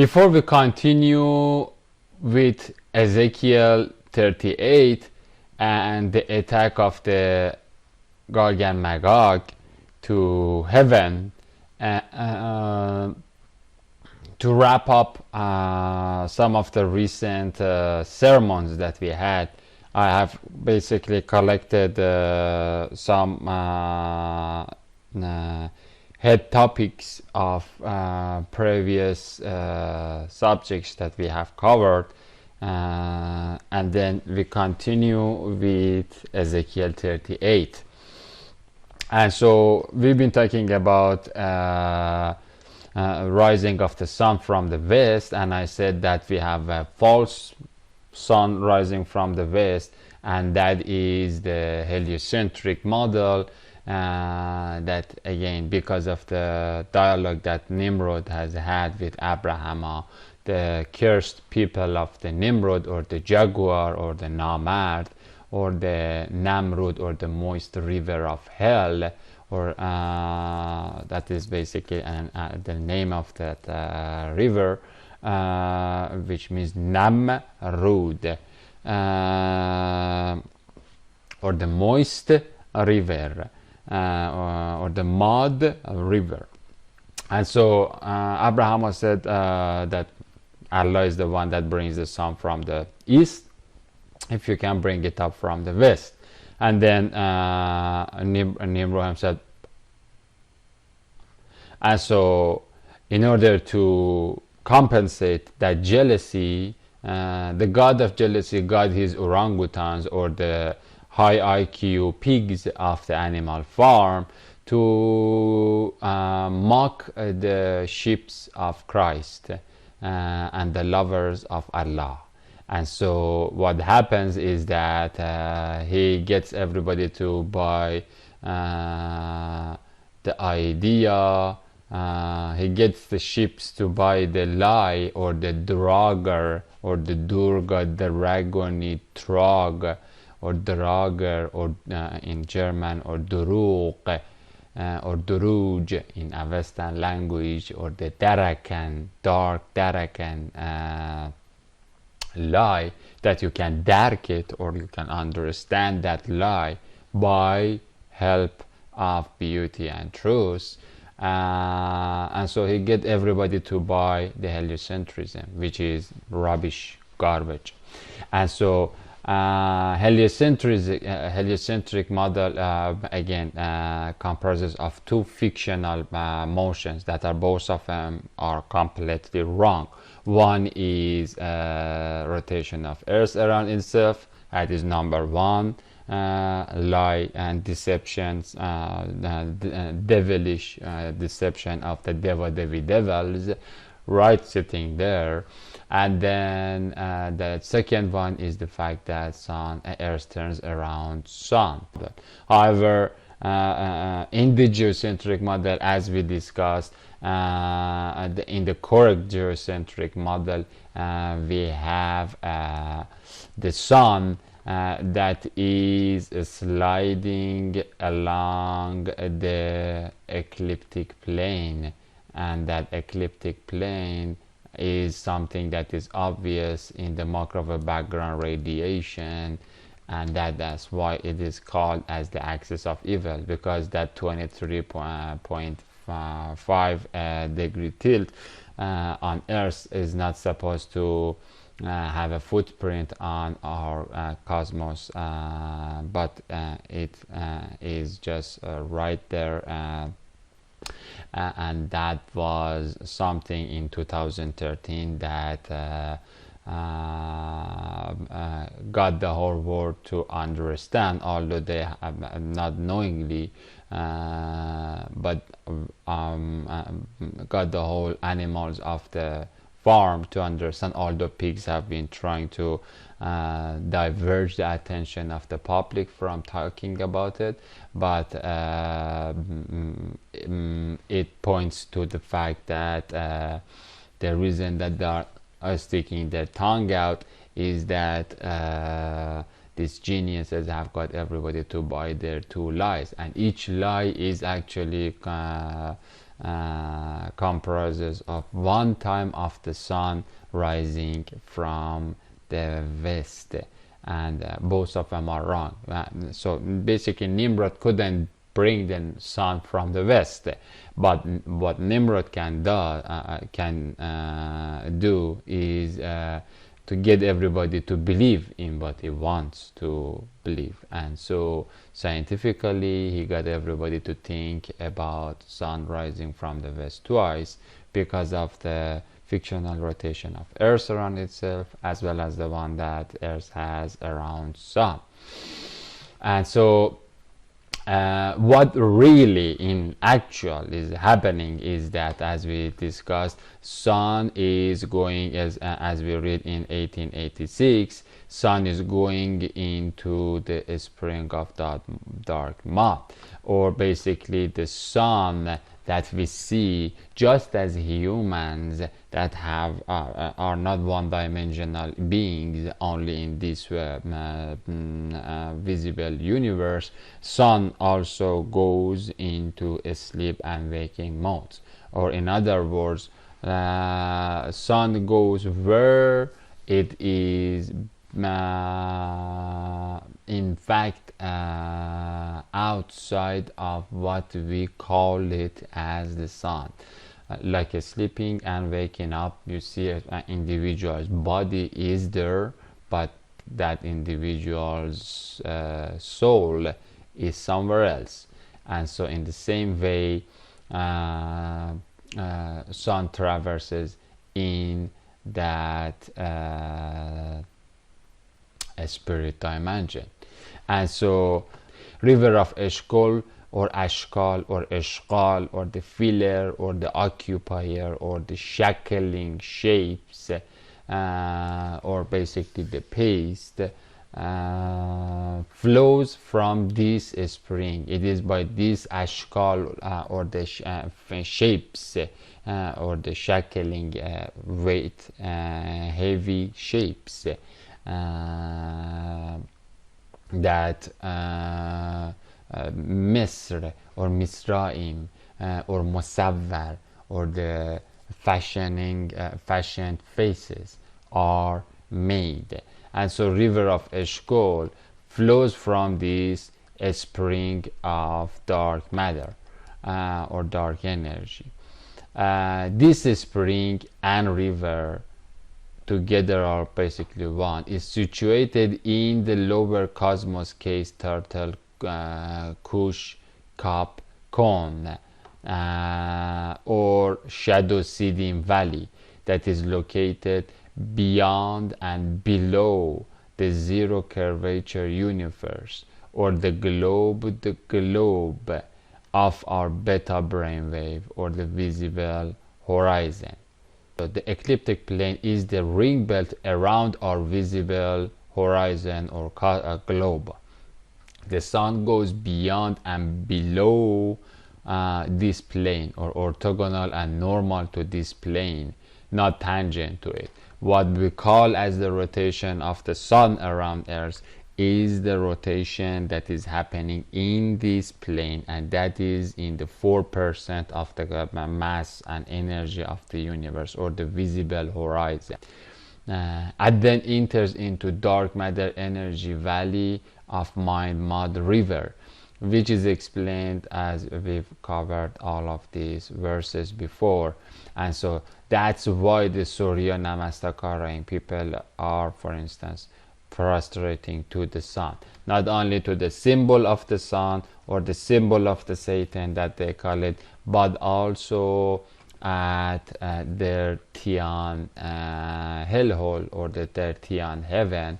Before we continue with Ezekiel 38 and the attack of the Gog and Magog to heaven, to wrap up some of the recent sermons that we had, I have basically collected some head topics of previous subjects that we have covered, and then we continue with Ezekiel 38. And so we've been talking about rising of the sun from the west, and I said that we have a false sun rising from the west, and that is the heliocentric model. That again, because of the dialogue that Nimrod has had with Abraham, the cursed people of the Nimrod, or the jaguar, or the Namard, or the Namrud, or the moist river of hell, or that is basically the name of that river, which means Namrud, or the moist river, or the mud river. And so Abraham said that Allah is the one that brings the sun from the east, if you can bring it up from the west. And then Nimrod said, and so in order to compensate that jealousy, the god of jealousy got his orangutans, or the high IQ pigs of the animal farm, to mock the sheep of Christ and the lovers of Allah. And so what happens is that he gets everybody to buy the idea, he gets the sheep to buy the lie, or the drager, or the durga, the ragoni trog, or drager, or in German, or durug, or duruj in a Western language, or the darakan, dark darakan lie, that you can dark it, or you can understand that lie by help of beauty and truth. And so he get everybody to buy the heliocentrism, which is rubbish, garbage. And so heliocentric model again comprises of two fictional motions that are both of them are completely wrong. One is rotation of Earth around itself. That is number one. Lie and deceptions, devilish deception of the devils, right, sitting there. And then the second one is the fact that Earth turns around sun. However, in the geocentric model, as we discussed, in the correct geocentric model, we have the sun that is sliding along the ecliptic plane, and that ecliptic plane is something that is obvious in the microwave background radiation, and that's why it is called as the axis of evil, because that 23.5 degree tilt on Earth is not supposed to have a footprint on our cosmos, but it is just right there, and that was something in 2013 that got the whole world to understand, although they have not knowingly, but got the whole animals of the farm to understand, although pigs have been trying to diverge the attention of the public from talking about it. But it points to the fact that the reason that they are sticking their tongue out is that these geniuses have got everybody to buy their two lies, and each lie is actually comprises of one time of the sun rising from the west, and both of them are wrong. So basically Nimrod couldn't bring the sun from the west, but what Nimrod can do is to get everybody to believe in what he wants to believe. And so scientifically he got everybody to think about sun rising from the west twice, because of the fictional rotation of Earth around itself, as well as the one that Earth has around sun. And so what really in actual is happening is that, as we discussed, sun is going, as we read in 1886, sun is going into the spring of dark matter, or basically the sun that we see, just as humans that have are not one-dimensional beings only in this visible universe, sun also goes into sleep and waking modes. Or in other words, sun goes where it is in fact outside of what we call it as the sun. Like sleeping and waking up, you see an individual's body is there, but that individual's soul is somewhere else. And so in the same way, sun traverses in that spirit dimension. And so river of Eshkol or Ashkal or Eshkal, or the filler or the occupier or the shackling shapes, or basically the paste, flows from this spring. It is by this Ashkal or the shapes or the shackling weight heavy shapes that Misr or Misraim or Musawwar, or the fashioned faces, are made. And so river of Eshkol flows from this spring of dark matter or dark energy. This spring and river together are basically one, is situated in the lower cosmos case turtle Kush Cup Cone or Shadow Sidim Valley, that is located beyond and below the zero curvature universe, or the globe of our beta brainwave, or the visible horizon. So the ecliptic plane is the ring belt around our visible horizon or globe. The sun goes beyond and below this plane, or orthogonal and normal to this plane, not tangent to it. What we call as the rotation of the sun around Earth is the rotation that is happening in this plane, and that is in the 4% of the mass and energy of the universe, or the visible horizon. And then enters into dark matter energy valley of Mind Mud River, which is explained as we've covered all of these verses before. And so that's why the Surya Namaskara people are, for instance, prostrating to the sun, not only to the symbol of the sun or the symbol of the Satan that they call it, but also at their Tian hellhole, or their Tian heaven.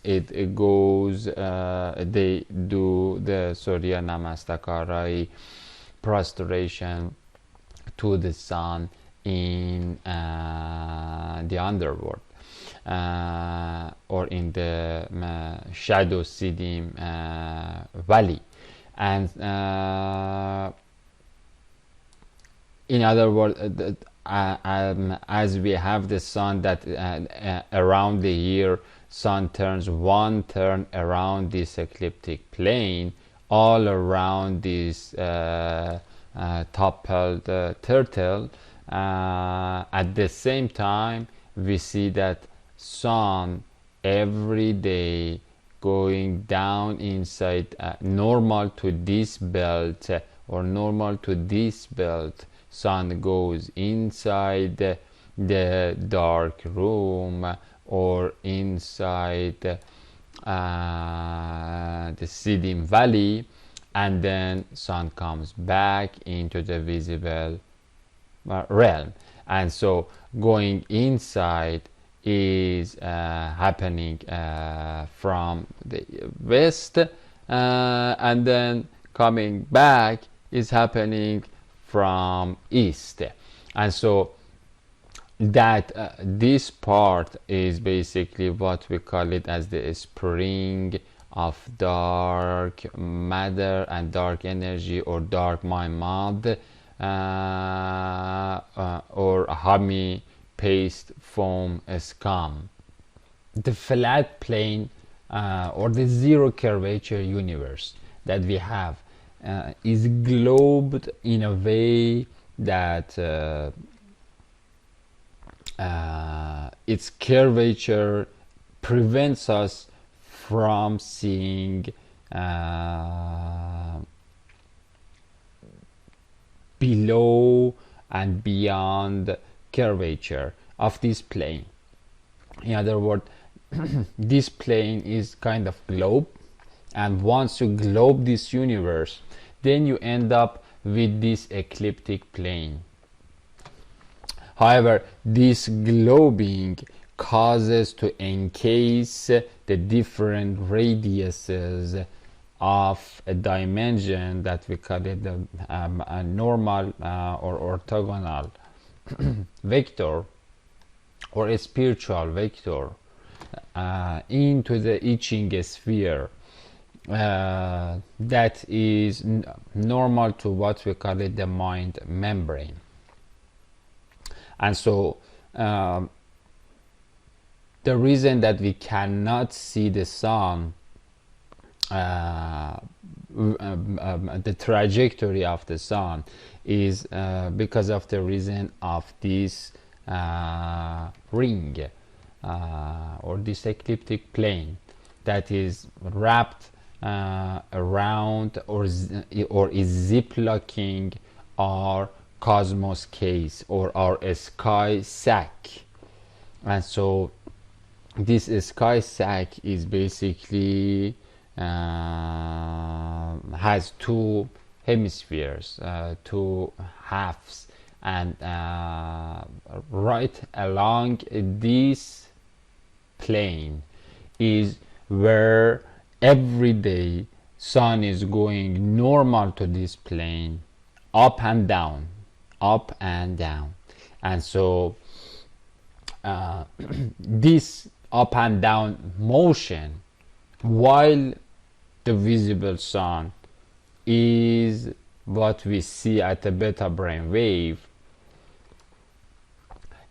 It goes, they do the Surya Namaskara prostration to the sun in the underworld, or in the Shadow Sidim Valley. And in other words, as we have the sun that around the year, sun turns one turn around this ecliptic plane, all around this toppled turtle. At the same time, we see that sun every day going down inside normal to this belt or normal to this belt. Sun goes inside the dark room or inside the Sidim Valley, and then sun comes back into the visible realm. And so going inside is happening from the west, and then coming back is happening from east. And so that this part is basically what we call it as the spring of dark matter and dark energy, or dark Ma'mad, or Hami paste foam scum. The flat plane or the zero curvature universe that we have is globed in a way that its curvature prevents us from seeing below and beyond curvature of this plane. In other words, this plane is kind of globe, and once you globe this universe, then you end up with this ecliptic plane. However, this globing causes to encase the different radiuses of a dimension that we call it the normal or orthogonal vector, or a spiritual vector, into the etching sphere that is normal to what we call it the mind membrane. And so the reason that we cannot see the sun, the trajectory of the sun, is because of the reason of this ring or this ecliptic plane that is wrapped around or is zip-locking our cosmos case or our sky sac. And so this sky sac is basically has two hemispheres, two halves, and right along this plane is where every day sun is going normal to this plane, up and down, up and down. And so this up and down motion while the visible sun is what we see at the beta brain wave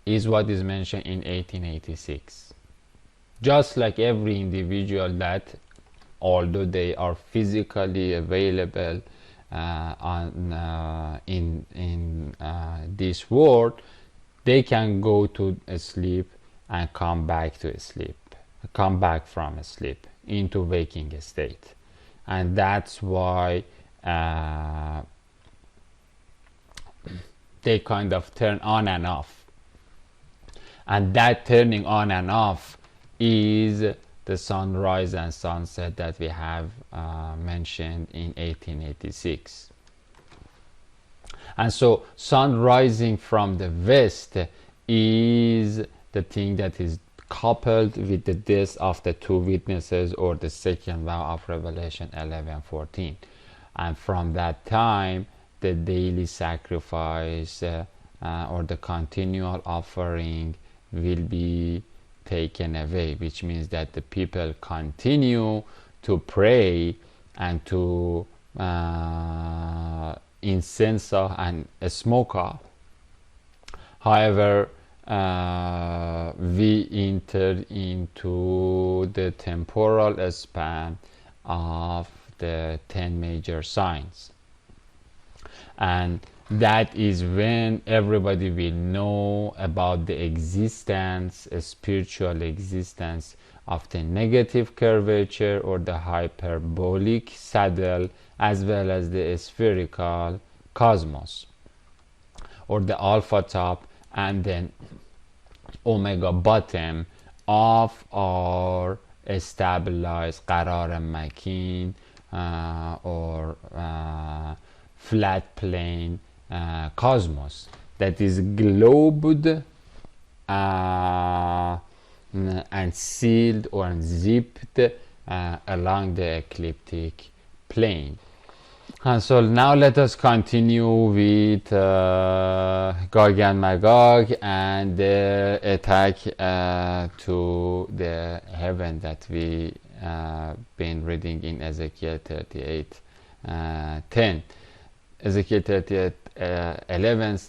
is what is mentioned in 1886. Just like every individual that, although they are physically available in this world, they can go to sleep and come back to sleep, come back from sleep into waking state. And that's why they kind of turn on and off. And that turning on and off is the sunrise and sunset that we have mentioned in 1886. And so sun rising from the west is the thing that is coupled with the death of the two witnesses, or the second vow of Revelation 11:14. And from that time the daily sacrifice or the continual offering will be taken away, which means that the people continue to pray and to incense and smoke. However, we enter into the temporal span of the 10 major signs. And that is when everybody will know about the existence, a spiritual existence of the negative curvature or the hyperbolic saddle, as well as the spherical cosmos, or the alpha top and then omega bottom of our stabilized قرار مکین or flat plane cosmos that is globed and sealed or unzipped along the ecliptic plane. And so now let us continue with Gog and Magog and the attack to the heaven that we been reading in Ezekiel 38:10. Ezekiel 38:11.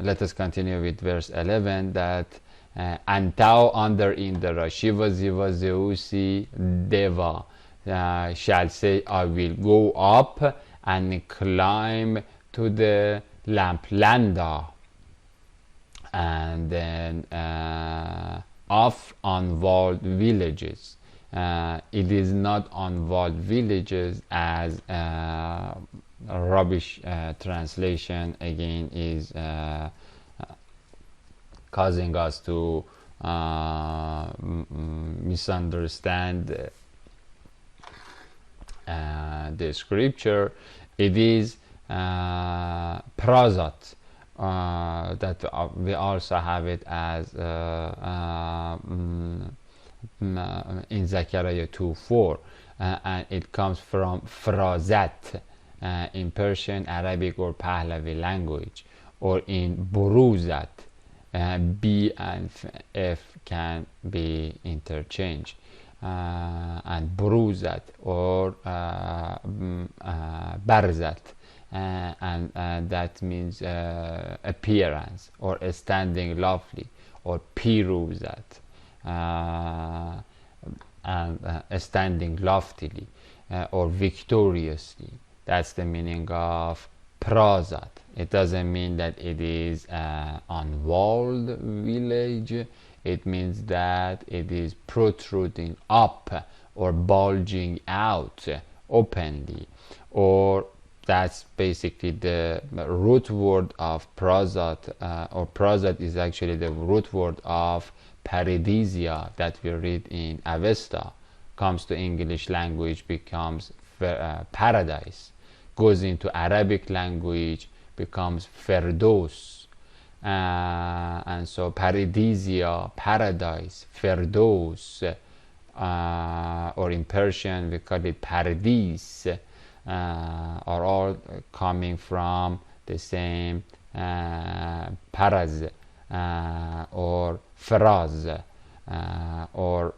Let us continue with verse 11, that and thou under in the Shiva Ziva Zeusi Deva shall say, I will go up and climb to the Lamplanda, and then of unwalled villages. It is not unwalled villages, as rubbish translation again is causing us to misunderstand the scripture. It is prasat, that we also have it as in Zechariah 2:4, and it comes from frazat in Persian, Arabic, or Pahlavi language, or in buruzat. B and F can be interchanged, and buruzat or barzat, and that means appearance, or standing lovely, or piruzat, and standing loftily or victoriously. That's the meaning of prasat. It doesn't mean that it is unwalled village. It means that it is protruding up or bulging out openly, or that's basically the root word of prasat, or prasat is actually the root word of paradisia that we read in Avesta. Comes to English language, becomes paradise, goes into Arabic language, becomes Ferdos, and so paradisia, paradise, Ferdos, or in Persian we call it paradis, are all coming from the same paraz, or faraz, or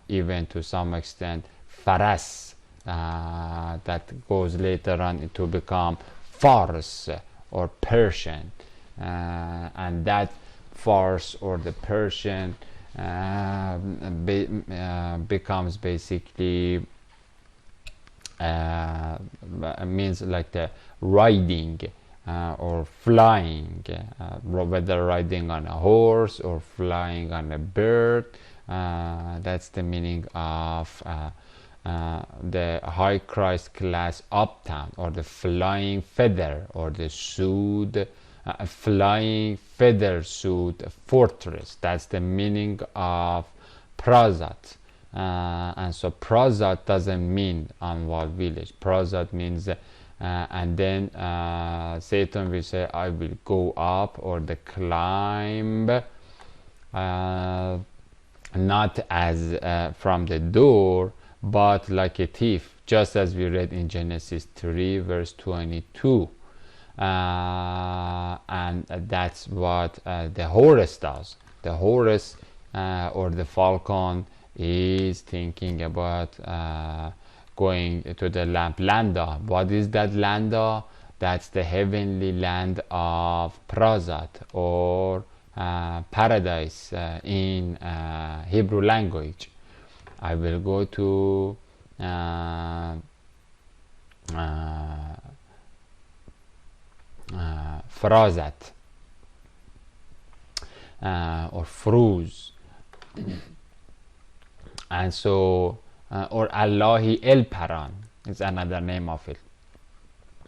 even to some extent faras, that goes later on to become Fars or Persian, and that Fars or the Persian becomes basically means like the riding or flying, whether riding on a horse or flying on a bird. That's the meaning of the High Christ class uptown, or the flying feather, or the suit, flying feather suit fortress. That's the meaning of prasat. And so prasat doesn't mean unwalled village. Prasat means and then Satan will say, I will go up, or the climb, not as from the door, but like a thief, just as we read in Genesis 3 verse 22, and that's what the horse does. The horse or the falcon is thinking about going to the Lamplanda. What is that landa? That's the heavenly land of prasat, or paradise in Hebrew language. I will go to فرازت or froze. And so or Allahi El Paran is another name of it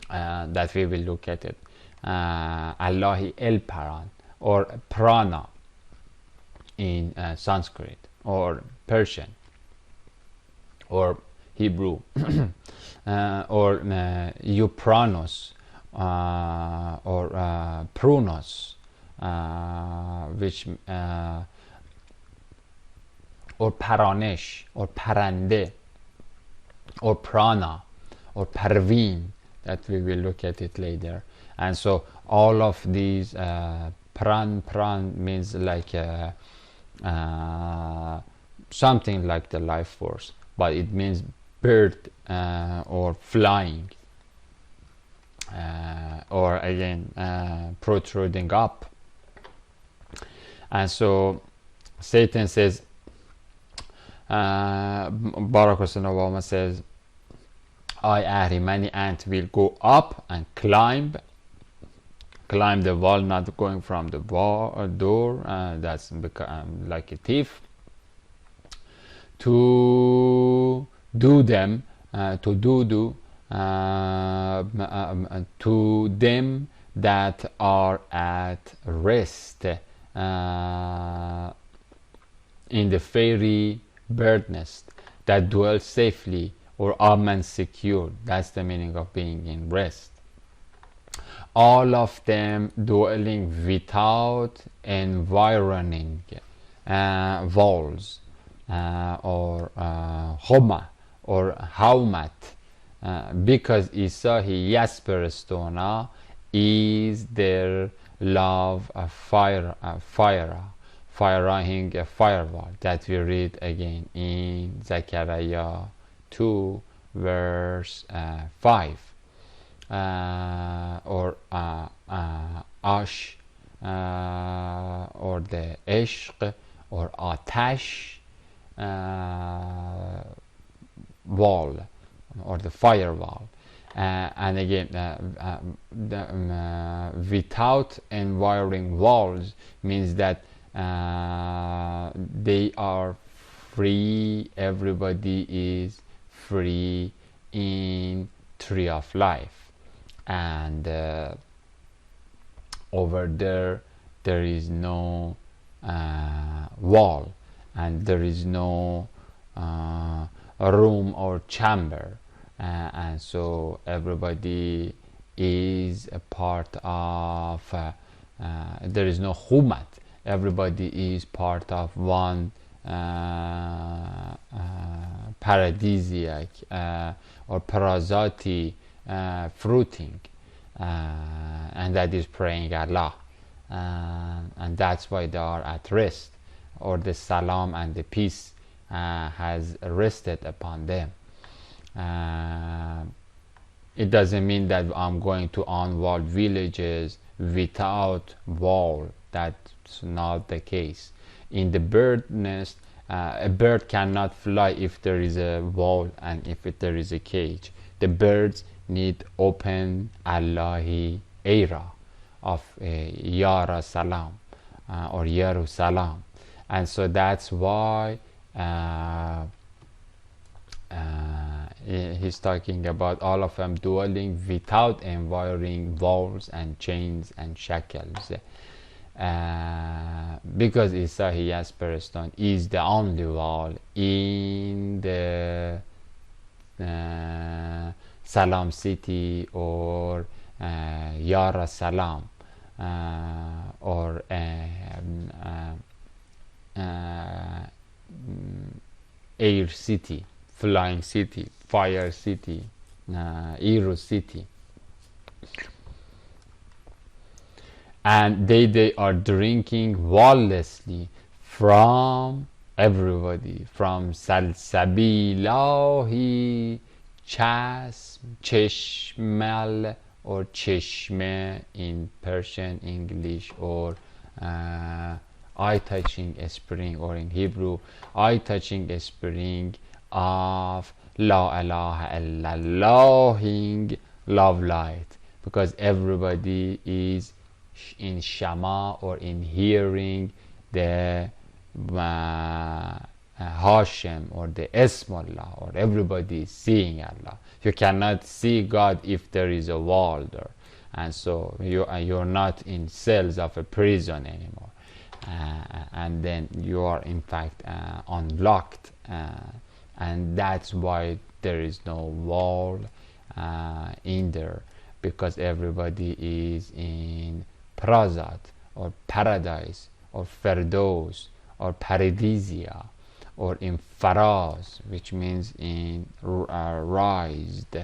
that we will look at it. Allahi El Paran or Prana in Sanskrit or Persian or Hebrew or Eupranos or Prunos, which or Paranesh or Parande or Prana or Parveen, that we will look at it later. And so all of these pran means like something like the life force, but it means bird or flying or again protruding up. And so Satan says, Barack Hussein Obama says, I, Ahrimani ant, will go up and climb the wall, not going from the door, that's like a thief, to do them, to them that are at rest in the fairy bird nest, that dwell safely or amen secure. That's the meaning of being in rest. All of them dwelling without environing walls or homa or haumat, because Isahi Yasperstona is their love firing a firewall, that we read again in Zechariah 2 verse 5, or Ash or the Ishq or Atash wall or the firewall. And again without environing walls means that they are free, everybody is free in tree of life, and over there is no wall, and there is no room or chamber, and so everybody is a part of there is no humat, everybody is part of one paradisiac or parazati fruiting, and that is praying Allah, and that's why they are at rest, or the salam and the peace has rested upon them. It doesn't mean that I'm going to unwalled villages without wall. That's not the case. In the bird nest, a bird cannot fly if there is a wall and if there is a cage. The birds need open Allahi era of Yara Salam or Yaru Salam, and so that's why he's talking about all of them dwelling without environing walls and chains and shackles, because Isahi Yasperistan is the only wall in the Salam city or Yara Salam or air city, flying city, fire city, Eru city. And they are drinking walllessly from everybody, from Salsabilahi Cheshmal or Cheshme in Persian, English, or eye-touching spring, or in Hebrew, eye-touching spring of La ilaha illallahing love light, because everybody is in Shama, or in hearing the Hashem or the Esmallah, or everybody is seeing Allah. You cannot see God if there is a wall there, and so you're not in cells of a prison anymore, and then you are in fact unlocked, and that's why there is no wall in there, because everybody is in Prasad or paradise or Firdaus or Paradisia, or in Faraz, which means in raised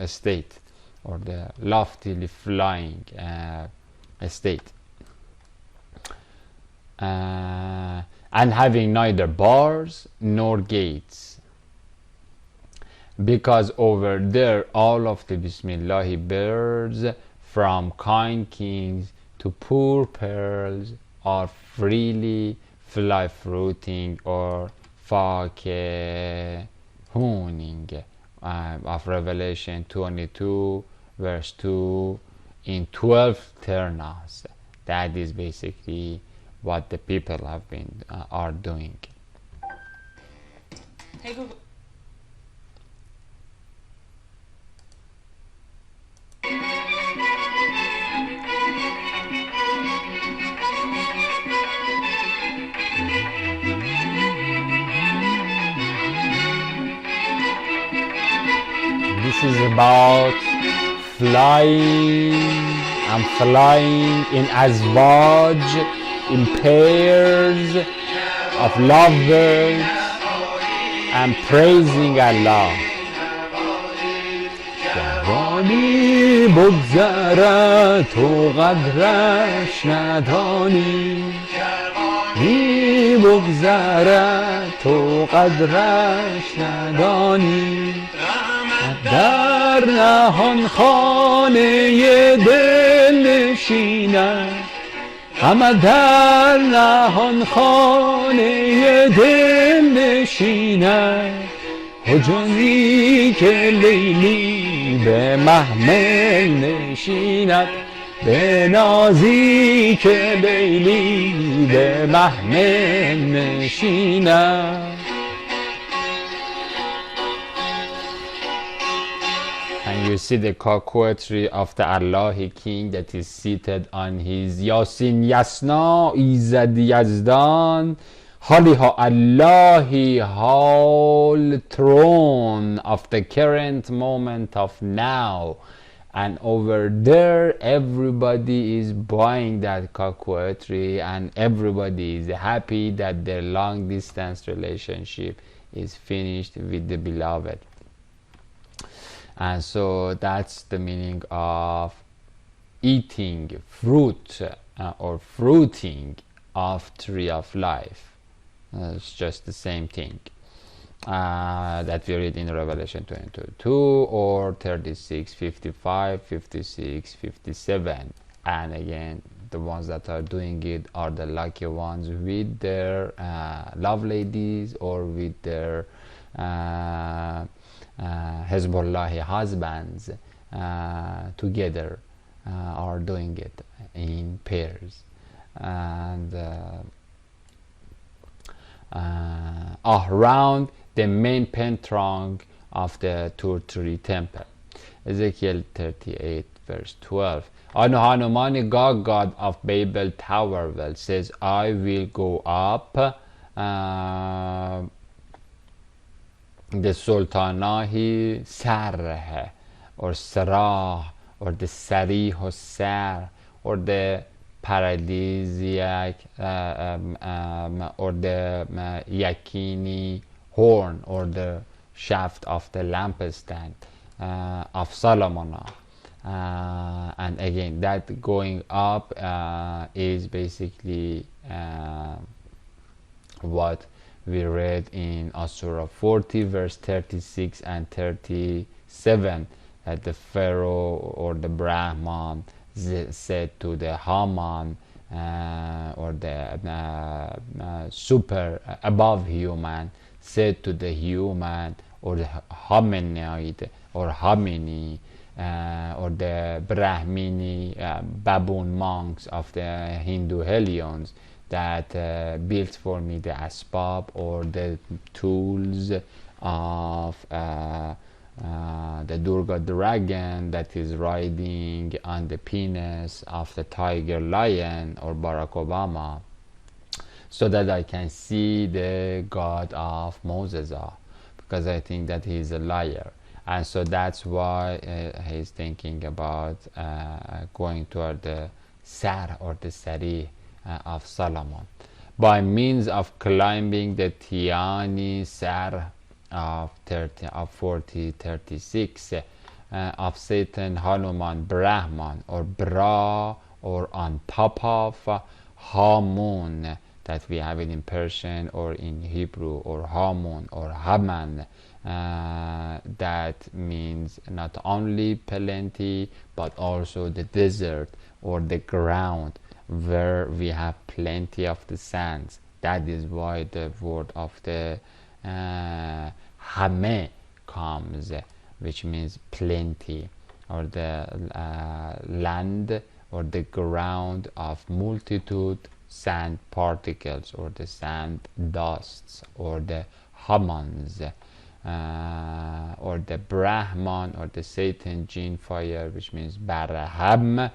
state, or the loftily flying state, and having neither bars nor gates, because over there all of the Bismillahi birds, from kind kings to poor pearls, are freely fly fruiting or fakehooning, of Revelation 22 verse 2, in 12 ternas. That is basically what the people have been are doing. Hey Google. This is about flying and flying in azwaj, in pairs of lovebirds, and praising Allah. جوانی بگذرد تو قدرش ندانی، می بگذرد تو قدرش ندانی، در نهان خانه دل نشیند، همه در نهان خانه دل نشیند، حجنی که لیلی به محمل نشیند، به نازی که لیلی به محمل نشیند. And you see the coquetry of the Allahi king that is seated on his Yasin Yasna Izad Yazdan Haliha Allahi whole throne of the current moment of now, and over there everybody is buying that coquetry, and everybody is happy that their long distance relationship is finished with the beloved. And so that's the meaning of eating fruit or fruiting of tree of life. It's just the same thing that we read in Revelation 22 or 36, 55, 56, 57. And again, the ones that are doing it are the lucky ones with their love ladies or with their Hezbollahi husbands together are doing it in pairs. And around the main pentrong of the Turturi temple. Ezekiel 38 verse 12. Hanuman, God of Babel Tower, well, says, I will go up the Sultanahi Sarh or Sarah or the Sarih or Sar or the paradisiac or the yakini horn or the shaft of the lampstand of Solomon. And again, that going up is basically what we read in Surah 40 verse 36 and 37, that the Pharaoh or the Brahman said to the Haman or the super above human, said to the human, or the hominid or homini, or the Brahmini baboon monks of the Hindu Hellions that built for me the asbab or the tools of the Durga dragon that is riding on the penis of the tiger lion or Barack Obama, so that I can see the God of Moses, because I think that he is a liar. And so that's why he's thinking about going toward the Sar or the Sari of Solomon by means of climbing the Tiani Sar of 4036 of Satan, Hanuman, Brahman or Bra, or on top of Hamun, that we have it in Persian or in Hebrew, or Hamun or Haman. That means not only plenty but also the desert or the ground where we have plenty of the sands. That is why the word of the Hame comes, which means plenty, or the land or the ground of multitude sand particles, or the sand dusts, or the Hamans, or the Brahman or the Satan gene fire, which means Baraham,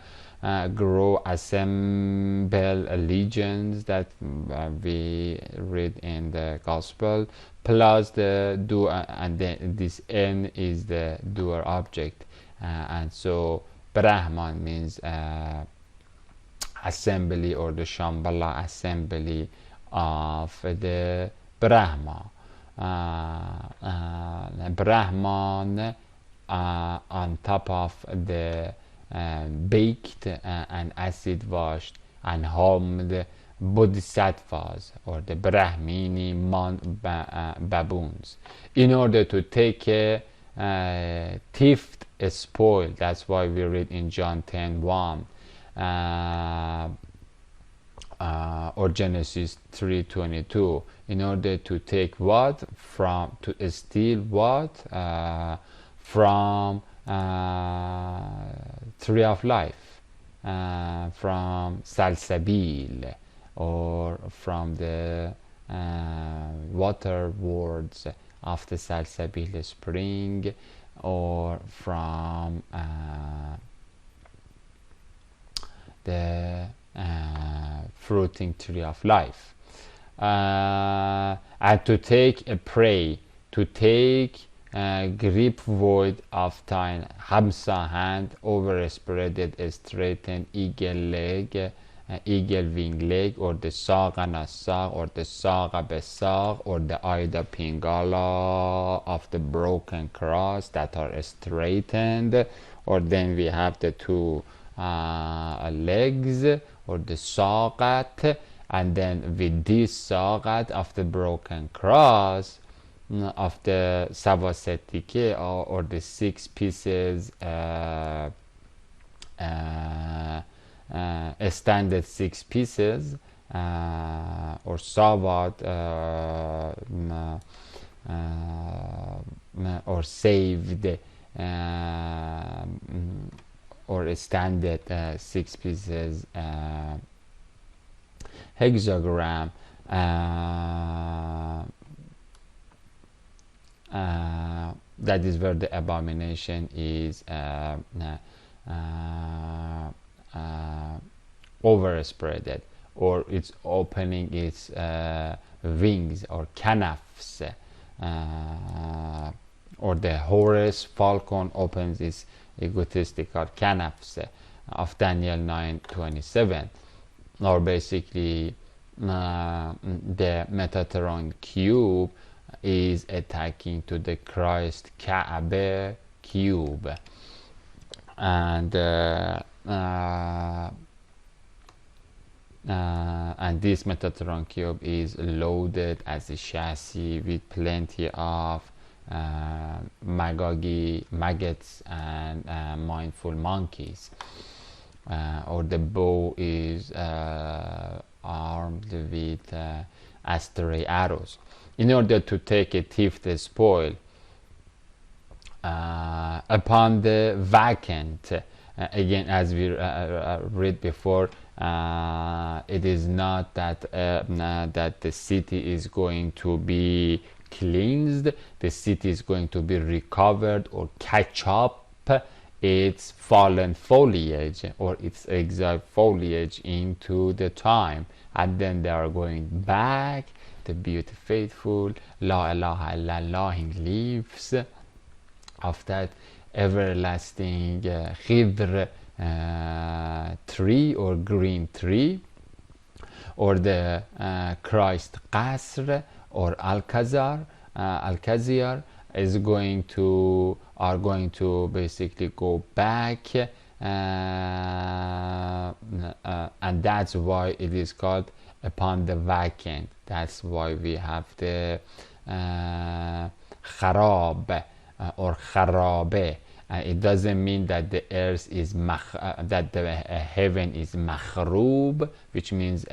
grow, assemble legions that we read in the gospel, plus the doer, and then this N is the doer object, and so Brahman means assembly, or the Shambhala assembly of the Brahma. Brahman on top of the baked and acid washed and homed bodhisattvas, or the Brahmini baboons, in order to take a thief a spoil. That's why we read in John 10:1 or Genesis 3:22, in order to take what? From, to steal what? From tree of life, from Salsabil, or from the water wards of the Salsabil spring, or from the fruiting tree of life, and to take a prey, to take grip void of thine Hamsa hand, overspreaded, straightened eagle leg, eagle wing leg, or the Saga Nasag, or the Saga Besag, or the Aida Pingala of the broken cross that are straightened, or then we have the two legs, or the Sagat, and then with this Sagat of the broken cross of the Savasetike, or the 6 pieces standard 6 pieces, or Savat, or saved, or a standard 6 pieces hexagram, that is where the abomination is overspreaded, or it's opening its wings, or canafs, or the Horus falcon opens its egotistical canafs of Daniel 9:27, or basically the Metatron cube is attacking to the Christ Kaaba cube, and this Metatron cube is loaded as a chassis with plenty of maggots and mindful monkeys, or the bow is armed with astray arrows, in order to take a thief the spoil, upon the vacant. Again, as we read before, it is not that that the city is going to be cleansed, the city is going to be recovered or catch up its fallen foliage or its exiled foliage into the time, and then they are going back. The beauty faithful La ilaha illallah leaves of that everlasting khidr tree or green tree, or the Christ Qasr or Al-Khazir is going to basically go back, and that's why it is called upon the vacant. That's why we have the kharab or kharabe. It doesn't mean that the earth is that the heaven is makhrub, which means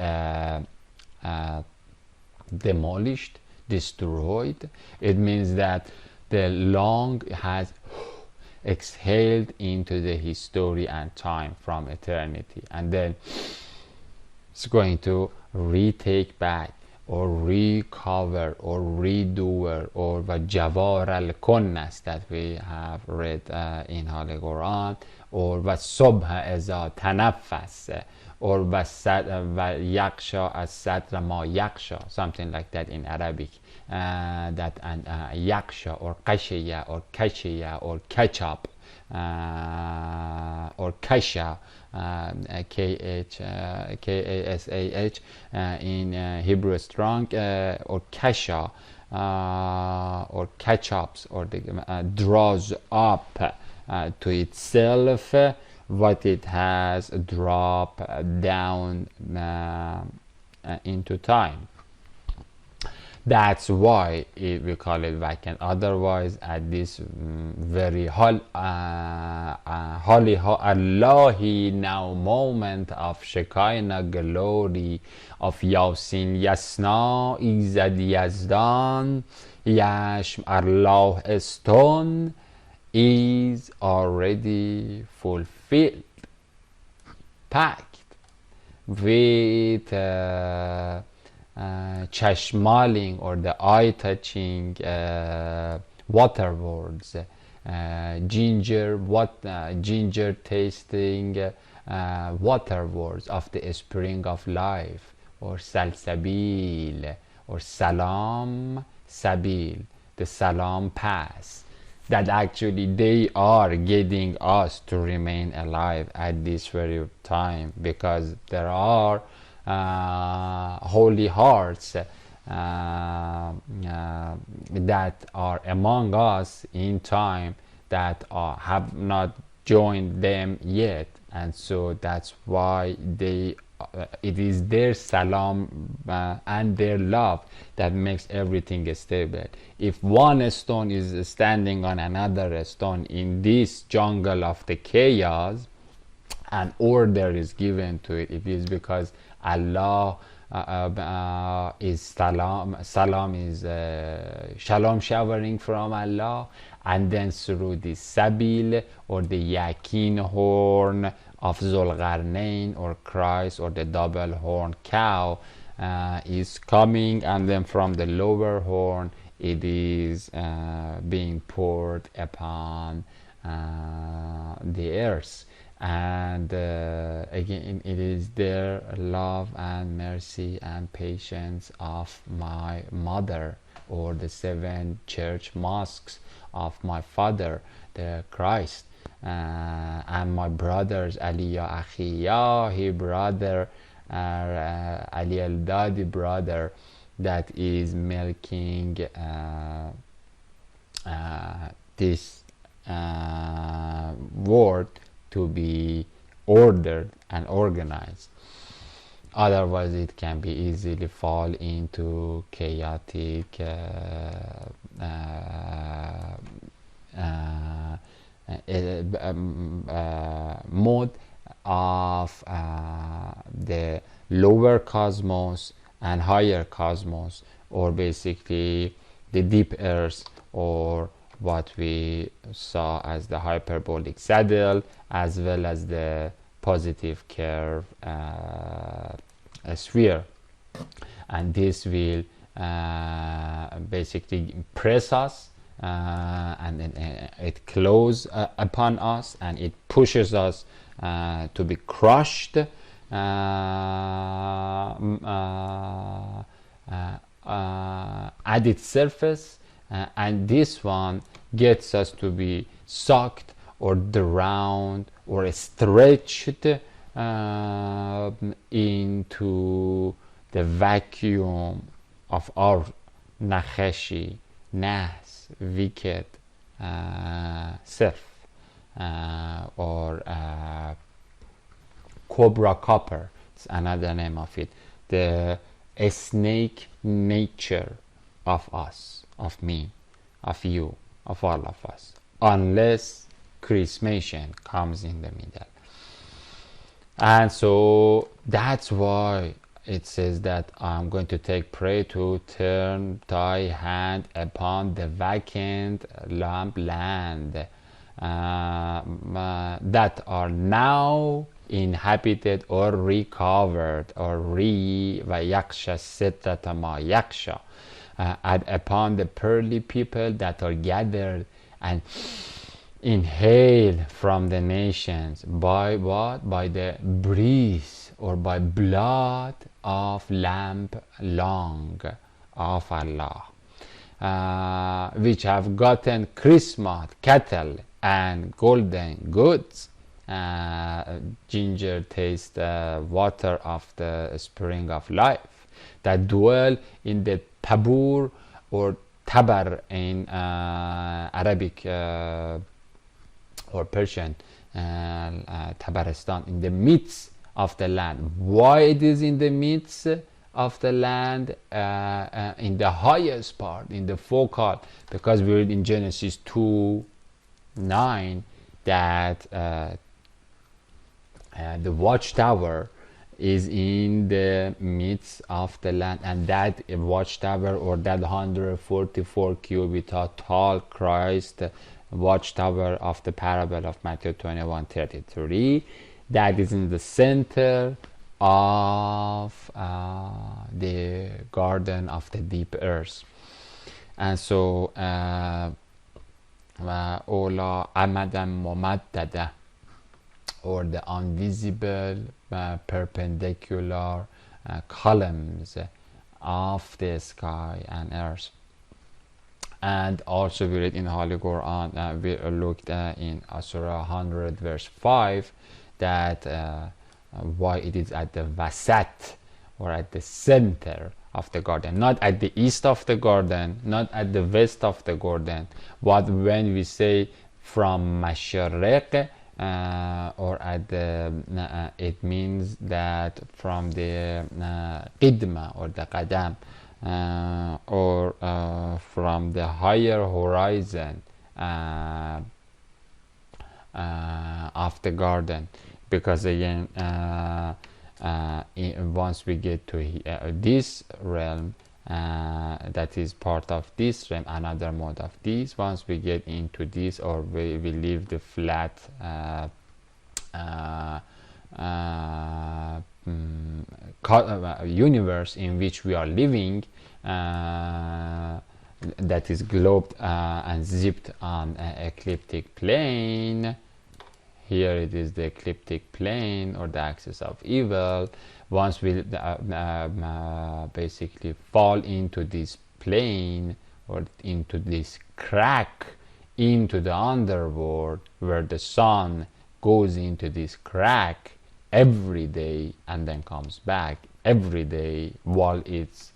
demolished, destroyed. It means that the long has exhaled into the history and time from eternity, and then it's going to retake back or recover or redo or jawar al-kunnas that we have read in Holy Quran, or subh iza tanaffas, or yaksha as-sadra ma yaksha, something like that in Arabic, that and yaksha or kashiya or kashiya or catch up or kasha, K-A-S-A-H in Hebrew strong, or kasha or catch ups, or the, draws up to itself what it has dropped down into time. That's why we call it vacant. Otherwise, at this very holy Allahi now moment of Shekinah glory, of Yasin Yasna Izad Yazdan Yashm Allah Eston, is already fulfilled, packed with chashmaling, or the eye-touching water words, ginger tasting water words of the spring of life, or salsabil, or salam sabil, the salam pass, that actually they are getting us to remain alive at this very time, because there are holy hearts that are among us in time that have not joined them yet, and so that's why they it is their salam and their love that makes everything stable. If one stone is standing on another stone in this jungle of the chaos, and order is given to it, it is because Allah is salam is shalom showering from Allah, and then through the sabil or the yakin horn of Zulqarnain or Christ, or the double horn cow is coming, and then from the lower horn it is being poured upon the earth. And again, it is their love and mercy and patience of my mother, or the 7 church mosques of my father, the Christ, and my brothers, Ali ya akhi ya, he brother, Ali al-Dadi brother, that is milking this word to be ordered and organized. Otherwise, it can be easily fall into chaotic mode of the lower cosmos and higher cosmos, or basically the deep earth, or what we saw as the hyperbolic saddle, as well as the positive curve sphere. And this will basically press us, and then it closes upon us, and it pushes us to be crushed at its surface, and this one gets us to be sucked or drowned or stretched into the vacuum of our nakhashi, nas, wicked self, or cobra copper. It's another name of it. The snake nature of us, of me, of you, of all of us, unless Chrismation comes in the middle. And so that's why it says that I'm going to take prey to turn thy hand upon the vacant land that are now inhabited or recovered, or yaksha siddata ma yaksha, and upon the pearly people that are gathered and inhale from the nations by what? By the breeze or by blood of lamb long of Allah, which have gotten Christmas cattle and golden goods, ginger taste water of the spring of life, that dwell in the tabur or tabar in Arabic or Persian, Tabaristan, in the midst of the land. Why it is in the midst of the land, in the highest part, in the focal? Because we read in Genesis 2:9 that the watchtower is in the midst of the land, and that watchtower, or that 144 cubit tall Christ watchtower of the parable of Matthew 21:33, that is in the center of the garden of the deep earth. And so Ola Amadam Momaddada, or the invisible perpendicular columns of the sky and earth. And also we read in Holy Quran, we looked in Surah 100 verse 5, that why it is at the vasat, or at the center of the garden, not at the east of the garden, not at the west of the garden. But when we say from mashariq, or at the it means that from the qidma or the qadam, or from the higher horizon of the garden. Because again, once we get to this realm, that is part of this realm, another mode of this. Once we get into this, or we leave the flat universe in which we are living, that is globed and zipped on an ecliptic plane. Here it is the ecliptic plane, or the axis of evil. Once we basically fall into this plane, or into this crack into the underworld, where the sun goes into this crack every day and then comes back every day, while its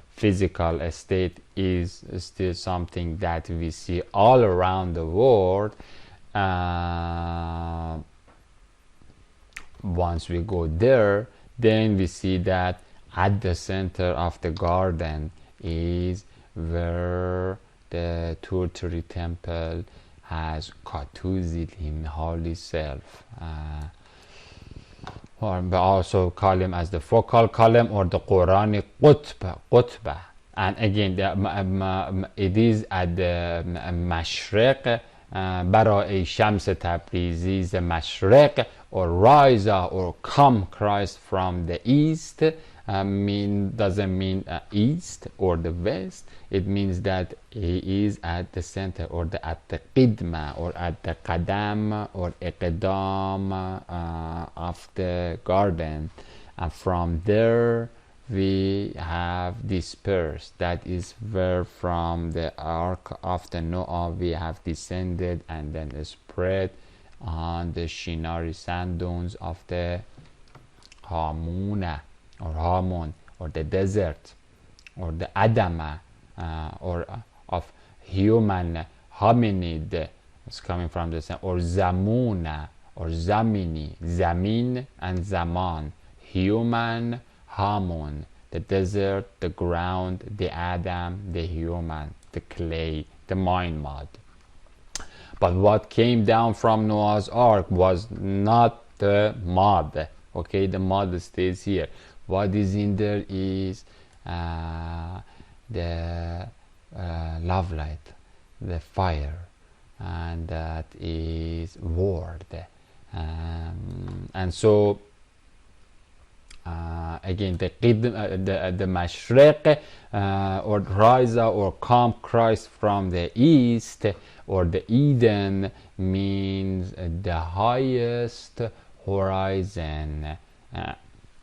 physical state is still something that we see all around the world. Once we go there, then we see that at the center of the garden is where the Turturi temple has Katuzil, him holy self, or we also call him as the focal column, or the Quranic Qutbah. and again it is at the مشرق برای شمس تبریزی مشرق or rise or come Christ from the east doesn't mean east or the west. It means that he is at the center or at the qidma or at the qadam or iqdam of the garden, and from there we have dispersed. That is where from the ark of the Noah we have descended and then spread on the Shinari sand dunes of the Hamuna or Hamun or the desert or the Adama or of human hominid. It's coming from the same, or Zamuna or Zamini, Zamin and Zaman, human, Hamun, the desert, the ground, the Adam, the human, the clay, the mind mud. But what came down from Noah's ark was not the mud. Okay, the mud stays here. What is in there is the love light, the fire, and that is word. And so again, the mashriq or rise or come Christ from the east or the Eden means the highest horizon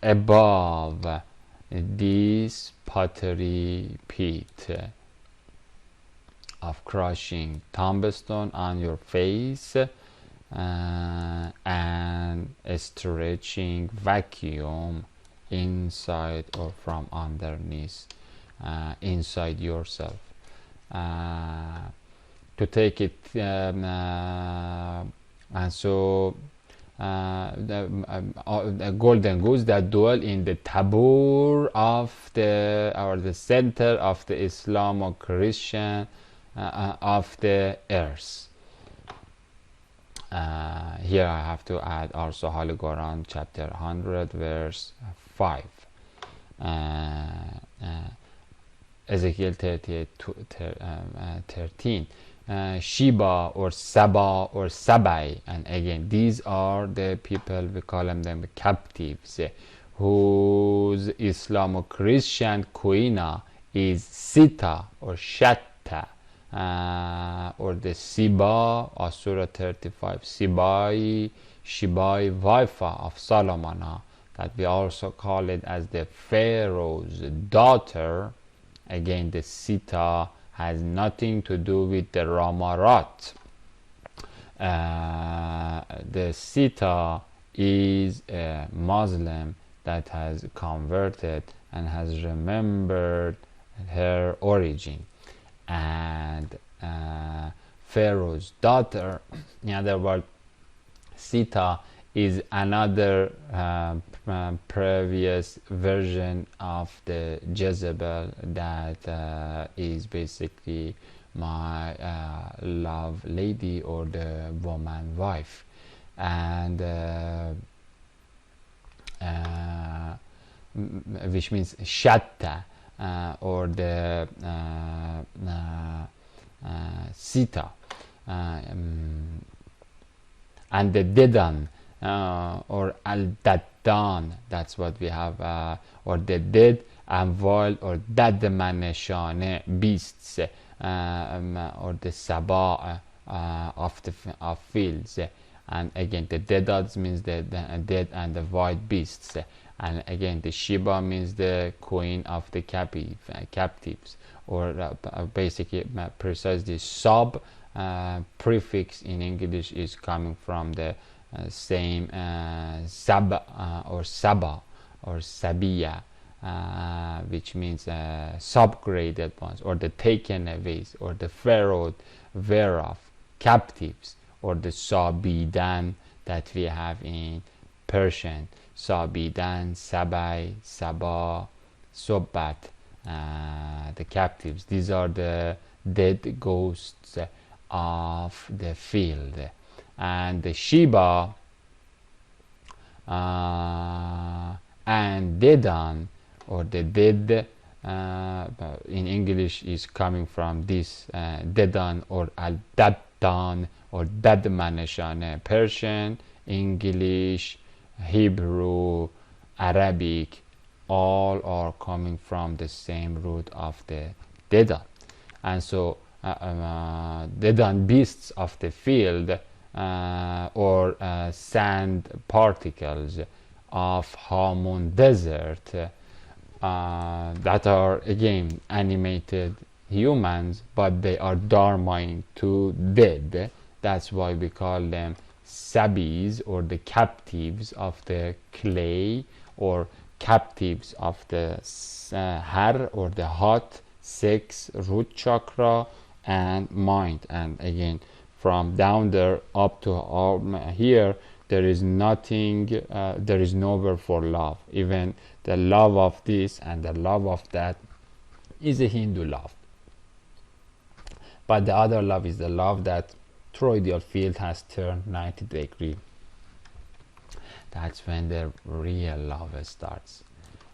above this pottery pit of crushing tombstone on your face and a stretching vacuum inside or from underneath inside yourself. To take it and so the golden goose that dwell in the tabor of the center of the Islam or Christian of the earth. Here I have to add also Holy Quran chapter 100 verse 5, Ezekiel 13, Sheba or Saba or Sabai, and again these are the people, we call them captives, whose Islamo-Christian queen is Sita or Shatta, or the Siba, Surah 35, Shibai, wife of Solomon, that we also call it as the Pharaoh's daughter. Again, the Sita has nothing to do with the Ramarat. The Sita is a Muslim that has converted and has remembered her origin. And Pharaoh's daughter, in other words, Sita is another previous version of the Jezebel that is basically my love lady or the woman wife, and which means Shatta or the Sita, and the Dedan or Al-Daddan, that's what we have, or the dead and wild or Dadmaneshane beasts, or the Sabah of fields. And again, the Dedads means the dead and the wild beasts. And again, the Sheba means the queen of the captives, or basically precisely sub prefix in English is coming from the same Sab or Saba or Sabiya, which means subgraded ones, or the taken away, or the pharaoh whereof captives, or the Sabidan that we have in Persian, Sabidan, Sabai, Sabah, Sobat, the captives. These are the dead ghosts of the field. And the Sheba and Dedan, or the dead in English is coming from this dedan or al-daddan or dadmanashane. Persian, English, Hebrew, Arabic, all are coming from the same root of the dedan. And so dedan beasts of the field or sand particles of Hamun desert that are again animated humans, but they are dharmaing to dead. That's why we call them sabis, or the captives of the clay, or captives of the har, or the heart, sex, root chakra, and mind. And again, from down there up to here, there is nothing, there is nowhere for love. Even the love of this and the love of that is a Hindu love, but the other love is the love that toroidal field has turned 90 degrees. That's when the real love starts.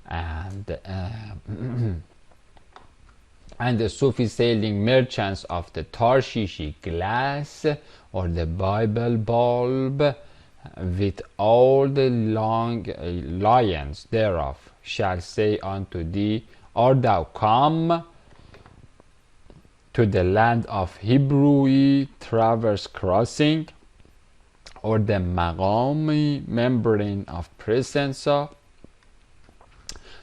And and the Sufi sailing merchants of the Tarshishi glass, or the Bible bulb, with all the long lions thereof, shall say unto thee, art thou come to the land of Hebrew traverse crossing, or the Maqami membrane of presence, to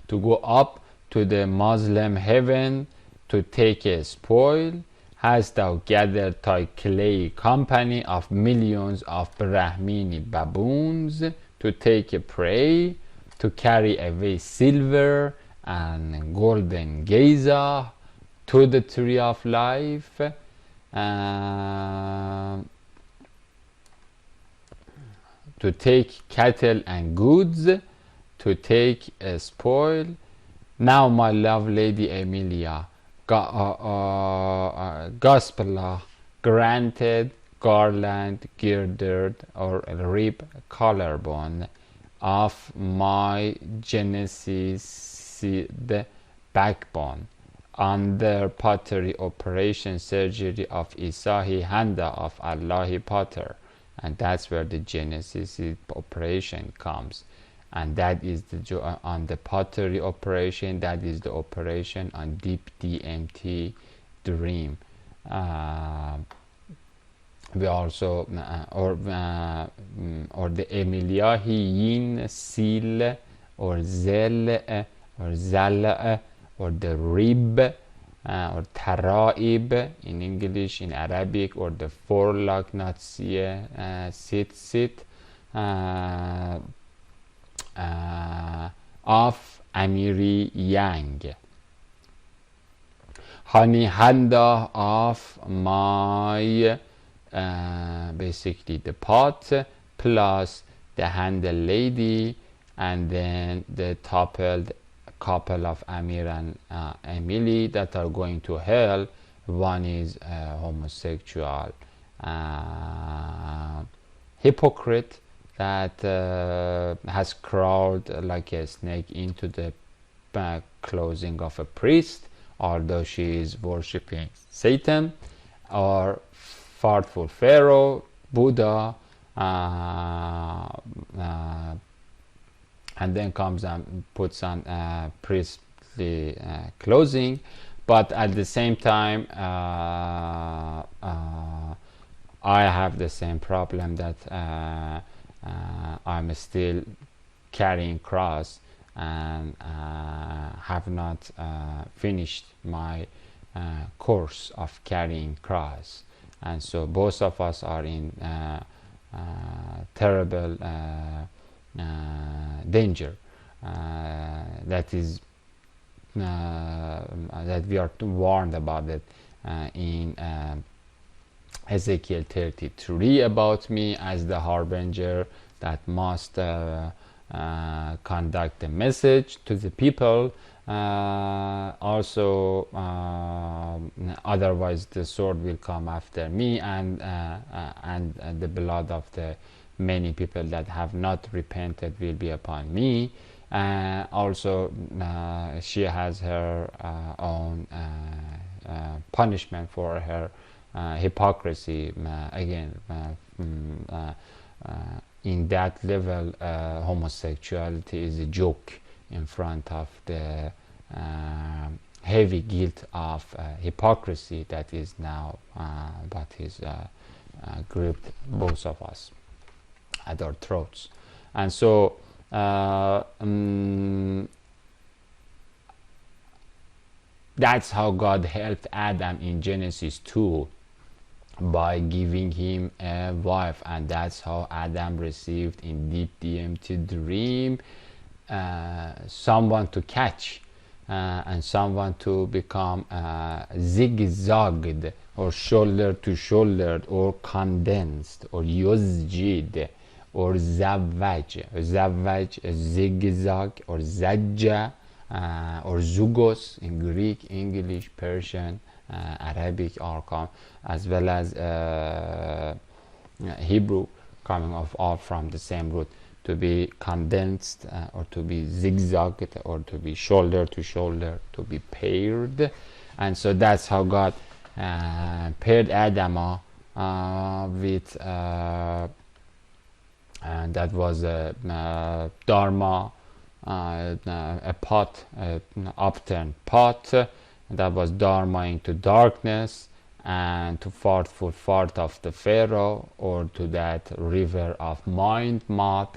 go up to the Muslim heaven to take a spoil? Hast thou gathered thy clay company of millions of Brahmini baboons to take a prey, to carry away silver and golden gaza to the tree of life, to take cattle and goods, to take a spoil? Now, my love Lady Emilia, gospel granted, garland girded, or rib collarbone of my Genesis backbone, under pottery operation surgery of Isahi Handa of Allahi Potter. And that's where the Genesis operation comes. And that is the on the pottery operation, that is the operation on deep DMT dream. We also or the Emilia Yin Sil, or Zel, or Zal, or the Rib, or Taraib in English, in Arabic, or the forelock, not sit, of Amiri Yang, honey handa of my basically the pot, plus the handle lady, and then the couple of Amir and Emily that are going to hell. One is homosexual hypocrite that has crawled like a snake into the clothing of a priest, although she is worshipping Satan, or fartful Pharaoh, Buddha, and then comes and puts on priestly clothing, but at the same time I have the same problem that I'm still carrying cross and have not finished my course of carrying cross, and so both of us are in terrible danger that is that we are warned about it in Ezekiel 33 about me as the harbinger that must conduct the message to the people. Also, otherwise the sword will come after me, and the blood of the many people that have not repented will be upon me. Also, she has her own punishment for her hypocrisy. Again, in that level, homosexuality is a joke in front of the heavy guilt of hypocrisy that is now what is gripped both of us at our throats. And so that's how God helped Adam in Genesis 2, by giving him a wife. And that's how Adam received in deep DMT dream someone to catch and someone to become zigzagged or shoulder to shoulder or condensed or yuzjid or zavvaj. Zavvaj, zigzag, or zajja, or zugos in Greek, English, Persian, Arabic, as well as Hebrew, coming of all from the same root, to be condensed or to be zigzagged or to be shoulder to shoulder, to be paired. And so that's how God paired Adam with and that was a dharma, a pot, an upturned pot that was dharma into darkness and to fartful fart of the Pharaoh, or to that river of mind mud,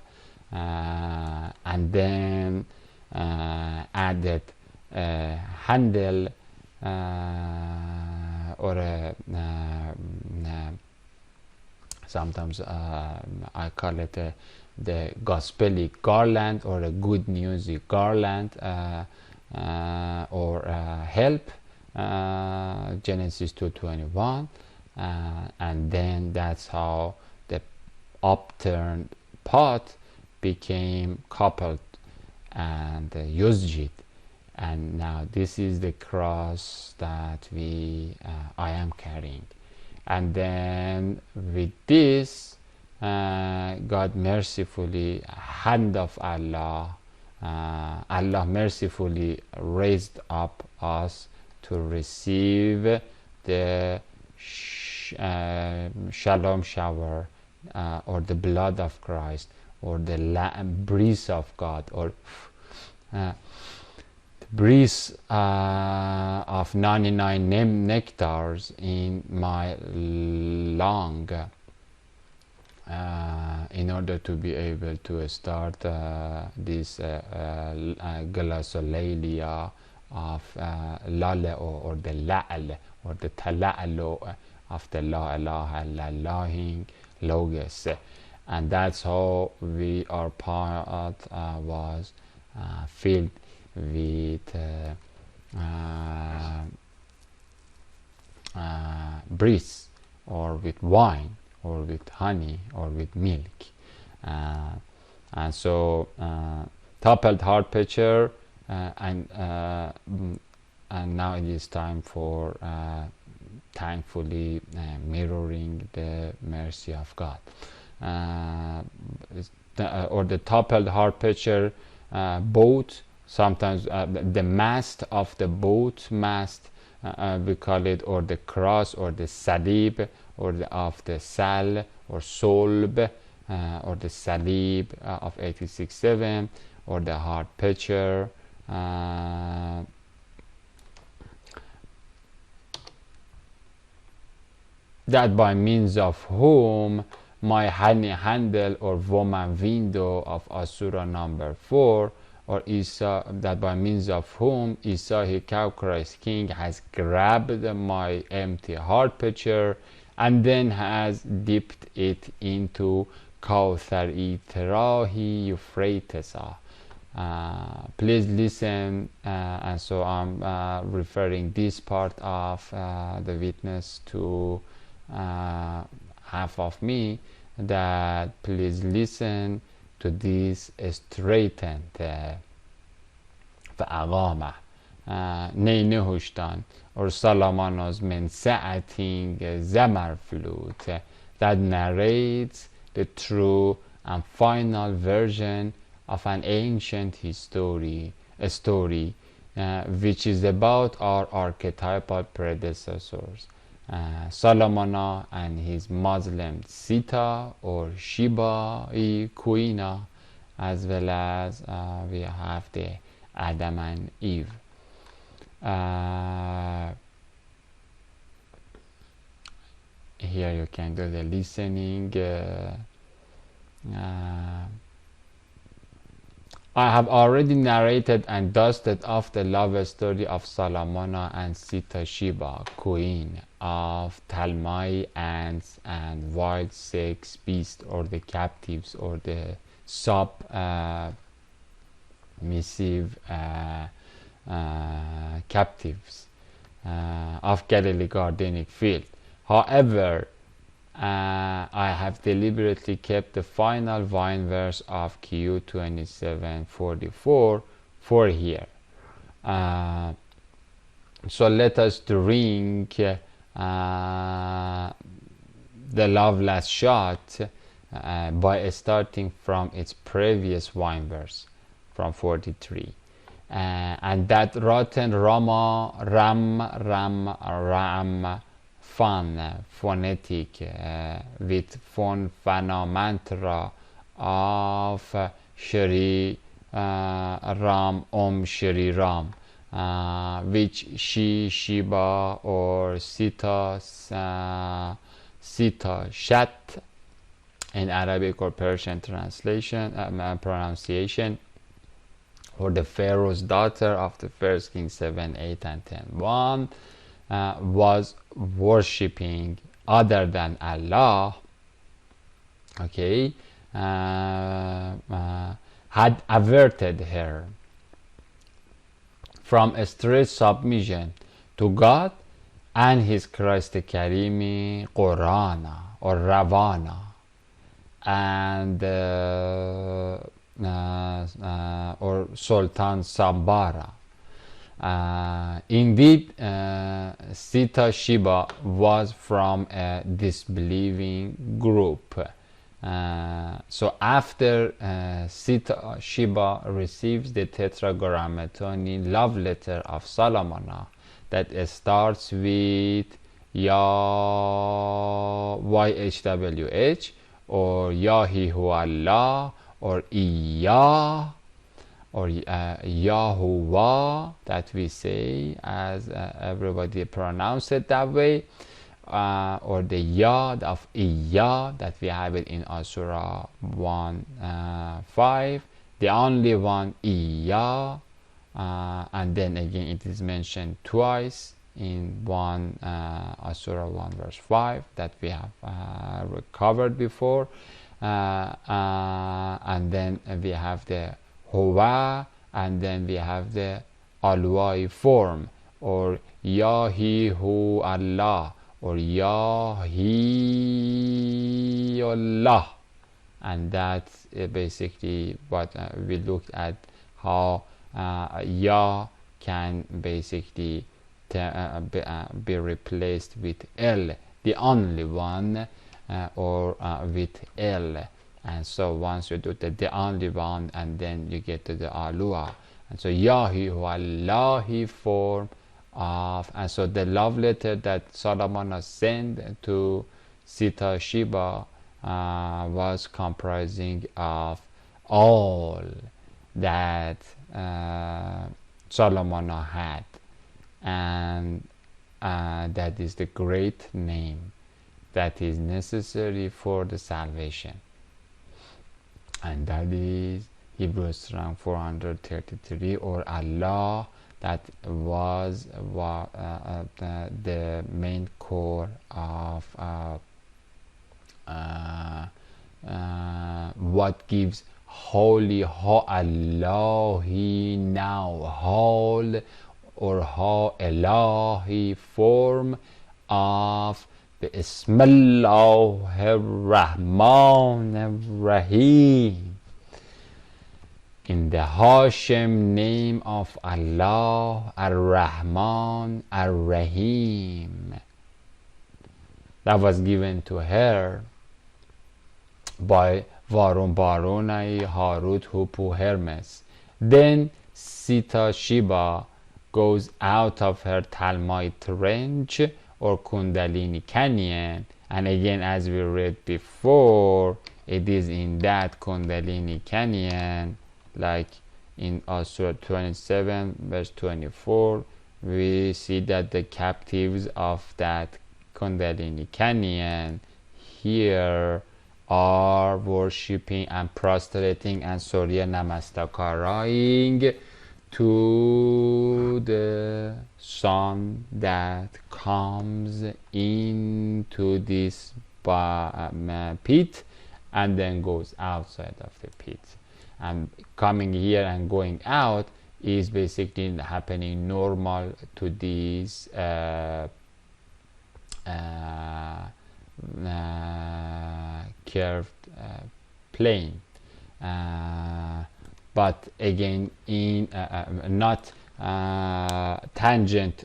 and then added a handle or a sometimes I call it the gospelic garland or a good music garland, or help, Genesis 2:21, and then that's how the upturned pot became coupled and used. And now this is the cross that I am carrying. And then with this, God mercifully, hand of Allah, Allah mercifully raised up us to receive the shalom shower, or the blood of Christ, or the breeze of God, or breeze of 99 nectars in my lung, in order to be able to start this glossolalia of lale, or the la'al, or the tala'lu of the la ilaha illallah logos. And that's how our part was filled with breeze, or with wine, or with honey, or with milk. And so toppled heart picture, and now it is time for thankfully mirroring the mercy of God. Or the toppled heart picture, boat, sometimes the mast of the boat mast, we call it, or the cross, or the salib, or of the sal, or solb, or the salib of 86.7, or the heart picture, that by means of whom my honey handle, or woman window of Asura number 4, or Isa, that by means of whom Isa, he cow Christ King, has grabbed my empty heart pitcher and then has dipped it into Kawthar Itrahi Euphrates. Please listen, and so I'm referring this part of the witness to half of me, that please listen to this straightened فأقامه نینهشتان or Solomonos men sa'ating zamar flute, that narrates the true and final version of an ancient a story which is about our archetypal predecessors, Solomon and his Muslim Sita or Shiba queen, as well as we have the Adam and Eve. Here you can do the listening. I have already narrated and dusted off the love story of Solomon and Sita Shiba, queen of Talmai ants and wild sex beasts, or the captives, or the submissive captives of Galilee Gardenic field. However, I have deliberately kept the final vine verse of Q 27:44 for here. So let us drink the love last shot by starting from its previous vine verse from 43. And that rotten ram fun phonetic with phonanamantra of Shri Ram Shri Ram, which Shiba or Sita Shat in Arabic or Persian translation pronunciation, or the Pharaoh's daughter of the first king 7, 8 and 10 1, was worshipping other than Allah, okay, had averted her from a strict submission to God and His Christ Karimi Quran or Ravana, and or Sultan Sambara. Indeed, Sita Shiba was from a disbelieving group. So after Sita Shiba receives the tetragrammaton love letter of Solomon that starts with YHWH or Yahihu Allah or Iyah or Yahuwah, that we say as everybody pronounce it that way, or the Yad of Iyah that we have it in Asura 1:5, the only one Iyah, and then again it is mentioned twice in Asura 1:5 that we have covered before, and then we have the Huwa, and then we have the Alwai form, or Yahihu Allah or Yahi Allah, and that's basically what we looked at, how Ya can basically be replaced with El, the only one, or with El. And so once you do the only one, and then you get to the Alua, and so Yahihu Allahi form of, and so the love letter that Solomon sent to Sita Shiba was comprising of all that Solomon had, and that is the great name that is necessary for the salvation, and that is Hebrews strong 433, or Allah, that was the main core of what gives holy Allahi now whole or Allahi form of the Bismillahir Rahmanir Rahim, in the Hashem name of Allah, Ar-Rahman, Ar-Rahim, that was given to her by Varun Barunai, Harut Hupu Hermes. Then Sita Shiba goes out of her Talmite range or Kundalini Canyon, and again, as we read before, it is in that Kundalini Canyon, like in Surah 27 verse 24, we see that the captives of that Kundalini Canyon here are worshipping and prostrating and Surya Namastakaraing to the sun that comes into this pit and then goes outside of the pit. And coming here and going out is basically happening normal to these curved plane, but again in not tangent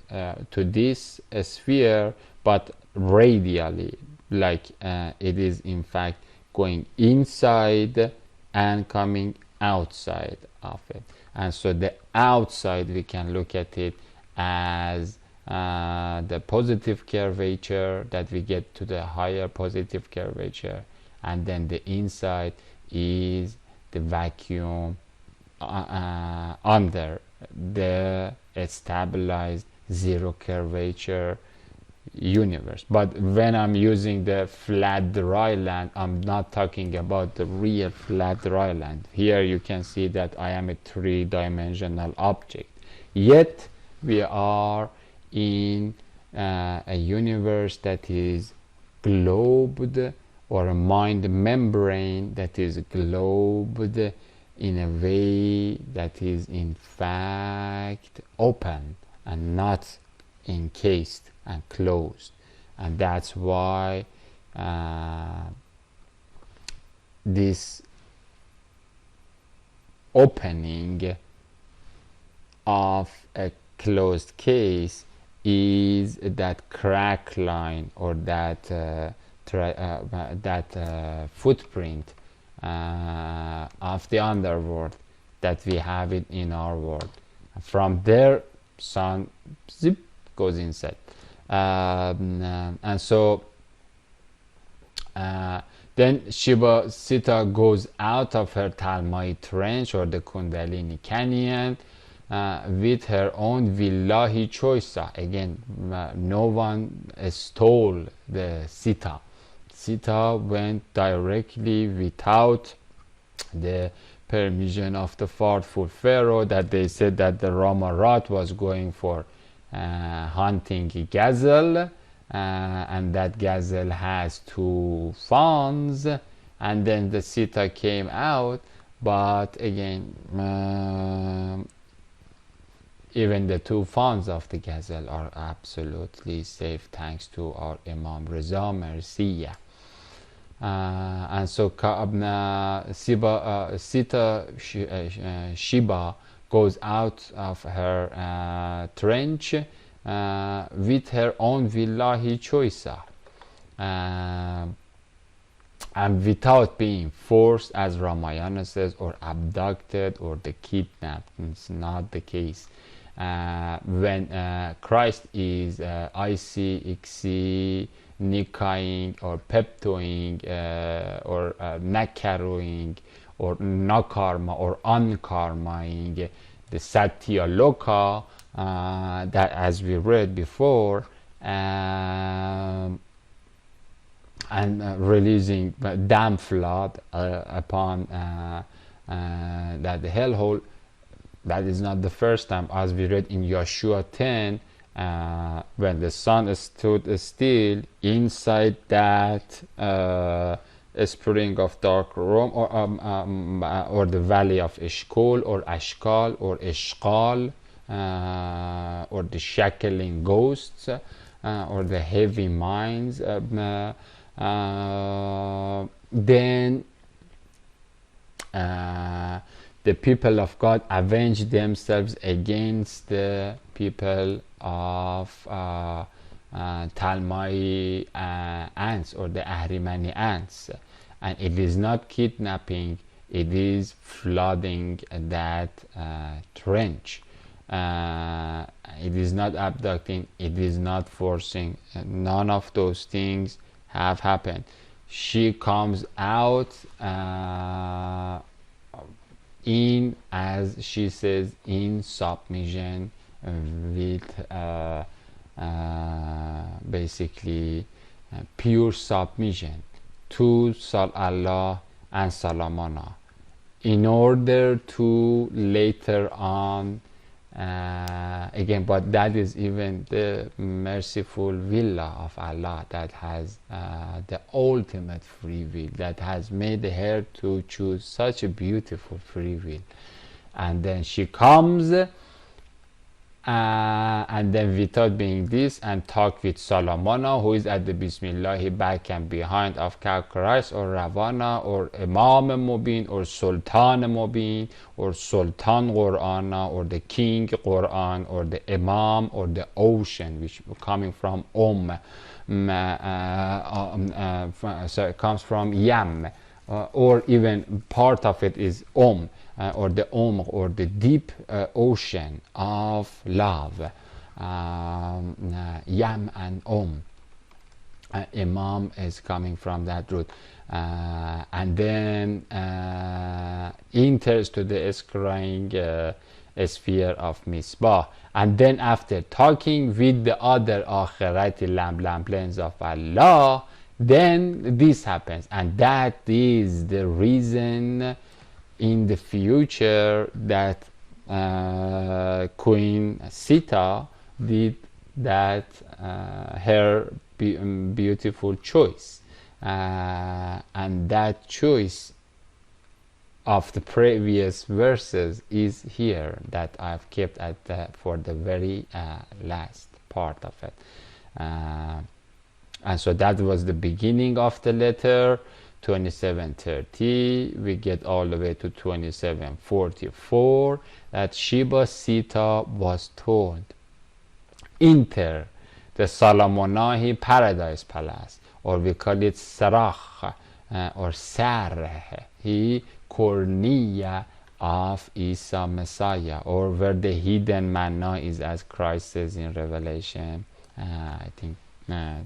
to this sphere, but radially, like it is in fact going inside and coming outside of it. And so the outside, we can look at it as the positive curvature that we get to the higher positive curvature, and then the inside is the vacuum under the stabilized zero curvature universe. But when I'm using the flat dry land, I'm not talking about the real flat dry land. Here you can see that I am a three-dimensional object, yet we are in a universe that is globed, or a mind membrane that is globed in a way that is in fact open and not encased and closed. And that's why this opening of a closed case is that crack line, or that footprint of the underworld that we have it in our world. From there, sun zip goes inside, and so then Shiba Sita goes out of her Talmite range, or the Kundalini Canyon, with her own Villahi choice. Again, no one stole the Sita. Sita went directly without the permission of the thoughtful pharaoh, that they said that the Ramarat was going for hunting a gazelle, and that gazelle has two fawns, and then the Sita came out. But again, even the two fawns of the gazelle are absolutely safe, thanks to our Imam Reza Mersiya. And so Sita Shiba goes out of her trench with her own Villahi choice, and without being forced, as Ramayana says, or abducted, or the kidnapped. It's not the case. When Christ is ICXC nikaing, or peptoing, or nakaruing, or nakarma, or unkarmaing the Satya Loka, that, as we read before, and releasing dam flood upon that hellhole. That is not the first time, as we read in Yeshua 10, when the sun stood still inside that spring of dark Rome, or the valley of Eshkol, or Ashkal, or Eshkal, or the shackling ghosts, or the heavy minds. Then the people of God avenge themselves against the people of Talmai ants, or the Ahrimani ants, and it is not kidnapping, it is flooding that trench. It is not abducting, it is not forcing. None of those things have happened. She comes out in, as she says, in submission with basically pure submission to Allah and Salamana, in order to later on again, but that is even the merciful will of Allah that has the ultimate free will, that has made her to choose such a beautiful free will. And then she comes and then without being this, and talk with Salamana, who is at the Bismillah back and behind of Christ, or Ravana, or Imam Mubin, or Sultan Mubin, or Sultan Quran, or the King Quran, or the Imam, or the ocean, which coming from so it comes from Yam, or even part of it is or the or the deep ocean of love, Yam and Imam is coming from that root, and then enters to the scrying sphere of Misbah, and then after talking with the other Akhirati lamplens of Allah, then this happens. And that is the reason in the future that Queen Sita did that her beautiful choice, and that choice of the previous verses is here, that I've kept at for the very last part of it. And so that was the beginning of the letter 2730. We get all the way to 2744, that Sheba Sita was told, enter the Salamanahi Paradise Palace, or we call it Sarach or Sarh, he cornea of Isa Messiah, or where the hidden manna is, as Christ says in Revelation I think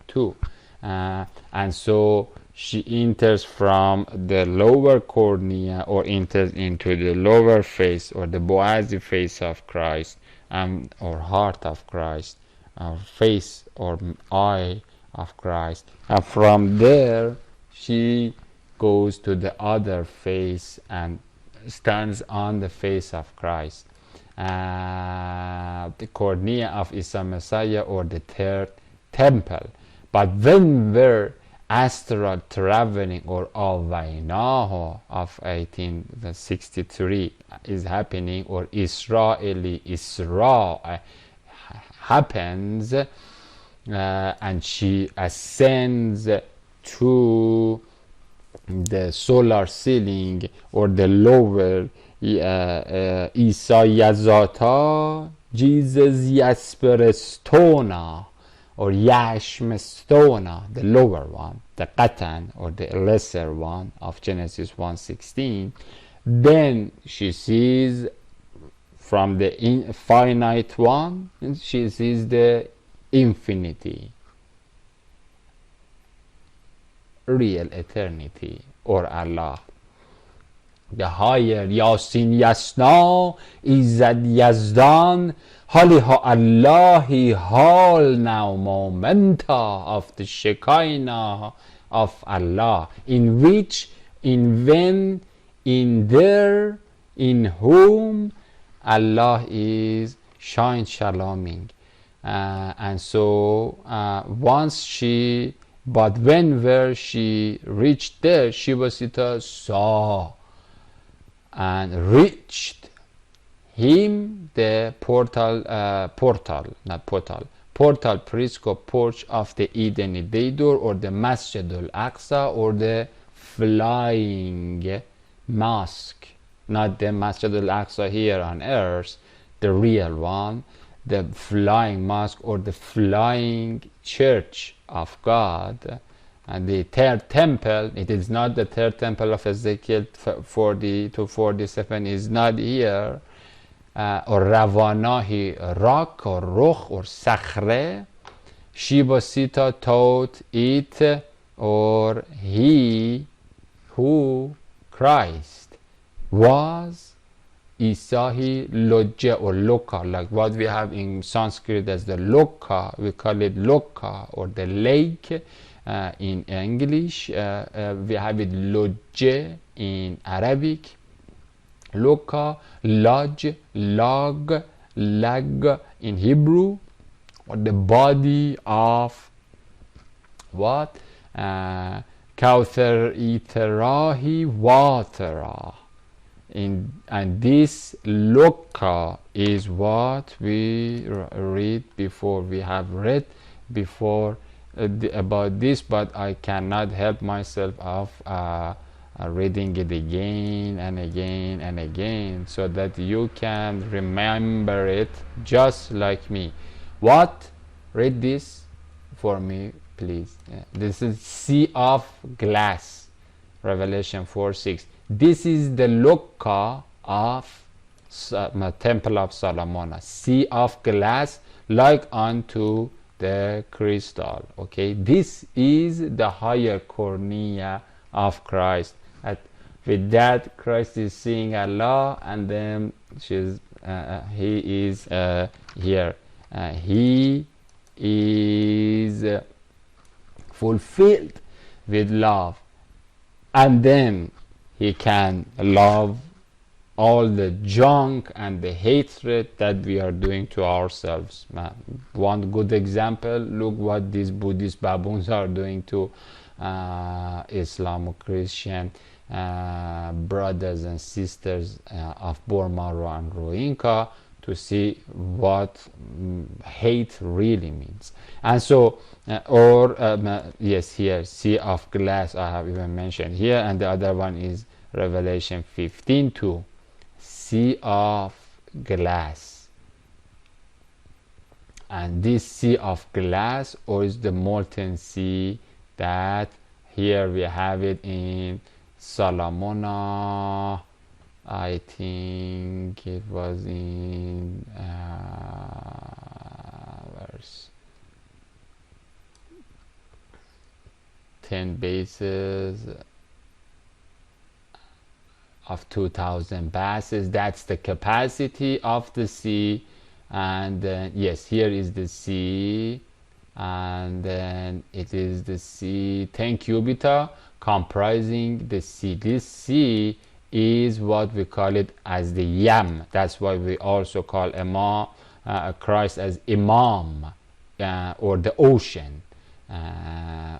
2. And so she enters from the lower cornea, or enters into the lower face, or the boazi face of Christ, or heart of Christ, or face or eye of Christ. And from there she goes to the other face and stands on the face of Christ, the cornea of Isa Messiah, or the third temple. But when we're astral traveling, or Avainaho of 1863 is happening, or Israeli Isra happens, and she ascends to the solar ceiling, or the lower Isa Yazata, Jesus Yasperestona, or Yashmestona, the lower one, the Qatan, or the lesser one of Genesis 1:16. Then she sees from the finite one, she sees the infinity, real eternity, or Allah. The higher Yasin Yasna, Izzad Yazdan, Haliha Allahi Hal now momenta of the Shekinah of Allah, in which, in when, in there, in whom Allah is shine shaloming. And so once she, but where she reached there, Shiva Sita saw and reached him the portal periscope porch of the Eden Daydur, or the Masjid al-Aqsa, or the flying mosque, not the Masjid al-Aqsa here on earth, the real one, the flying mosque, or the flying church of God, the third temple. It is not the third temple of Ezekiel 40 to 47 is not here. Or Ravanahi, rock or Ruch or Sakhre. Sheba Sita taught it, or he who Christ was Isahi Lojja or Loka, like what we have in Sanskrit as the Loka, we call it Loka, or the lake in English. We have it Lojje in Arabic. Loka, Lodge, Log, Lag in Hebrew, or the body of what? Kauthar Iterahi Watera. And this Loka is what we read before. We have read before about this, but I cannot help myself of reading it again and again and again, so that you can remember it just like me. What? Read this for me, please. This is sea of glass, Revelation 4:6. This is the Loka of Temple of Solomon, sea of glass like unto the crystal. Okay, this is the higher cornea of Christ. With that, Christ is seeing Allah, and then he is here. He is fulfilled with love, and then he can love all the junk and the hatred that we are doing to ourselves. One good example, look what these Buddhist baboons are doing to Islam Christian brothers and sisters of Burma and Rohingya, to see what hate really means. And so yes, here sea of glass I have even mentioned here, and the other one is Revelation 15:2, sea of glass. And this sea of glass, or is the molten sea, that here we have it in Solomon. I think it was in verse 10 bases of 2,000 basses. That's the capacity of the sea. And then yes, here is the sea, and then it is the sea 10 cubita comprising the sea. This sea is what we call it as the Yam. That's why we also call Christ as Imam, or the ocean,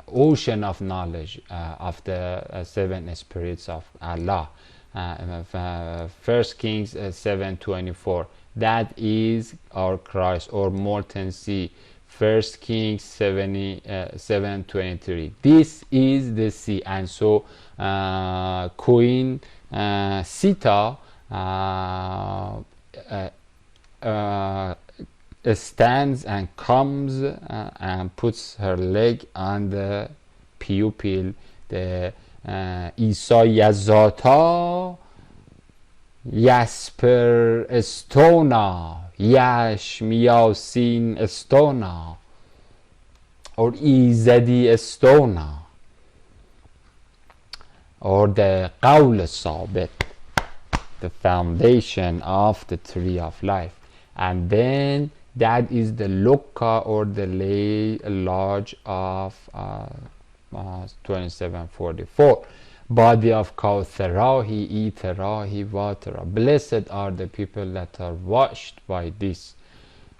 ocean of knowledge of the seven spirits of Allah. 1 Kings 7:24. That is our Christ, or molten sea. 1 Kings 7:23. This is the sea. And so Queen Sita stands and comes and puts her leg on the pupil, the Isa Yazata Jasper Estona, Yash Miyasin Estona, or Izadi Estona, or the Qawl Sabit, the foundation of the tree of life. And then that is the Loka, or the lodge of 2744. Body of Kautharahi, Iterahi, Vatara. Blessed are the people that are washed by this.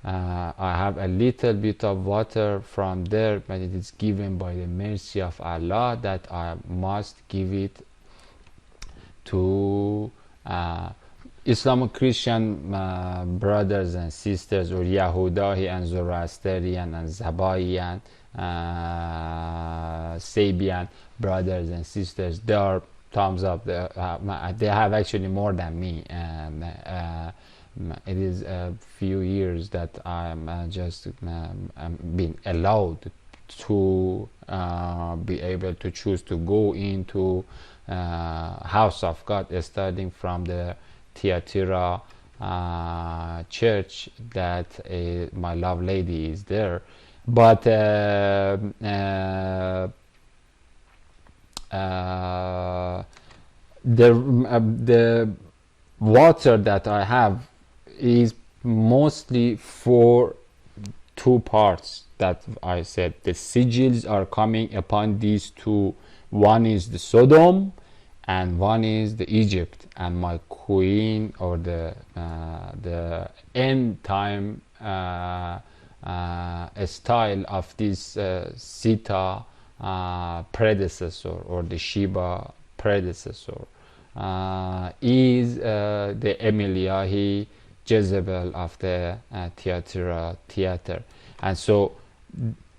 I have a little bit of water from there, but it is given by the mercy of Allah, that I must give it to Islam Christian brothers and sisters, or Yahudahi and Zoroastrian and Zabaian, Sabian brothers and sisters. They are thumbs up. They have actually more than me. It is a few years that I'm just been allowed to be able to choose to go into house of God, studying from the Thyatira church that my love lady is there. But the water that I have is mostly for two parts that I said. The sigils are coming upon these two. One is the Sodom and one is the Egypt, and my queen, or the end time style of this Sita predecessor, or the Sheba predecessor, is the Emiliahi Jezebel of the Thyatira theater. And so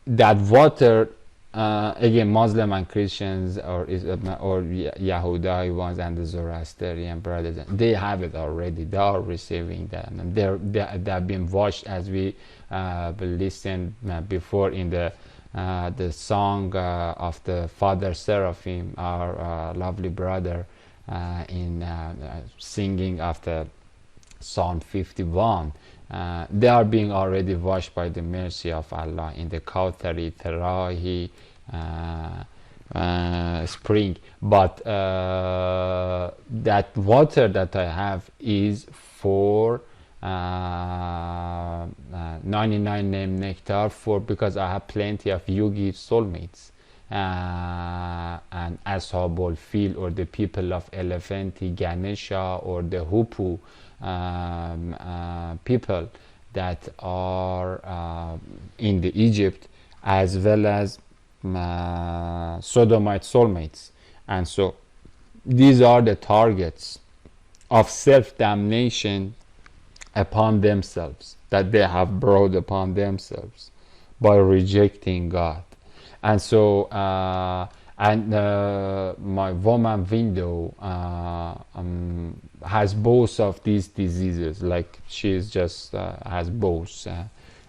that water, again, Muslim and Christians, or Yahudi ones and the Zoroastrian brothers, they have it already. They are receiving that, and they have been washed, as we listened before in the song of the Father Seraphim, our lovely brother, in singing of the Psalm 51. They are being already washed by the mercy of Allah in the Kawthari Tarahi spring. But that water that I have is for 99 name nectar, because I have plenty of yogi soulmates, and Ashabul Fil, or the people of Elephanti, Ganesha, or the Hupu people that are in the Egypt, as well as Sodomite soulmates. And so these are the targets of self-damnation upon themselves, that they have brought upon themselves by rejecting God. And so my woman window has both of these diseases, like she's just has both,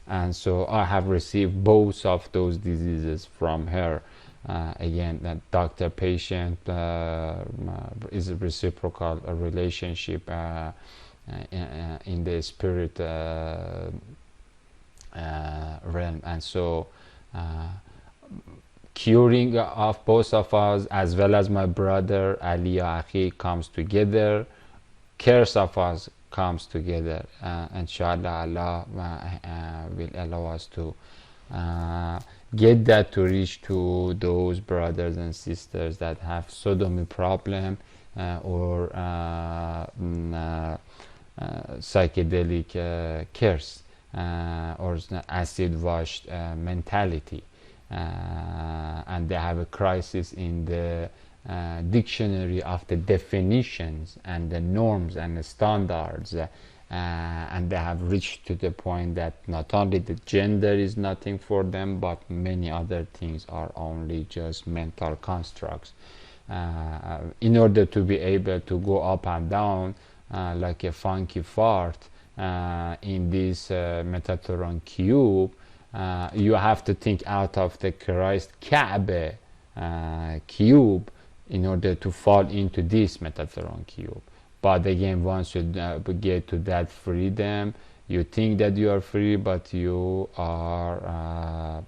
and so I have received both of those diseases from her. Again, that doctor-patient is a reciprocal relationship in the spirit realm. And so curing of both of us, as well as my brother Ali Akhi, comes together. Cares of us comes together. Inshallah, Allah will allow us to get that to reach to those brothers and sisters that have sodomy problem, or psychedelic curse, or acid washed mentality, and they have a crisis in the dictionary of the definitions and the norms and the standards, and they have reached to the point that not only the gender is nothing for them, but many other things are only just mental constructs. In order to be able to go up and down like a funky fart in this Metatron cube, you have to think out of the Christ Kaaba cube in order to fall into this Metatron cube. But again, once you get to that freedom, you think that you are free, but you are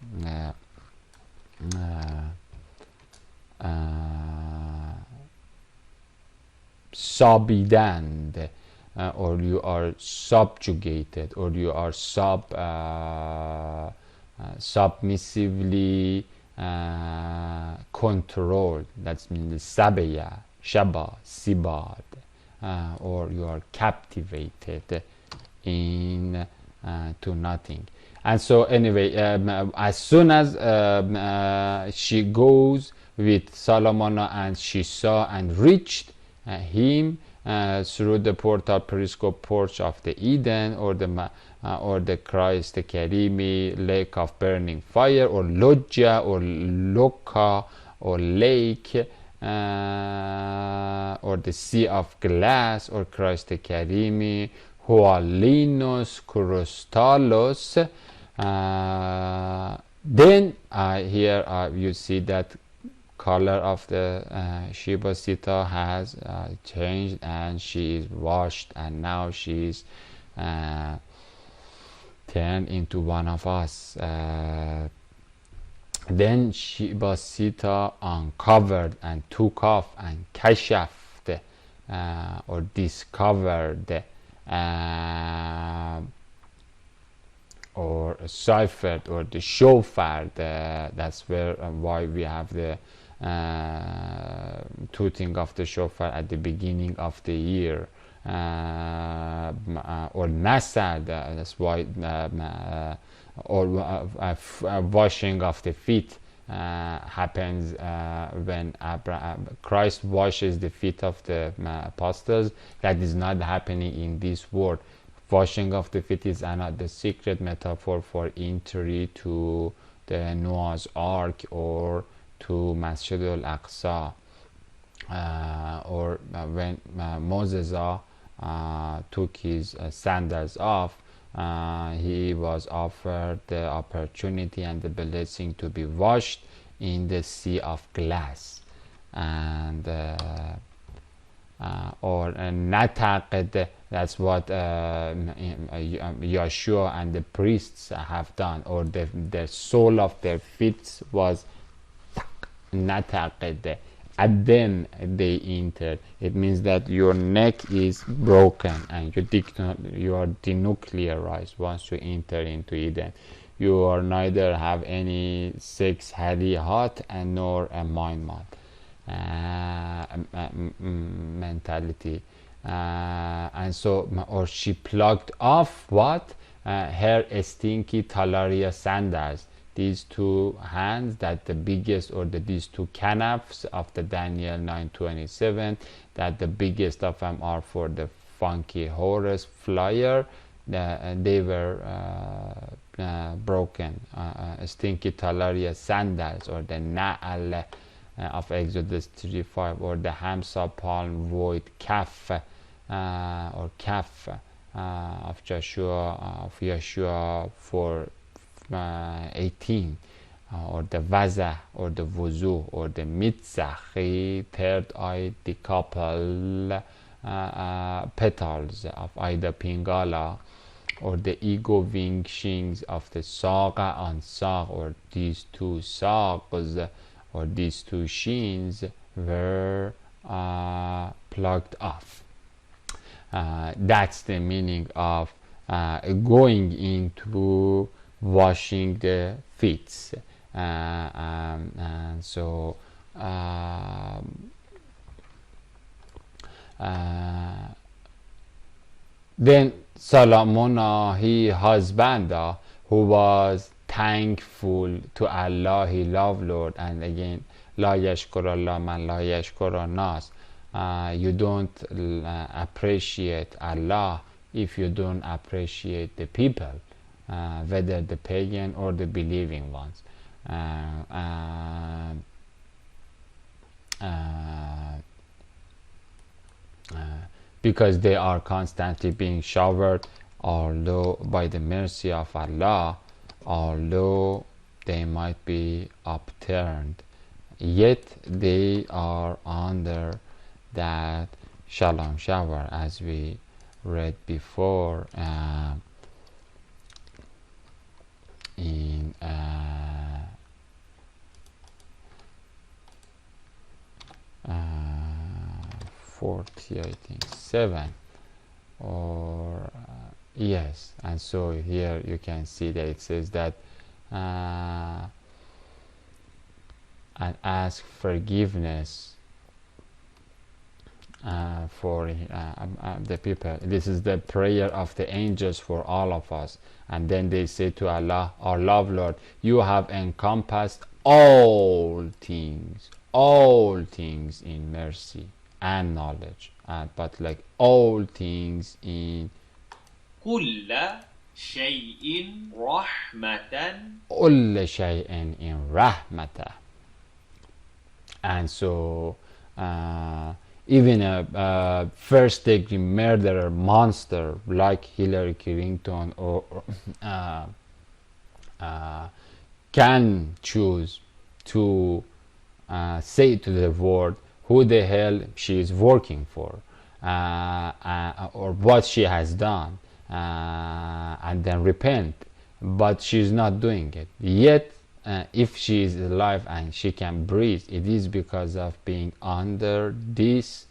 subidand, or you are subjugated, or you are submissively controlled. That's means the sabeya, shaba, sibad, or you are captivated in to nothing. And so anyway, as soon as she goes with Solomon, and she saw and reached him through the portal periscope porch of the Eden, or the Christ the Karimi lake of burning fire, or Lodja, or Loka, or lake, or the sea of glass, or Christ the Karimi, Hualinos Kourostalos, Then here you see that color of the Shiba Sita has changed, and she is washed, and now she is turned into one of us. Then Shiba Sita uncovered and took off and kashafed or discovered or ciphered, or the shofar. That's where why we have the tooting of the shofar at the beginning of the year, or nasad. That's why or washing of the feet happens when Christ washes the feet of the apostles. That is not happening in this world. Washing of the feet is another secret metaphor for entry to the Noah's Ark, or to Masjid al-Aqsa, or when Moses took his sandals off, he was offered the opportunity and the blessing to be washed in the sea of glass. And or nataqed, that's what Yeshua and the priests have done, or the sole of their feet was nataqed, and then they entered. It means that your neck is broken and you are denuclearized once you enter into Eden. You are neither have any sex hot and nor a mind mentality. And so, or she plucked off what? Her stinky talaria sandals. These two hands, that the biggest, or these two canafs of the Daniel 9:27, that the biggest of them are for the funky Horus flyer. They were broken. Stinky talaria sandals, or the na'al of Exodus 3:5, or the Hamsa palm void kaf, or kaf of Yeshua for 18, or the vaza, or the wuzu, or the mitzach, third eye decouple petals of Ida Pingala, or the ego wingshings of the saga on sag, or these two sags, or these two sheens were plucked off. That's the meaning of going into washing the feet. And so then Solomon, his husband, who was thankful to Allah, he loved Lord. And again, la yashkur Allah man la yashkur nas. You don't appreciate Allah if you don't appreciate the people, whether the pagan or the believing ones. Because they are constantly being showered, although by the mercy of Allah, although they might be upturned, yet they are under that shalom shower, as we read before in 40, I think 7, or yes. And so here you can see that it says that and ask forgiveness for the people. This is the prayer of the angels for all of us. And then they say to Allah, our love Lord, you have encompassed all things in mercy and knowledge, but like all things in كل شيء رحمة كل شيء in rahmata. And so even a first degree murderer monster like Hillary Clinton or can choose to say to the world who the hell she is working for, or what she has done, and then repent, but she's not doing it yet. If she is alive and she can breathe, it is because of being under this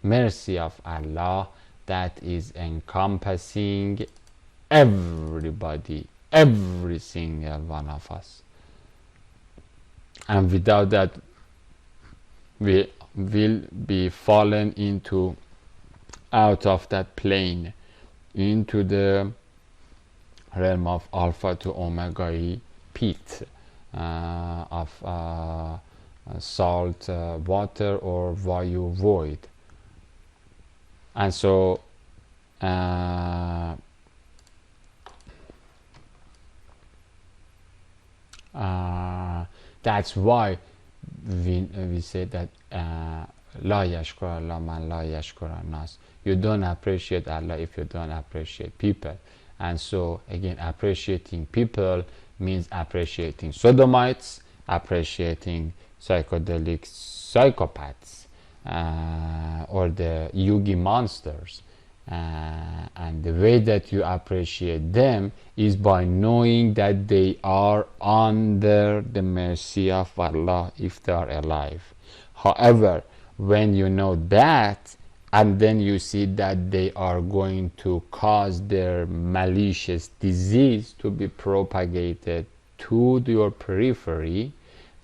mercy of Allah that is encompassing everybody, every single one of us. And without that, we will be fallen into out of that plane into the realm of alpha to omega pit of salt water or vayu void. And so that's why we say that La yashkur Allah man la yashkur nas. You don't appreciate Allah if you don't appreciate people. And so again, appreciating people means appreciating sodomites, appreciating psychedelic psychopaths, or the yugi monsters. And the way that you appreciate them is by knowing that they are under the mercy of Allah if they are alive. However, when you know that, and then you see that they are going to cause their malicious disease to be propagated to your periphery,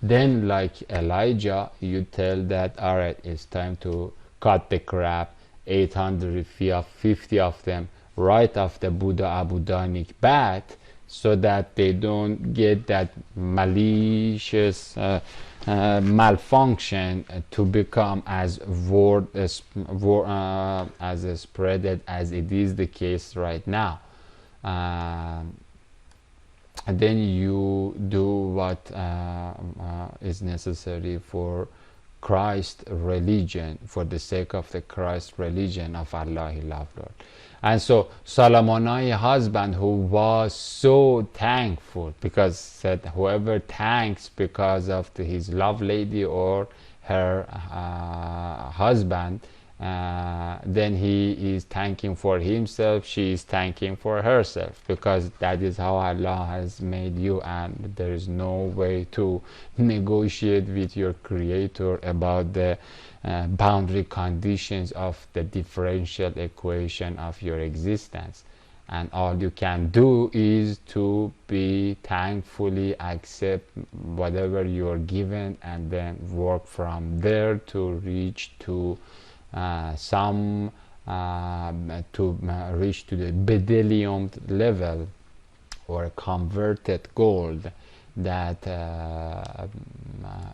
then like Elijah, you tell that, all right, it's time to cut the crap, 850 of them right off the Buddha Abudanic bat, so that they don't get that malicious malfunction to become as as spreaded as it is the case right now. And then you do what is necessary for Christ religion, for the sake of the Christ religion of Allah, love Lord. And so Solomon's husband, who was so thankful, because said whoever thanks because of his love lady or her husband, then he is thanking for himself, she is thanking for herself, because that is how Allah has made you, and there is no way to negotiate with your creator about the boundary conditions of the differential equation of your existence. And all you can do is to be thankfully accept whatever you are given, and then work from there to reach to reach to the bedelium level, or converted gold, that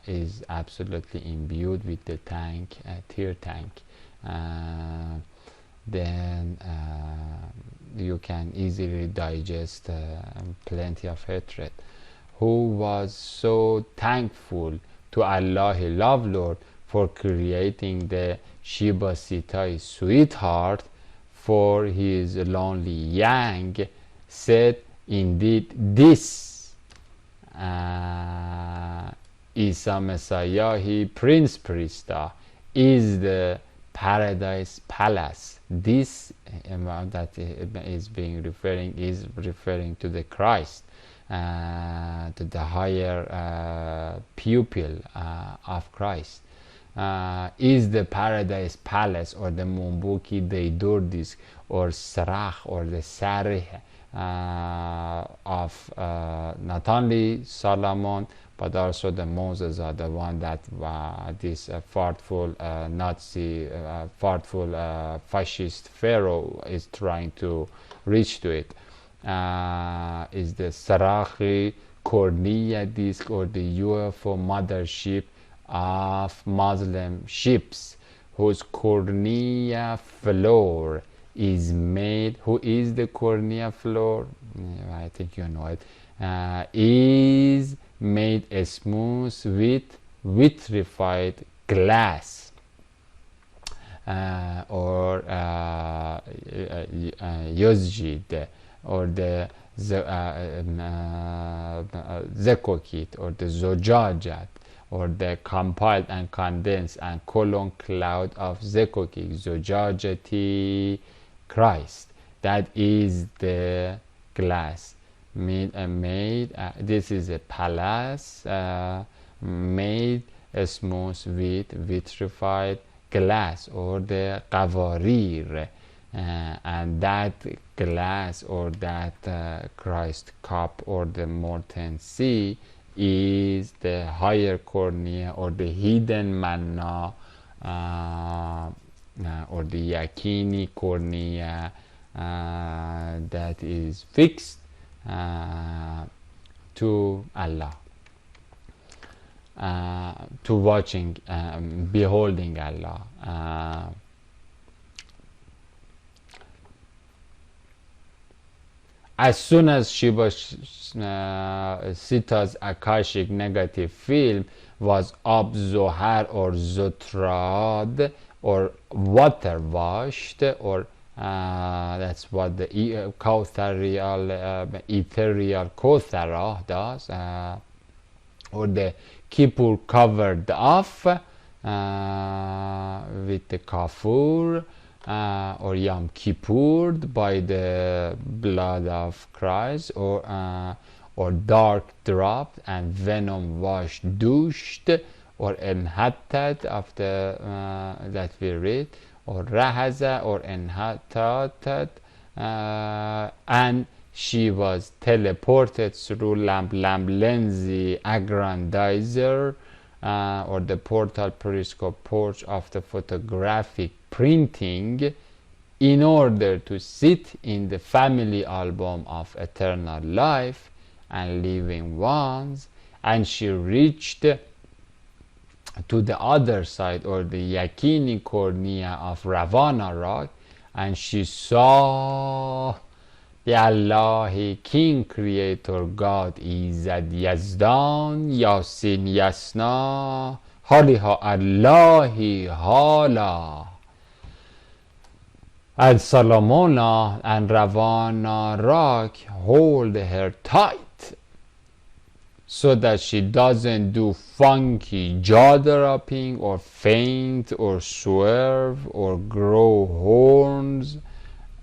is absolutely imbued with the tank, tear tank. Then you can easily digest plenty of hatred. Who was so thankful to Allah, love Lord, for creating the Shiba Sitai sweetheart for his lonely yang, said, indeed this Isa Messiah, Prince Prista, is the paradise palace. This that is referring to the Christ, to the higher pupil of Christ, is the paradise palace, or the Mumbuki Deidurdis, or Sarach, or the Sarih of not only Solomon, but also the Moses, are the one that this thoughtful Nazi, thoughtful fascist Pharaoh is trying to reach to it. Is the Sarahi Cornea disk, or the UFO mothership of Muslim ships, whose cornea floor is made. Who is the cornea floor? I think you know it. Is made smooth with vitrified glass, or Yozjid, or the Zekokit, or the Zojajat, or the compiled and condensed and colon cloud of Zekokit, Zojajati Christ. That is the glass made this is a palace made smooth with vitrified glass, or the Qawarir, and that glass, or that Christ cup, or the molten sea, is the higher cornea, or the hidden manna, or the yakini cornea, that is fixed to Allah, to watching, beholding Allah. As soon as Shiva Sita's Akashic negative field was abzohar, or zotrad, or water washed, or that's what the ethereal Kauthara does, or the Kippur covered off with the Kafur, or Yom Kippur by the blood of Christ, or dark dropped and venom washed, douched, or enhatted after that we read, or rahaza, or enhatted, and she was teleported through lamp lensi aggrandizer, or the portal periscope porch of the photographic printing, in order to sit in the family album of eternal life and living ones. And she reached to the other side, or the yakini cornea of Ravana rock, and she saw the Allahi King, Creator, God, Izzad, Yazdan, Yasin, Yasna, Haliha Allahi Hala. And Salomona and Ravana rock hold her tight, so that she doesn't do funky jaw dropping, or faint, or swerve, or grow horns,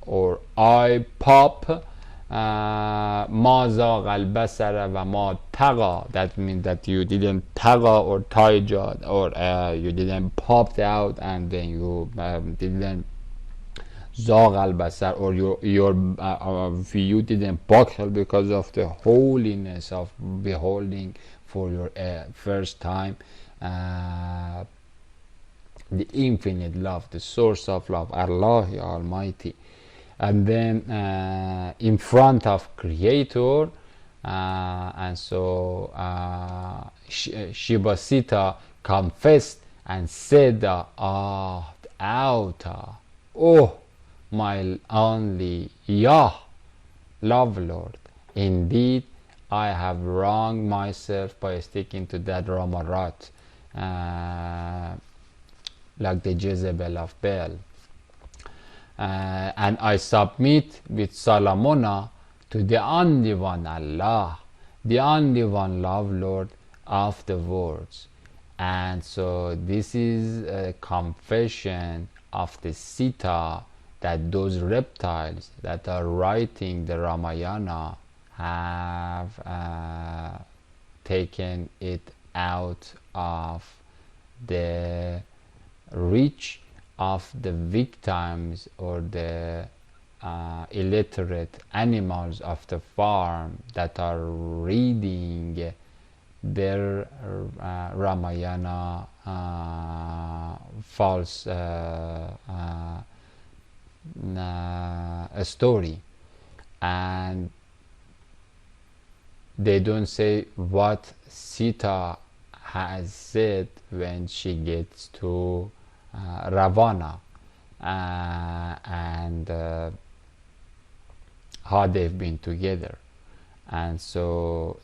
or eye pop. ما زاغ البصر و ما طغى. That means that you didn't taga, or taija, or you didn't popped out, and then you didn't zag al-basar, or your view didn't buckle because of the holiness of beholding for your first time the infinite love, the source of love, Allah Almighty. And then in front of Creator, and so Shiva Sita confessed and said out, oh my only Yah, love Lord, indeed I have wronged myself by sticking to that Ramarat, like the Jezebel of Baal, and I submit with Salamona to the only one Allah, the only one love Lord of the worlds. And so this is a confession of the Sita, that those reptiles that are writing the Ramayana have taken it out of the reach of the victims, or the illiterate animals of the farm that are reading their Ramayana false a story, and they don't say what Sita has said when she gets to Ravana, and how they've been together. And so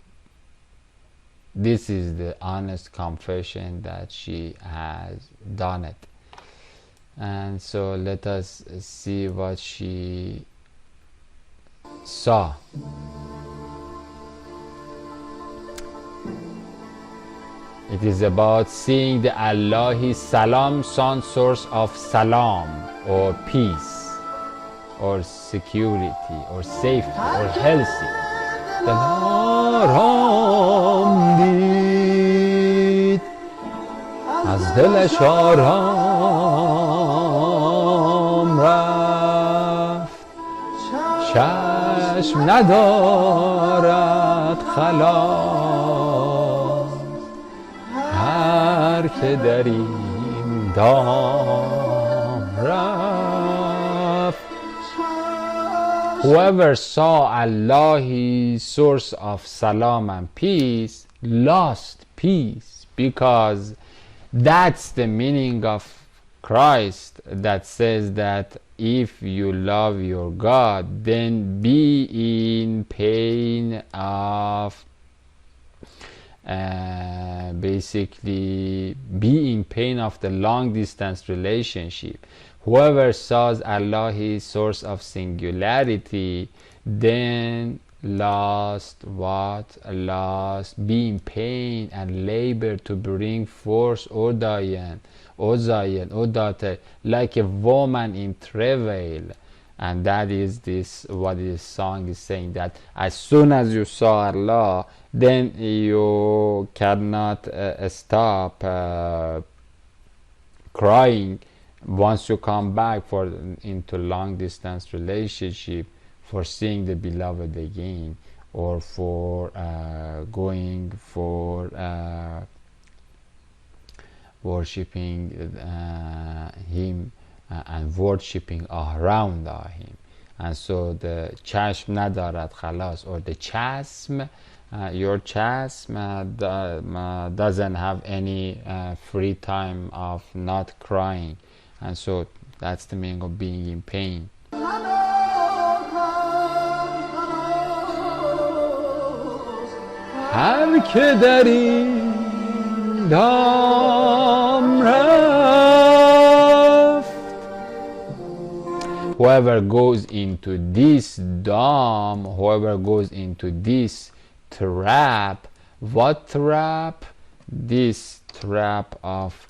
this is the honest confession that she has done it. And so let us see what she saw. It is about seeing the Allahi Salam, sun source of Salam, or peace, or security, or safety, or healthy. دلارام دید از دلش آرام رفت چشم ندارد خلاص هر که در این دام رفت. Whoever saw Allah's source of salam and peace lost peace, because that's the meaning of Christ that says that if you love your God, then be in pain of basically be in pain of the long distance relationship. Whoever saws Allah his source of singularity, then lost what? Lost being pain and labor to bring forth, O Zion, O daughter, like a woman in travail. And that is this, what this song is saying, that as soon as you saw Allah, then you cannot stop crying once you come back into long distance relationship, for seeing the beloved again, or for going for worshipping him and worshipping around him. And so the chasm nadarat khalas, or the chasm, your chasm doesn't have any free time of not crying. And so that's the meaning of being in pain. هر که در این دام رفت. Whoever goes into this dam, whoever goes into this trap, what trap? This trap of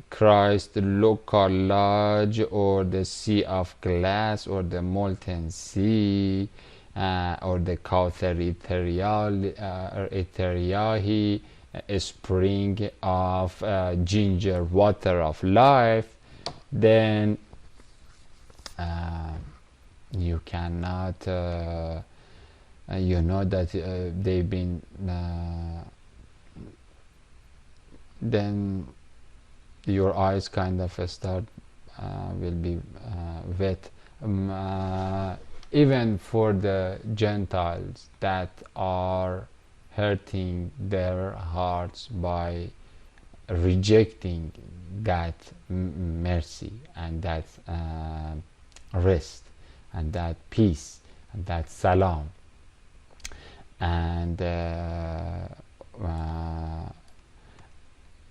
Christ, the local lodge, or the sea of glass, or the molten sea, or the Kauthar Eteriahi, a spring of ginger water of life, then you cannot, you know that they've been, then your eyes kind of start will be wet, even for the Gentiles that are hurting their hearts by rejecting that mercy and that rest and that peace and that salam. And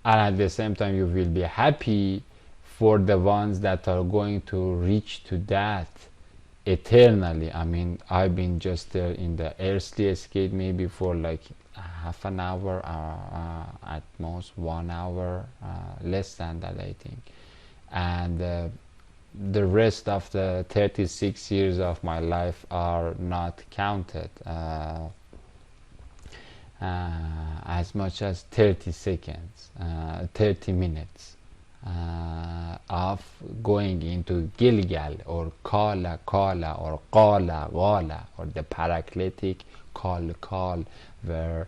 at the same time you will be happy for the ones that are going to reach to that eternally. I mean, I've been just there in the earthly escape maybe for like half an hour, at most 1 hour, less than that I think. And the rest of the 36 years of my life are not counted. As much as 30 seconds, 30 minutes of going into Gilgal, or Kala, or Qala, or the paracletic Kal, where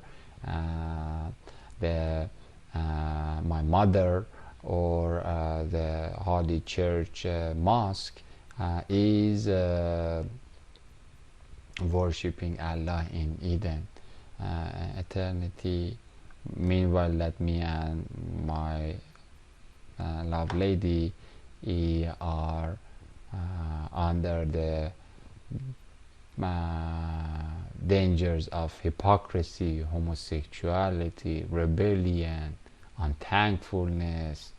my mother, or the Holy Church Mosque is worshipping Allah in Eden. Eternity. Meanwhile, that me and my love lady are under the dangers of hypocrisy, homosexuality, rebellion, unthankfulness,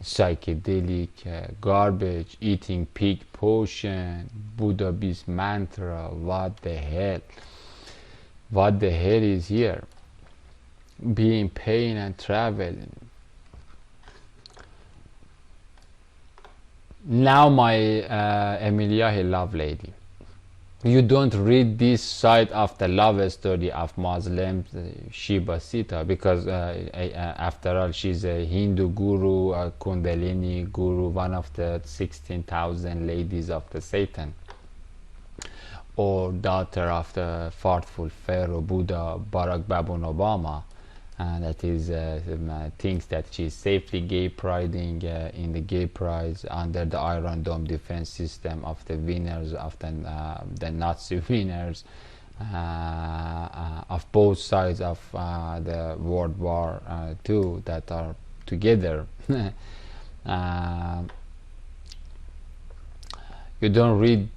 psychedelic garbage, eating pig potion, Buddha Beast mantra. What the hell? What the hell is here? be in pain and traveling. Now, my Emilia, love lady, you don't read this side of the love story of Muslims, Shiba Sita, because after all, she's a Hindu guru, a Kundalini guru, one of the 16,000 ladies of the Satan, or daughter of the thoughtful Pharaoh Buddha Barack Babun Obama. That is thinks that she's safely gay priding in the gay prides under the Iron Dome defense system of the winners of the Nazi winners of both sides of the World War II that are together. You don't read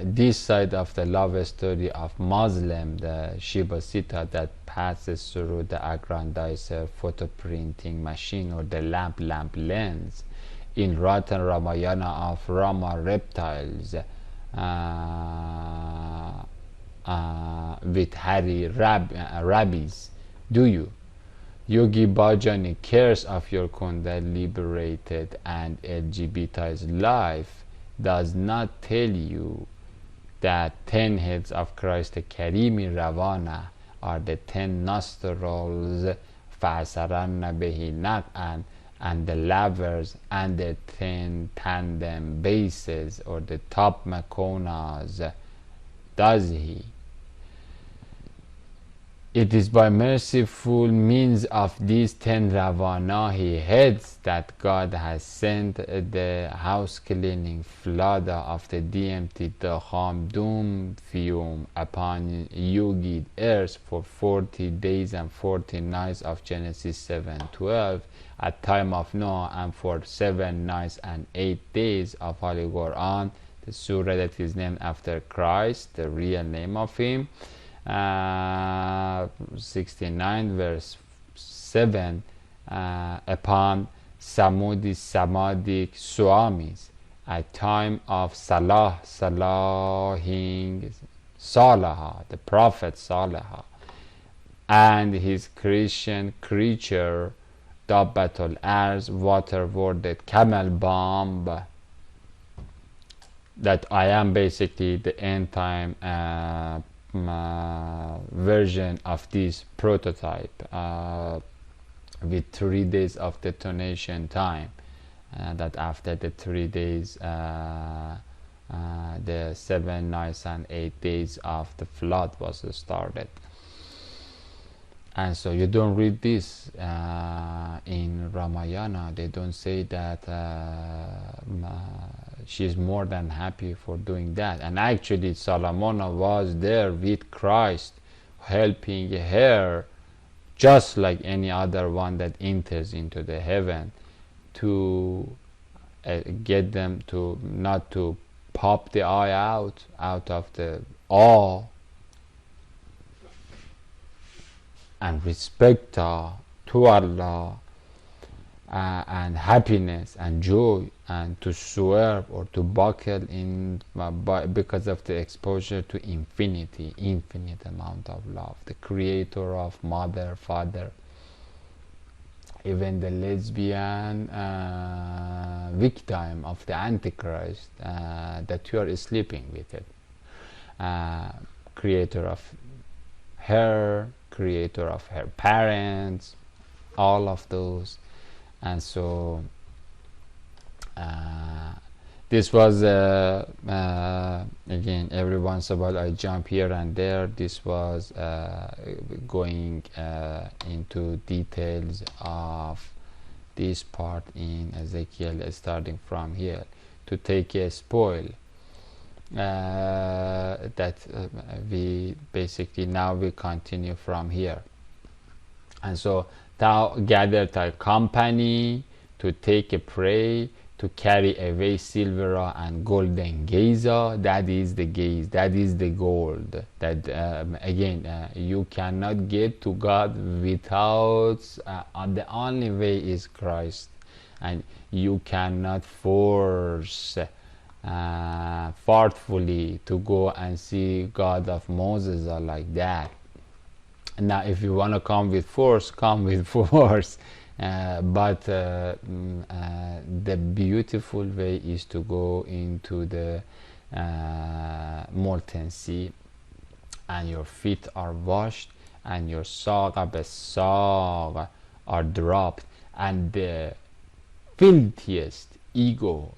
this side of the love story of Muslim, the Shiba Sita that passes through the aggrandizer photoprinting machine or the lamp lens in Rotten Ramayana of Rama reptiles with hairy rabbis. Do you? Yogi Bhajani cares of your Kundal liberated and LGBT's life, does not tell you that 10 heads of Christ Karimi Ravana are the 10 nostrils, Fasaranna Behi and the lavers, and the 10 tandem bases or the top makonas. Does he? It is by merciful means of these 10 Ravanahi heads that God has sent the house cleaning flood of the DMT Daham Doom fume upon Yogi earth for 40 days and 40 nights of Genesis 7:12 at time of Noah, and for 7 nights and 8 days of Holy Quran, the surah that is named after Christ, the real name of him. 69 verse 7 upon Samudi Samadik Swamis at time of Salahing Salaha, the Prophet Salaha, and his Christian creature Dabbatul Ars water worded camel bomb, that I am basically the end time version of this prototype with 3 days of detonation time, that after the 3 days the 7 nights and 8 days of the flood was started. And so you don't read this in Ramayana. They don't say that she's more than happy for doing that. And actually Salamona was there with Christ, helping her just like any other one that enters into the heaven, to get them to not to pop the eye out of the awe and respect to Allah and happiness and joy, and to swerve or to buckle in because of the exposure to infinite amount of love, the creator of mother, father, even the lesbian victim of the Antichrist that you are sleeping with it, creator of her, creator of her parents, all of those. And so this was again, every once in a while I jump here and there. This was going into details of this part in Ezekiel, starting from here to take a spoil that we basically now we continue from here. And so thou gathered thy company to take a prey, to carry away silver and golden gazer. That is the gaze, that is the gold. That again, you cannot get to God without the only way is Christ, and you cannot force thoughtfully to go and see God of Moses or like that. Now, if you want to come with force, come with force. But the beautiful way is to go into the molten sea, and your feet are washed, and your saga besag are dropped, and the filthiest ego,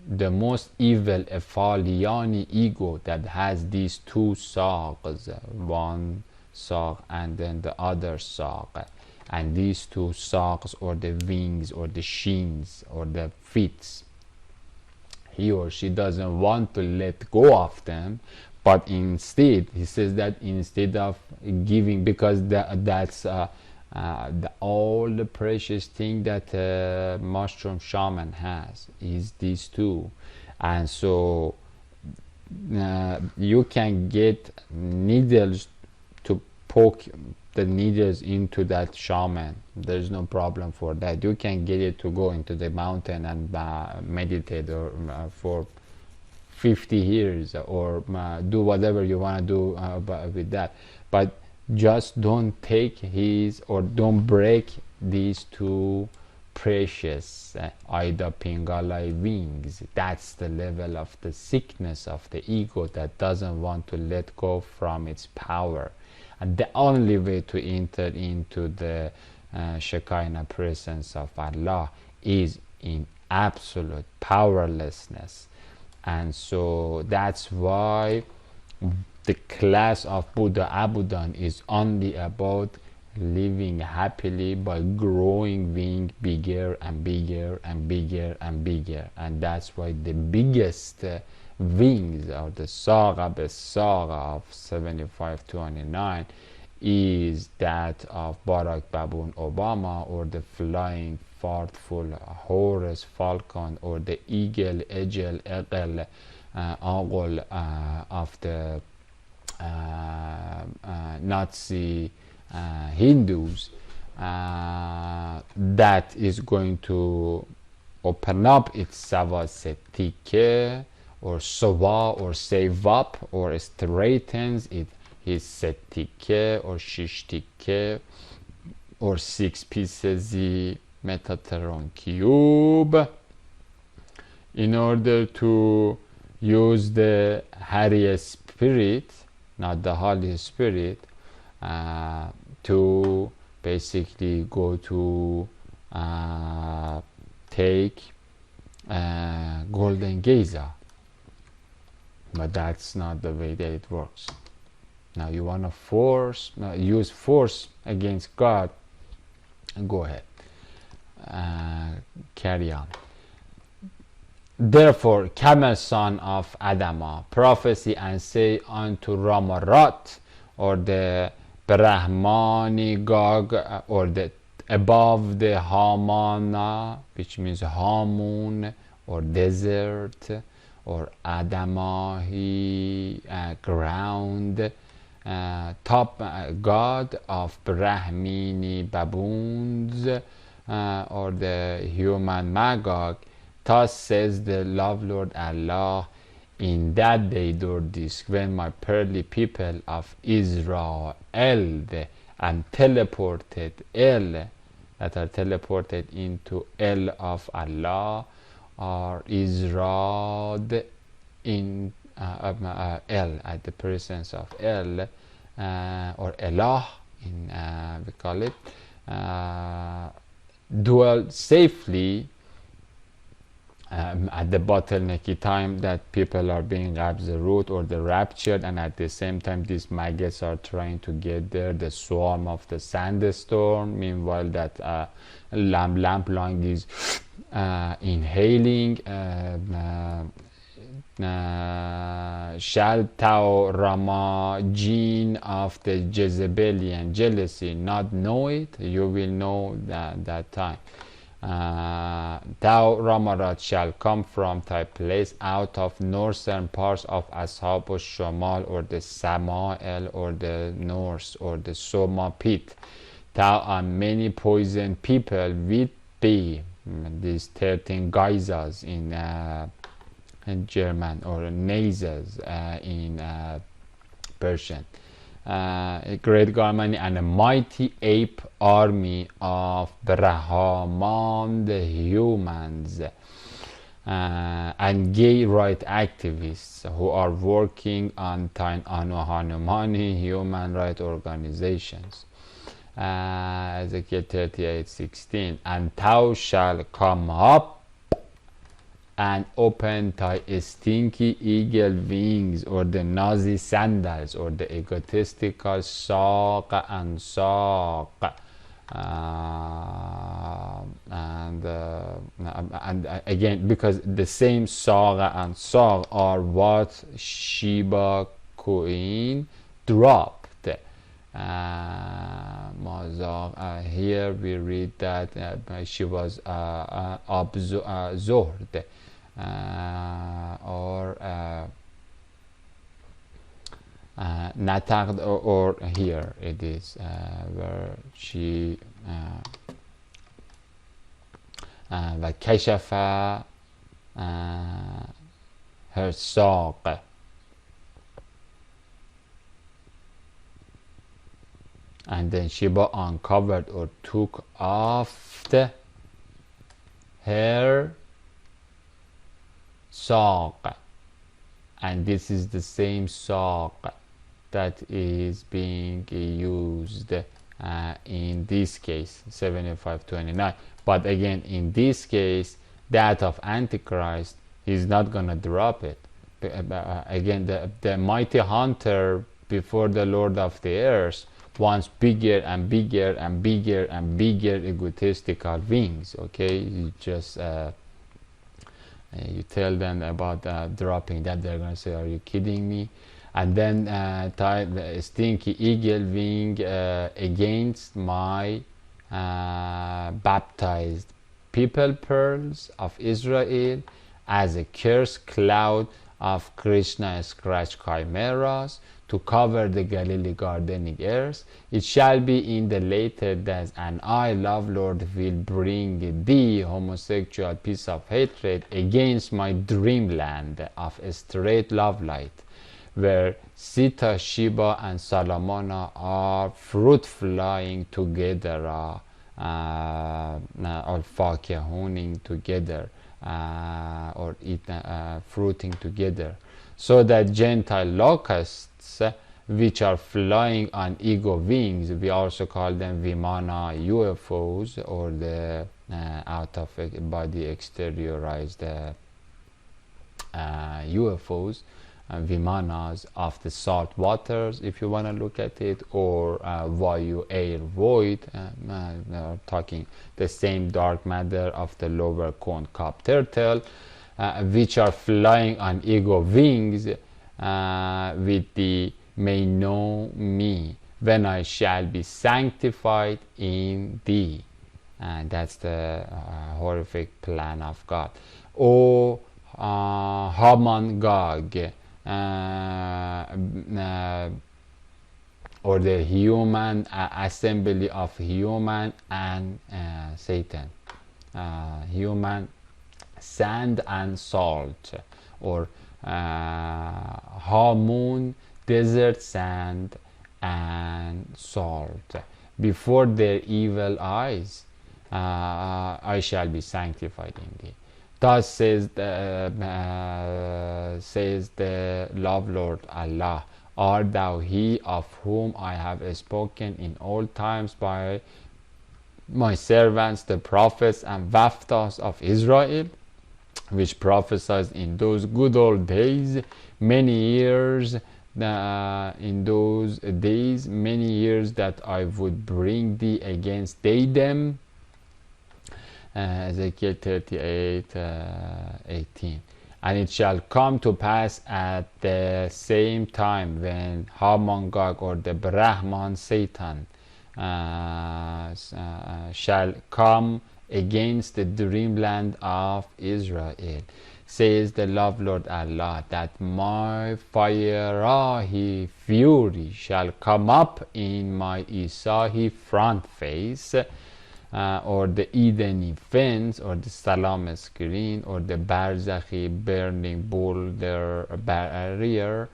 the most evil Efaliani ego that has these two sags, one sag and then the other sag, and these two sags, or the wings or the shins or the feet, he or she doesn't want to let go of them, but instead he says that instead of giving, because that's all the precious thing that mushroom shaman has is these two. And so you can get needles to poke the needles into that shaman. There's no problem for that. You can get it to go into the mountain and meditate or for 50 years, or do whatever you want to do with that, but just don't take his, or don't break these two precious Aida Pingalai wings. That's the level of the sickness of the ego that doesn't want to let go from its power. And the only way to enter into the Shekinah presence of Allah is in absolute powerlessness. And so that's why the class of Buddha Abudan is only about living happily by growing wing bigger and bigger and bigger and bigger. And that's why the biggest wings, or the saga of 7529, is that of Barack Baboon Obama, or the flying fartful Horus Falcon, or the eagle Egel Egel Agol of the Nazi Hindus, that is going to open up its Sava Setike, or Sova, or save up, or straightens it, his Setike, or Shishtike, or 6 pieces the Metatron cube, in order to use the Harry Spirit, not the Holy Spirit, to basically go to take Golden Gaza. But that's not the way that it works. Now you want to use force against God, go ahead, carry on. Therefore, come, son of Adama, prophesy and say unto Ramarat, or the Brahmani Gog, or the above the Hamana, which means Hamun, or desert, or Adamahi, ground, top god of Brahmini baboons, or the human Magog. Thus says the Love Lord Allah, in that day during this, when my pearly people of Israel and teleported that are teleported into of Allah, or Israel in at the presence of or Allah, in we call it, dwell safely at the bottlenecky time that people are being absolute, or the raptured, and at the same time these maggots are trying to get there, the swarm of the sandstorm. Meanwhile, that lamp line is inhaling. Shall thou, Rama, gene of the Jezebelian jealousy, not know it? You will know that time. Thou, Ramarat, shall come from thy place out of northern parts of Ashab Shomal, or the Samael, or the north, or the Soma pit. Thou and many poisoned people with thee, these 13 geysers in German, or nazas in Persian. a great God Almighty, and a mighty ape army of Brahman, the humans, and gay right activists who are working on Hanuman human rights organizations. Ezekiel 38:16, and thou shalt come up and open thy stinky eagle wings, or the Nazi sandals, or the egotistical sock and sock. And again, because the same saga and sag are what Sheba Queen dropped. Here we read that she was absorbed, or nataqd, or here it is where she وكشف her ساق, and then Sheba uncovered or took off her saq, and this is the same saq that is being used in this case 75:29. But again, in this case, that of Antichrist, he's not gonna drop it. Again, the mighty hunter before the Lord of the earth wants bigger and bigger and bigger and bigger egotistical wings. Okay, you just you tell them about dropping that, they're gonna say, are you kidding me? And then tie the stinky eagle wing against my baptized people pearls of Israel, as a cursed cloud of Krishna scratch chimeras, to cover the Galilee gardening earth. It shall be in the later days, and I, love Lord, will bring thee, homosexual piece of hatred, against my dreamland of a straight love light, where Sita, Sheba, and Salamana are fruit flying together, or fakihuning together, or fruiting together, so that Gentile locusts, which are flying on ego wings, we also call them Vimana UFOs, or the out of body exteriorized UFOs, Vimanas of the salt waters, if you want to look at it, or Vayu, air, void, talking the same dark matter of the lower corn cup turtle, which are flying on ego wings, with the may know me when I shall be sanctified in thee. And that's the horrific plan of God. Or Haman Gog, or the human assembly of human and Satan, human sand and salt, or Hamun, desert sand and salt, before their evil eyes I shall be sanctified in thee. Thus says the Love Lord Allah, art thou he of whom I have spoken in old times by my servants the prophets and Waftas of Israel, which prophesied in those good old days, many years, in those days, many years, that I would bring thee against they them. Ezekiel 38:18. And it shall come to pass at the same time, when Haman Gog, or the Brahman Satan, shall come against the dreamland of Israel, says the Love Lord Allah, that my fiery fury shall come up in my Isahi front face, or the Edeni fence, or the Salam screen, or the Barzakhi burning boulder barrier,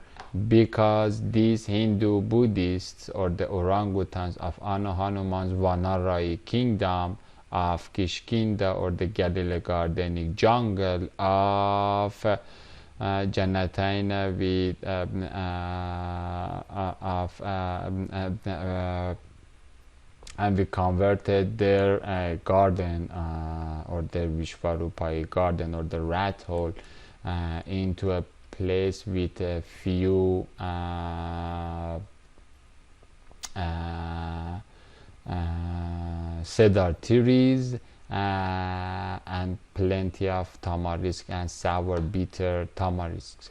because these Hindu Buddhists or the orangutans of Anu Hanuman's Vanarai kingdom, of Kishkinda or the Galilee Gardenic jungle, of Janataina with and we converted their garden or their Vishvarupai garden or the rat hole into a place with a few cedar trees and plenty of tamarisk and sour bitter tamarisks,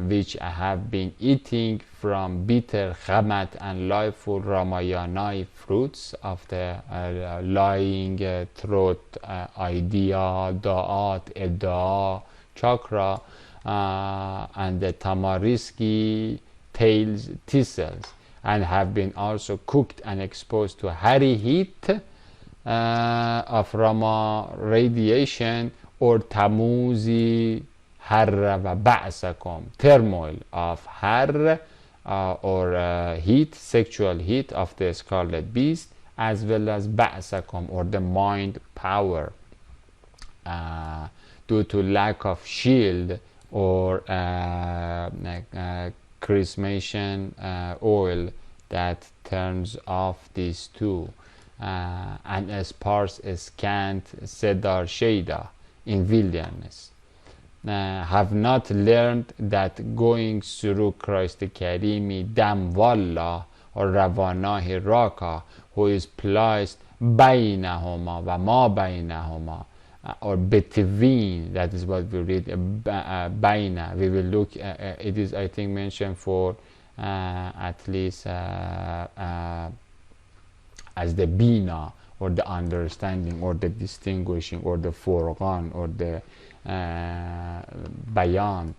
which I have been eating from bitter khamat and liveful Ramayanai fruits of the lying throat idea, da'at, edda, chakra, and the tamariski tails thistles, and have been also cooked and exposed to hairy heat of Rama radiation or Tamuzi harra wa ba'sakum, turmoil of har or heat, sexual heat of the scarlet beast, as well as ba'sakum or the mind power due to lack of shield or chrismation oil that turns off these two, and a sparse scant cedar shada in wilderness. Have not learned that going through Christ Karimi Dam Wallah or Ravanahi Raka, who is placed Bainahoma wa ma Bainahoma, or between, that is what we read Baina. We will look, it is I think mentioned for at least as the Bina, or the understanding, or the distinguishing, or the Furqan, or the Bayan,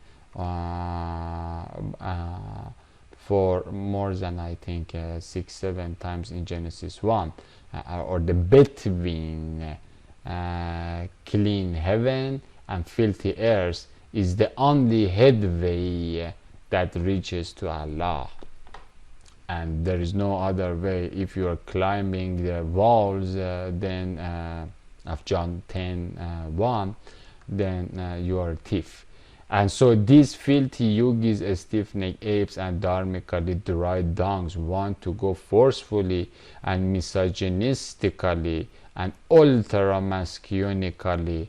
for more than I think 6-7 times in Genesis 1, or the between clean heaven and filthy earth is the only headway that reaches to Allah, and there is no other way. If you are climbing the walls then of John 10:1, then you are a thief. And so these filthy yogis, stiff-necked apes, and dharmically dried dongs want to go forcefully and misogynistically and ultra-masculinically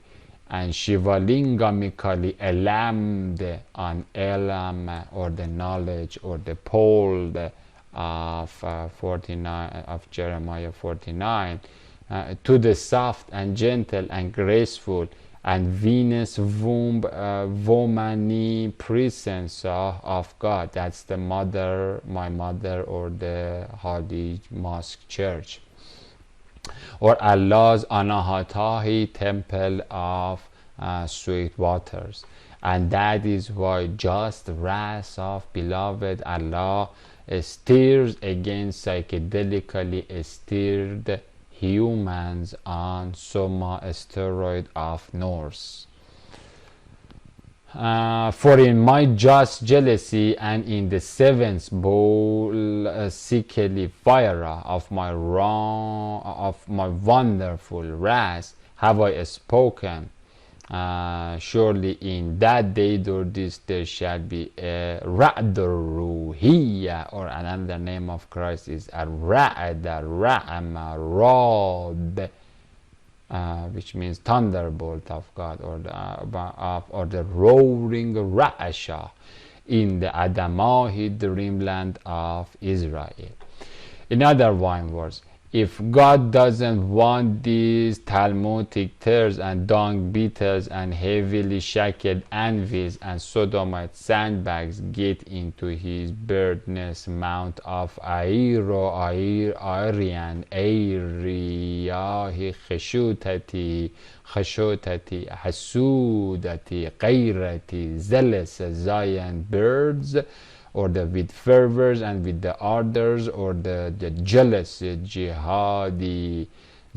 and shivalingamically alarmed on elam, or the knowledge, or the pole of 49 of Jeremiah 49, to the soft and gentle and graceful and Venus womb womani presence of God. That's the mother, my mother, or the Hadi Mosque Church, or Allah's Anahatahi temple of sweet waters. And that is why just wrath of beloved Allah steers against psychedelically stirred humans on Soma asteroid of Norse. For in my just jealousy and in the seventh bowl sickly fire of my wonderful wrath have I spoken. Surely in that day there shall be a Ra'd-Ruhiyya, or another name of Christ is a Ra'd, Ra'd, which means thunderbolt of God, or the roaring Ra'asha in the Adamahi dreamland of Israel. In other words, if God doesn't want these Talmudic tares and dung beetles and heavily shackled anvils and sodomite sandbags get into his bird nest mount of Arian Ariyahi Khashutati Hasudati Qairati zealous Zion birds, or the with fervors and with the ardors, or the jealous jihadi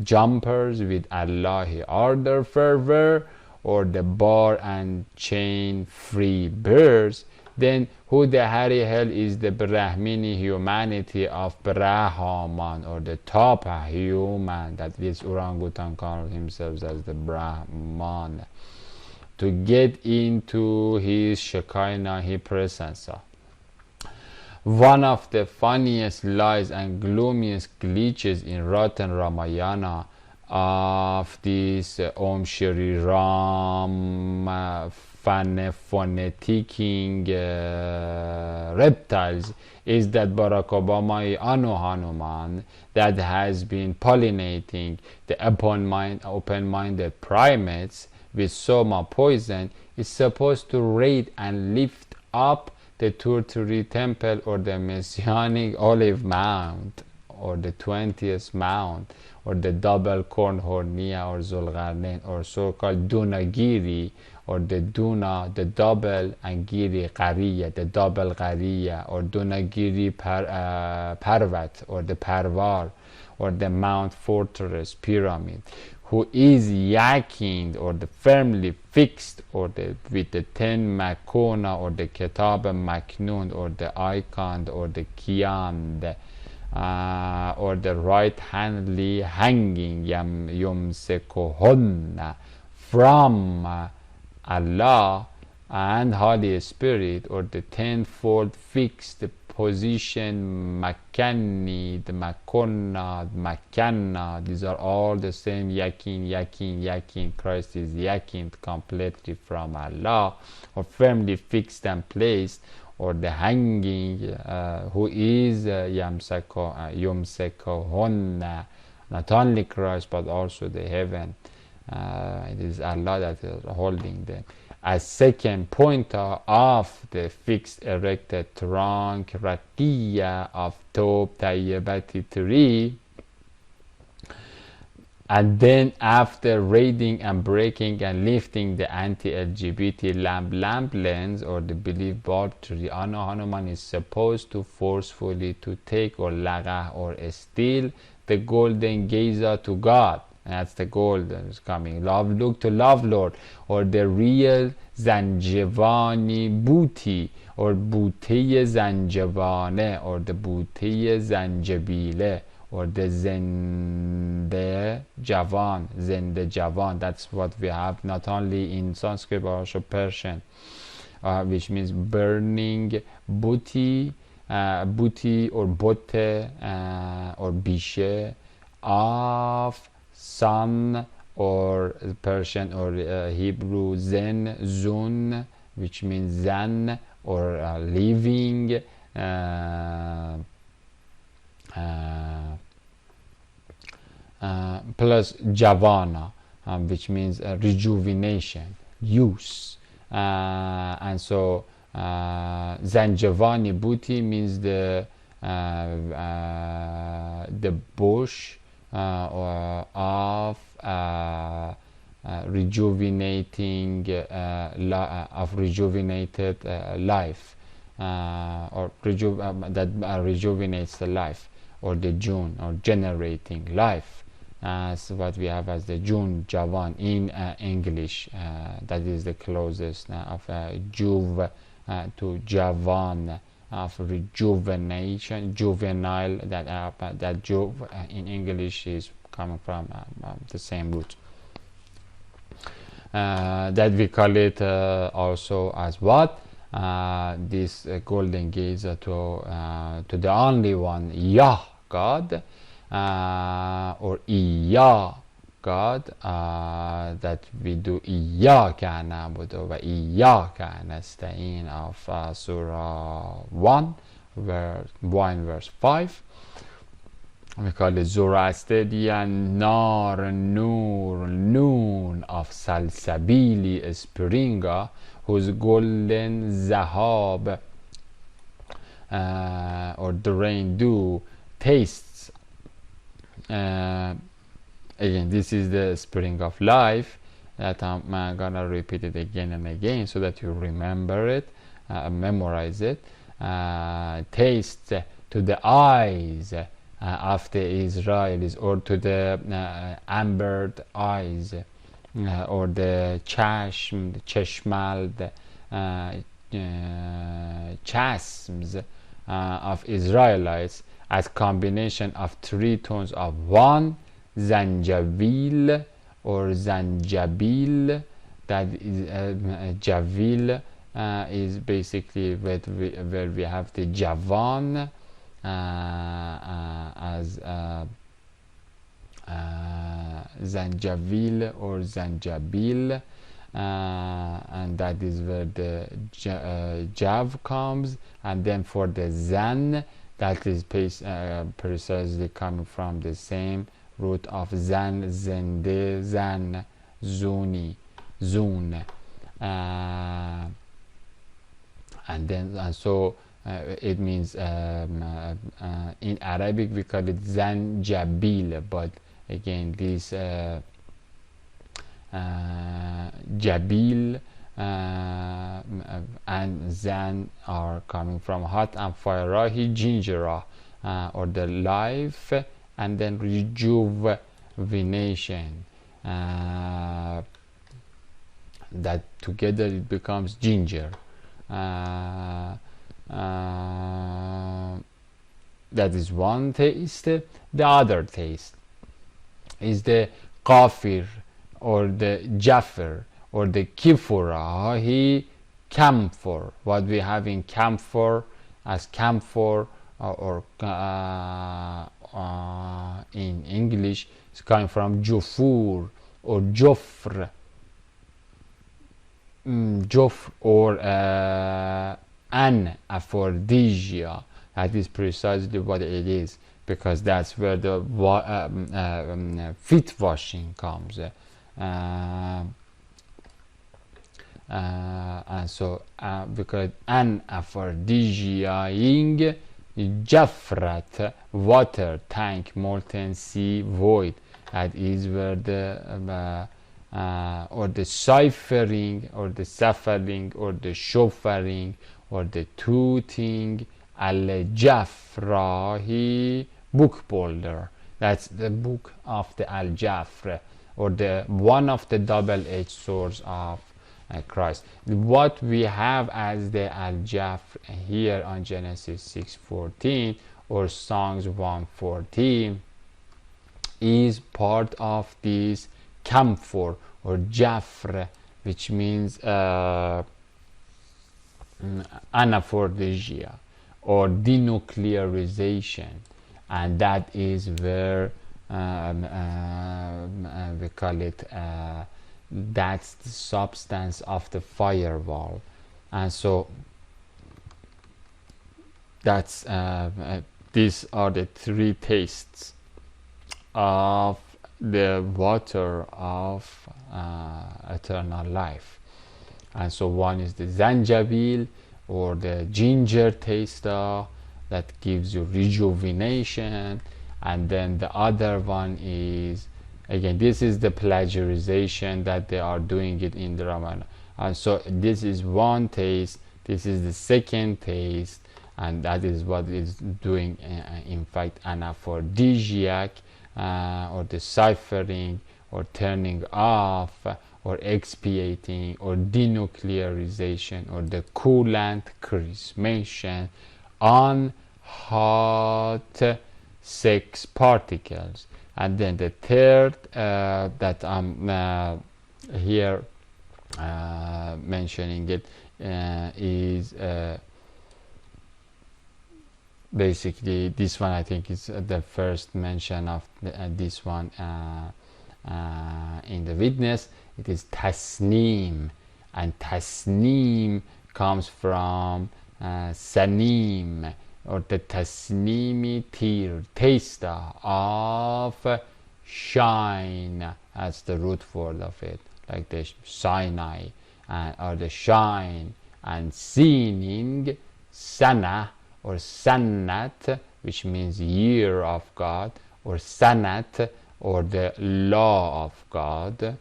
jumpers with Allahi ardor fervor, or the bar and chain free birds Then who the Hari hell is the Brahmini humanity of Brahman, or the top human, that this orangutan calls himself as the Brahman, to get into his Shekinah, his presence. One of the funniest lies and gloomiest glitches in Rotten Ramayana of this Om Shri Ram phoneticking reptiles is that Barack Obama Anu Hanuman, that has been pollinating the open-minded primates with soma poison, is supposed to raid and lift up the Turturi Temple, or the Messianic Olive Mount, or the 20th Mount, or the double Cornhornia, or Zulgarnain, or so-called Dunagiri, or the Duna, the double, and Giri Qariya, the double Qariya, or Dunagiri Parvat, or the Parvar, or the Mount Fortress Pyramid, who is yakking, or the firmly fixed, or the with the 10 Makona, or the Kitab Maknoon, or the icon, or the Kiand, or the right-handly hanging Yumsekohonna from Allah and Holy Spirit, or the tenfold fixed position, Makani, the Makonna, Makanna, these are all the same yakin. Christ is yakin completely from Allah, or firmly fixed and placed, or the hanging, who is Yumsekohonna, not only Christ but also the heaven. It is Allah that is holding them. As second pointer of the fixed erected trunk Raqiya of Tob Tayyibati tree, and then after raiding and breaking and lifting the anti-LGBT lamp lens, or the belief bulb tree, Anu Hanuman is supposed to forcefully to take or laga or steal the golden gazer to God. That's the goal that is coming. Look to love Lord, or the real Zanjivani booty, or booty Zanjivane, or the booty Zanjabile, or the Zende Javan. That's what we have not only in Sanskrit but also Persian, which means burning booty, or bote, or bishe of sun, or Persian or Hebrew Zen, Zun, which means Zan, or living, plus Javana, which means rejuvenation, use, and so Zanjavani Bhuti means the bush of rejuvenating rejuvenated life, or that rejuvenates the life, or the June, or generating life. So what we have as the June Javan in English, that is the closest of Juve to Javan, of rejuvenation, juvenile. That Juve in English is coming from the same root. That we call it also as what? This golden gaze to the only one, Yah God, or Iya God, that we do Iyyaka na'budu wa Iyyaka nasta'in of Surah 1 verse 5. We call it Zoroastrian Nar Nur Noon of Salsabili Springer, whose golden Zahab, or the rain dew, tastes. Again, this is the spring of life, that I'm gonna repeat it again and again so that you remember it, memorize it. Taste to the eyes of the Israelis, or to the ambered eyes, or the cheshmal, chasms of Israelites as combination of three tones of one, zanjabil or zanjabil. That is javil is basically where we have the javan as zanjavil or zanjabil, and that is where the jav comes. And then for the zan, that is precisely coming from the same root of zan, zende, zan, zuni, zun, and so it means in Arabic we call it zanjabil, but again this jabil and zan are coming from hot and firahi gingera, or the life, and then rejuvenation, that together it becomes ginger. That is one taste. The other taste is the kafir or the jaffer or the kifurahi camphor. What we have in camphor as camphor, or in English is coming from jufur or jofr, or an aphrodisia. That is precisely what it is, because that's where the feet washing comes. And so because an aphrodisiaing Jafrat, water, tank, molten sea, void. That is where the or the ciphering or the suffering or the shofaring or the tooting, al-Jafrahi book boulder. That's the book of the al-Jafr, or the one of the double-edged swords of Christ. What we have as the al-Jafr here on Genesis 6:14 or Songs 114 is part of this camphor or Jafr, which means anaphrodisia or denuclearization, and that is where we call it that's the substance of the firewall. And so that's these are the three tastes of the water of eternal life. And so one is the zanjabil or the ginger taste that gives you rejuvenation, and then the other one is, again, this is the plagiarization that they are doing it in the Ramadan. And so this is one taste, this is the second taste, and that is what is doing in fact an aphrodisiac, or the ciphering or turning off or expiating or denuclearization or the coolant crispation on hot sex particles. And then the third that I'm here mentioning it is basically this one. I think is the first mention of this one in the witness. It is tasneem, and tasneem comes from sanim, or the tasnimi tir, taste of shine. That's the root word of it, like the Sinai, or the shine. And seeing sana or sanat, which means year of God, or sanat, or the law of God,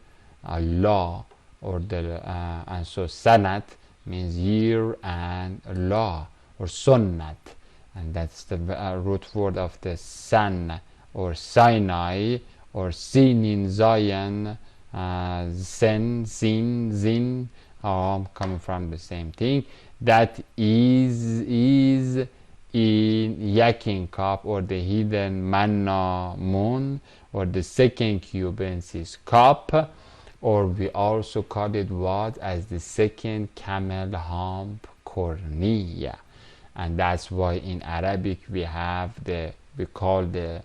law, or the and so sanat means year and law, or sunnat, and that's the root word of the san or Sinai, or sinin zayan, sen, sin, zin, coming from the same thing. that is in Yakin cup, or the hidden manna moon, or the second cubensis cup, or we also call it what as the second camel hump cornea. And that's why in Arabic we call the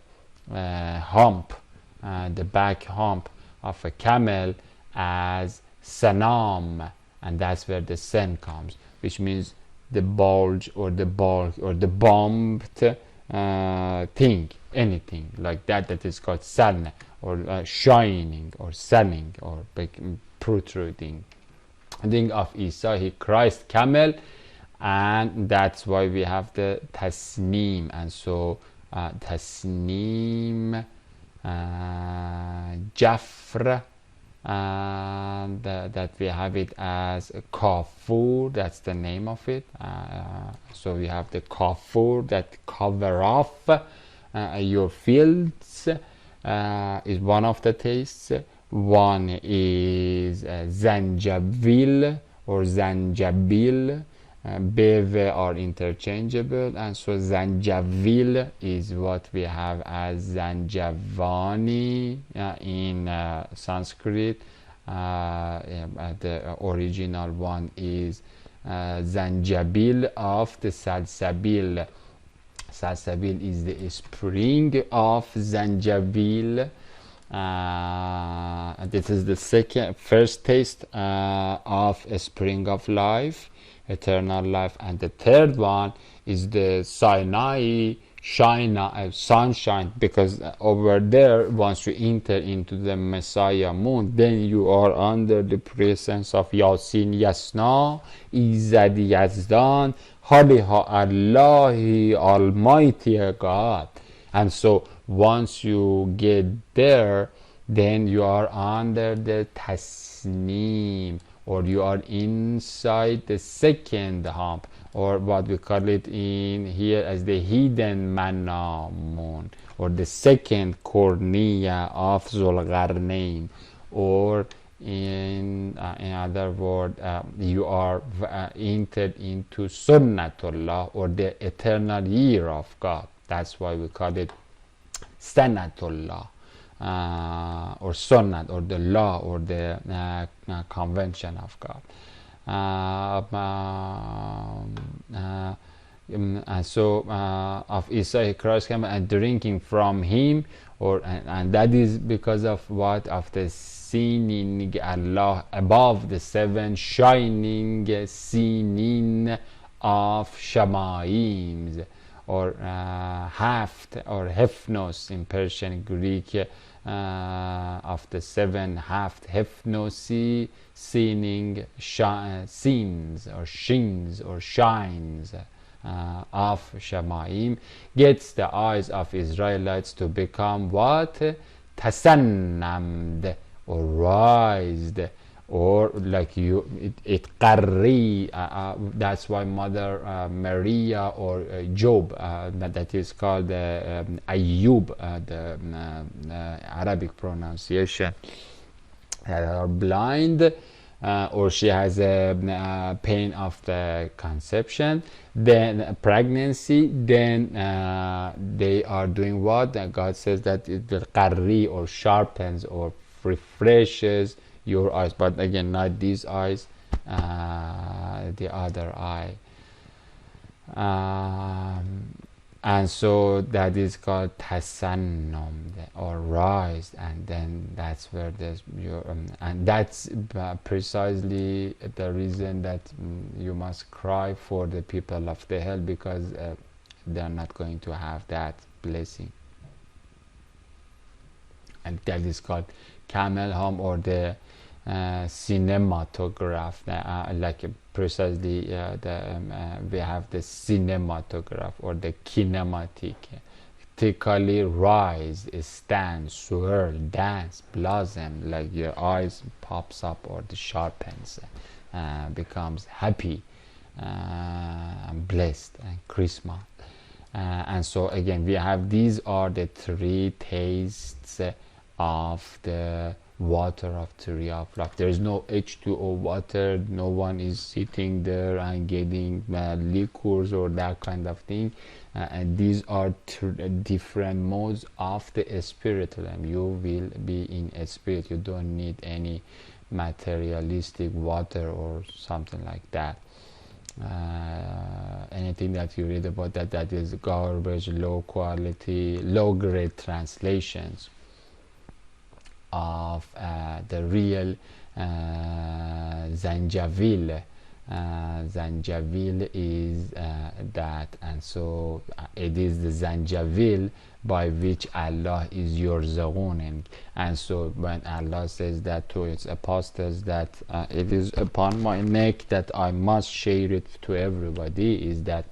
hump, the back hump of a camel as sanam, and that's where the sen comes, which means the bulge or the bulk or the bumped thing, anything like that, that is called san, or shining or sunning or protruding. Think of Isa, he Christ camel, and that's why we have the tasneem. And so tasneem, Jafr, and that we have it as kafur, that's the name of it. So we have the kafur that cover off your fields, is one of the tastes. One is zanjabil or zanjabil. Beve are interchangeable, and so zanjavil is what we have as zanjavani in Sanskrit. The original one is zanjabil of the salsabil. Salsabil is the spring of zanjabil. This is the first taste of a spring of life, eternal life. And the third one is the Sinai sunshine, because over there, once you enter into the Messiah moon, then you are under the presence of Yasin Yasna, Izad Yazdan, Haliha Allahi, Almighty God. And so once you get there, then you are under the tasneem, or you are inside the second hump, or what we call it in here as the hidden manna moon, or the second cornea of Zulqarnain, or in other words, you are entered into Sunnatullah, or the eternal year of God. That's why we call it Sanatullah, or Sunnat, or the law, or the convention of God. And so of Isa Christ came and drinking from him, and that is because of what? Of the seeing Allah above the seven shining seeing of Shamaim, or haft or hefnos in Persian, Greek, of the seven haft, hefnosi, seeing scenes or shins or shines of Shamaim, gets the eyes of Israelites to become what? Tasannamd, or raised, or like it qarri. That's why Mother Maria, or Job, that is called Ayyub, the Arabic pronunciation, are blind, or she has a pain of the conception, then pregnancy, then they are doing what? God says that it will qarri, or sharpens, or refreshes your eyes, but again, not these eyes, the other eye. And so that is called tasannum, or rise, and then that's where there's and that's precisely the reason that you must cry for the people of the hell, because they're not going to have that blessing. And that is called camel hum, or the cinematograph, like precisely we have the cinematograph, or the kinematic, typically rise, stand, swirl, dance, blossom, like your eyes pops up, or the sharpens, becomes happy, and blessed, and Christmas. And so again, we have, these are the three tastes of the water of tree of life. There is no H2O water. No one is sitting there and getting liquors or that kind of thing. And these are different modes of the spiritual realm. You will be in a spirit. You don't need any materialistic water or something like that. Anything that you read about that is garbage, low quality, low grade translations of the real Zanjabil. Zanjabil is that, and so it is the Zanjabil by which Allah is your zaguning. And so when Allah says that to its apostles, that it is upon my neck that I must share it to everybody, is that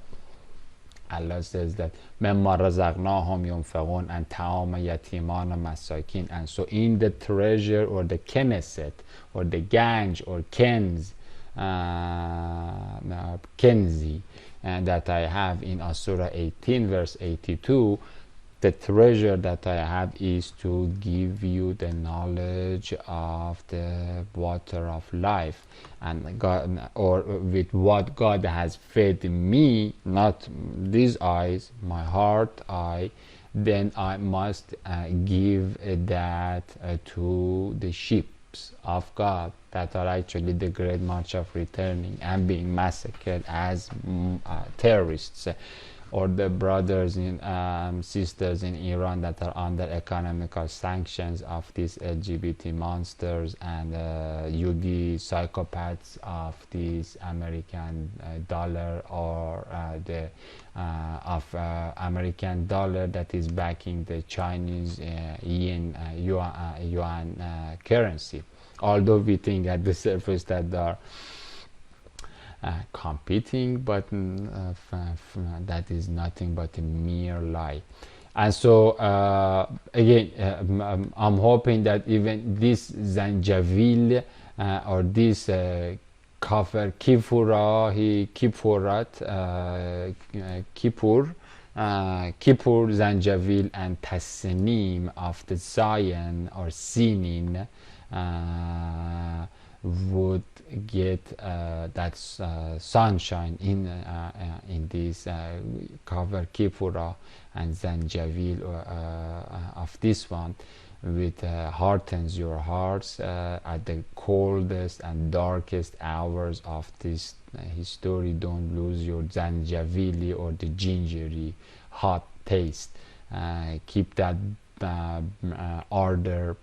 Allah says that مَمَّا رَزَقْنَاهُمْ يُنْفِقُونَ and طَعَامَ يَتِيمَانَ مَسَاكِينَ. And so in the treasure or the Knesset or the Ganj or Kenzi that I have in Surah 18 verse 82, the treasure that I have is to give you the knowledge of the water of life, and God, or with what God has fed me, not these eyes, my heart eye, then I must give that to the ships of God that are actually the great march of returning and being massacred as terrorists, or the brothers and sisters in Iran that are under economical sanctions of these LGBT monsters and UD psychopaths of this American dollar, or the of American dollar that is backing the Chinese yuan currency. Although we think at the surface that they are competing, but that is nothing but a mere lie. And so again, I'm hoping that even this Zanjabil or this Kafir Kifurat Kipur Zanjabil and Tasnim of the Zion or Sinin would get that sunshine in this cover Kipura and Zanjabil of this one, which heartens your hearts at the coldest and darkest hours of this history. Don't lose your Zanjavili or the gingery hot taste. Keep that ardor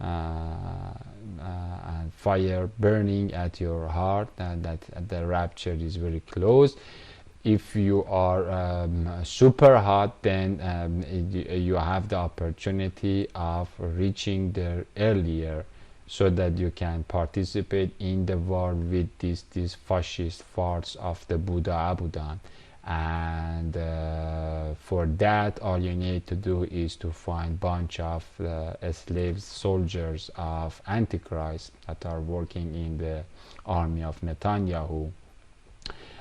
and fire burning at your heart, and that the rapture is very close. If you are super hot, then you have the opportunity of reaching there earlier, so that you can participate in the war with these fascist farts of the Buddha Abudan. And for that, all you need to do is to find bunch of slave soldiers of Antichrist that are working in the army of Netanyahu.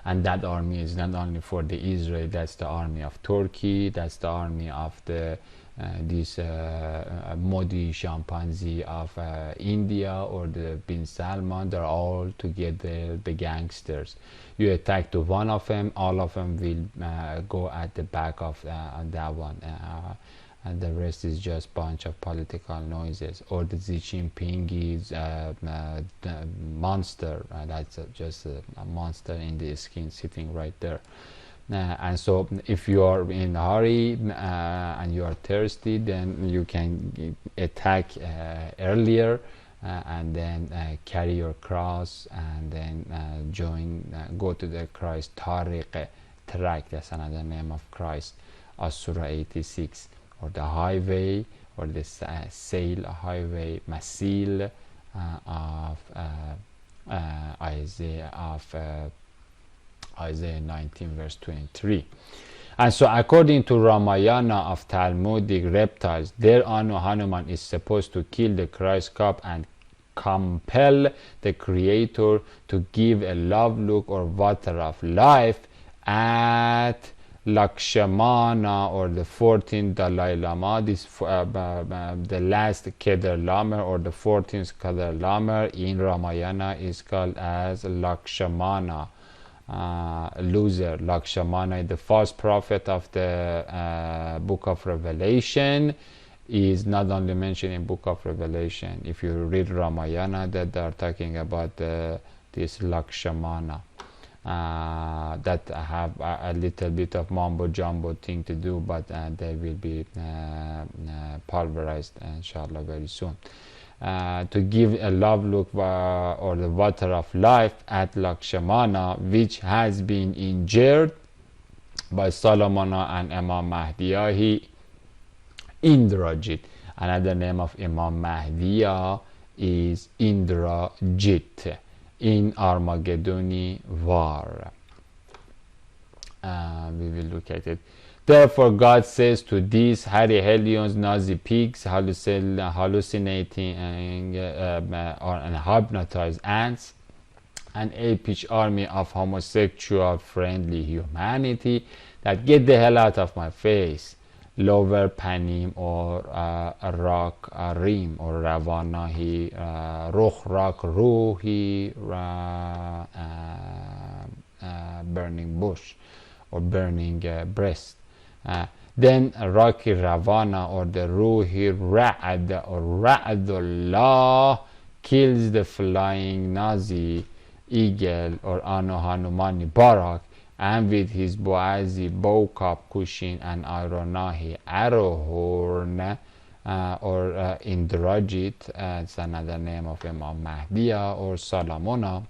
And that army is not only for the Israel, that's the army of Turkey, that's the army of the this Modi chimpanzee of India, or the Bin Salman. They're all together the gangsters. You attack to one of them, all of them will go at the back of that one, and the rest is just bunch of political noises. Or the Xi Jinping is the monster, that's just a monster in the skin sitting right there. And so if you are in a hurry and you are thirsty, then you can attack earlier, and then carry your cross, and then go to the Christ Tariq track, that's another name of Christ, Surah 86, or the highway, or the sail highway, Masil of Isaiah 19 verse 23. And so according to Ramayana of Talmudic reptiles, their Anu Hanuman is supposed to kill the Christ cub and compel the Creator to give a love look or water of life at Lakshmana, or the 14th Dalai Lama, the last Kedar Lama, or the 14th Kedar Lama in Ramayana is called as Lakshmana. Loser. Lakshmana, the first prophet of the book of Revelation, is not only mentioned in book of Revelation. If you read Ramayana, that they are talking about this Lakshmana. That have a little bit of mumbo jumbo thing to do, but they will be pulverized inshallah very soon. To give a love look or the water of life at Lakshmana, which has been injured by Solomon and Imam Mahdi. Indrajit. Another name of Imam Mahdi is Indrajit in Armageddon war. We will look at it. Therefore God says to these hairy hellions, Nazi pigs, hallucinating and hypnotized ants, an apish army of homosexual friendly humanity, that get the hell out of my face. Lower panim or rock rim or ravanahi roch rak ruhi burning bush or burning breast. Then Rocky Ravana or the Ruhi Ra'ad or Ra'adullah kills the flying Nazi eagle or Anu Hanumani Barak, and with his Boazi, Bokap, Kushin, and Ironahi Arrowhorn or Indrajit, it's another name of Imam Mahdi or Salamona,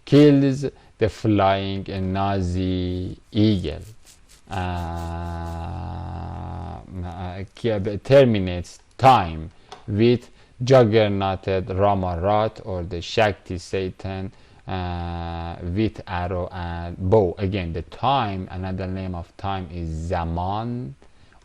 kills the flying Nazi eagle, terminates time with juggernauted Ramarat or the Shakti Satan with arrow and bow. Again, the time, another name of time is Zaman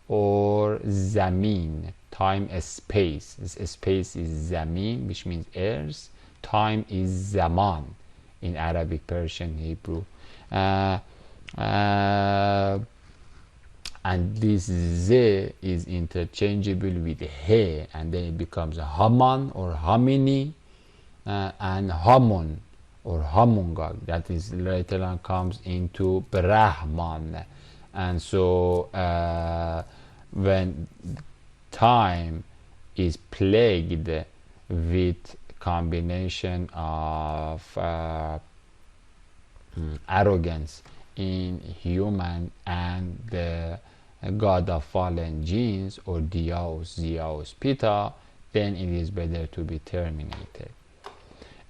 or Zamin. Time is space. Space is Zamin, which means earth. Time is Zaman in Arabic, Persian, Hebrew. And this Z is interchangeable with He, and then it becomes Haman or Hamini and Hamun or Hamungag. That is later on comes into Brahman. And so when time is plagued with combination of arrogance in human and the god of fallen genes or Dios, Zeus, Pita, then it is better to be terminated.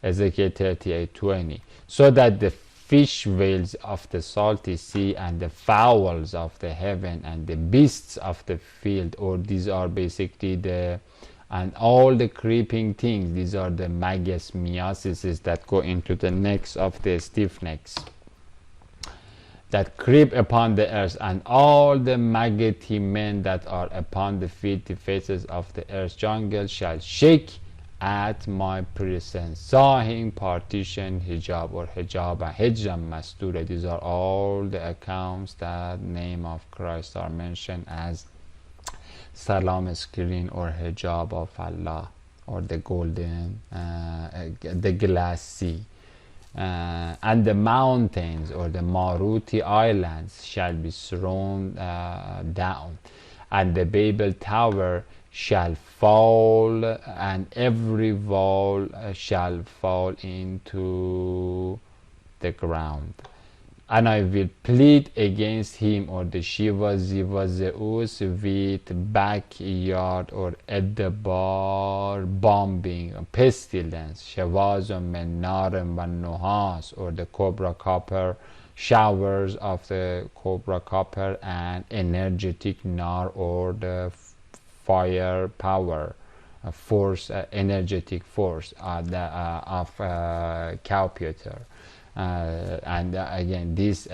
Ezekiel 38:20. So that the fish whales of the salty sea and the fowls of the heaven and the beasts of the field, or these are basically the and all the creeping things, these are the magus miasis that go into the necks of the stiff necks that creep upon the earth, and all the maggoty men that are upon the filthy faces of the earth's jungle shall shake at my presence. Sahing, partition, hijab or hijab, and hijab mastura. These are all the accounts that name of Christ are mentioned as salam screen or hijab of Allah, or the golden, the glass sea. And the mountains or the Maruti islands shall be thrown down, and the Babel tower shall fall, and every wall shall fall into the ground. And I will plead against him or the Shiva, Ziva, Zeus with backyard or Edbar bombing, pestilence, Shavazum, Menarim, Nuhas, or the Cobra Copper, showers of the Cobra Copper, and energetic Nar or the fire power, force, energetic force of Cowputer. And again, these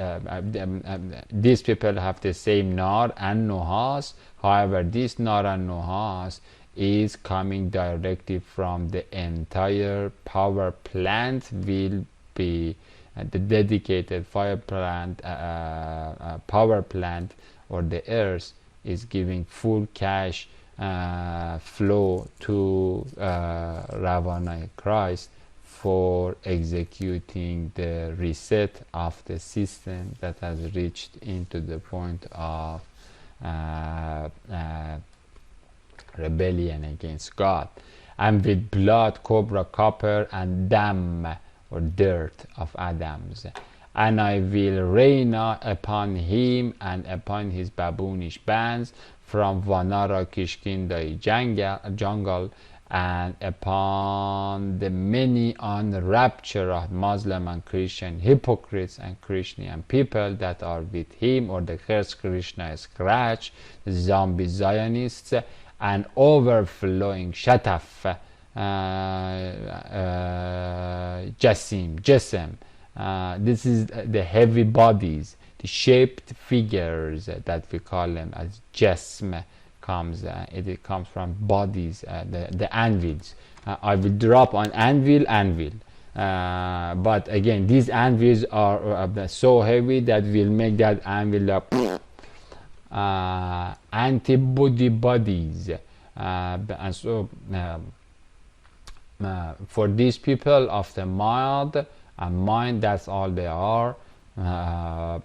people have the same Nar and Nuhas. However, this Nar and Nuhas is coming directly from the entire power plant will be the dedicated power plant or the earth is giving full cash flow to Ravanai Christ for executing the reset of the system that has reached into the point of rebellion against God, and with blood, cobra, copper, and dam or dirt of Adams. And I will rain upon him and upon his baboonish bands from Vanara Kishkindai jungle, and upon the many unraptured Muslim and Christian hypocrites and Christian people that are with him, or the curse Krishna scratch, zombie Zionists, and overflowing Shataf, Jassim. This is the heavy bodies, the shaped figures that we call them as Jasm. It comes from bodies, the anvils. I will drop on anvil. But again, these anvils are so heavy that will make that anvil antibody bodies. And so for these people of the mild and mind, that's all they are. A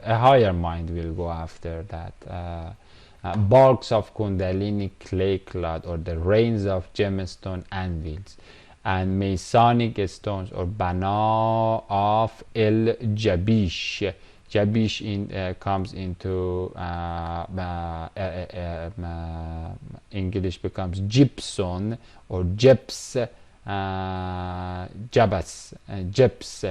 higher mind will go after that. Bulks of Kundalini clay cloud, or the rains of gemstone anvils, and Masonic stones, or Bana of El Jabish. Jabish comes into English becomes gypsum or jeps. Jabas, Jeps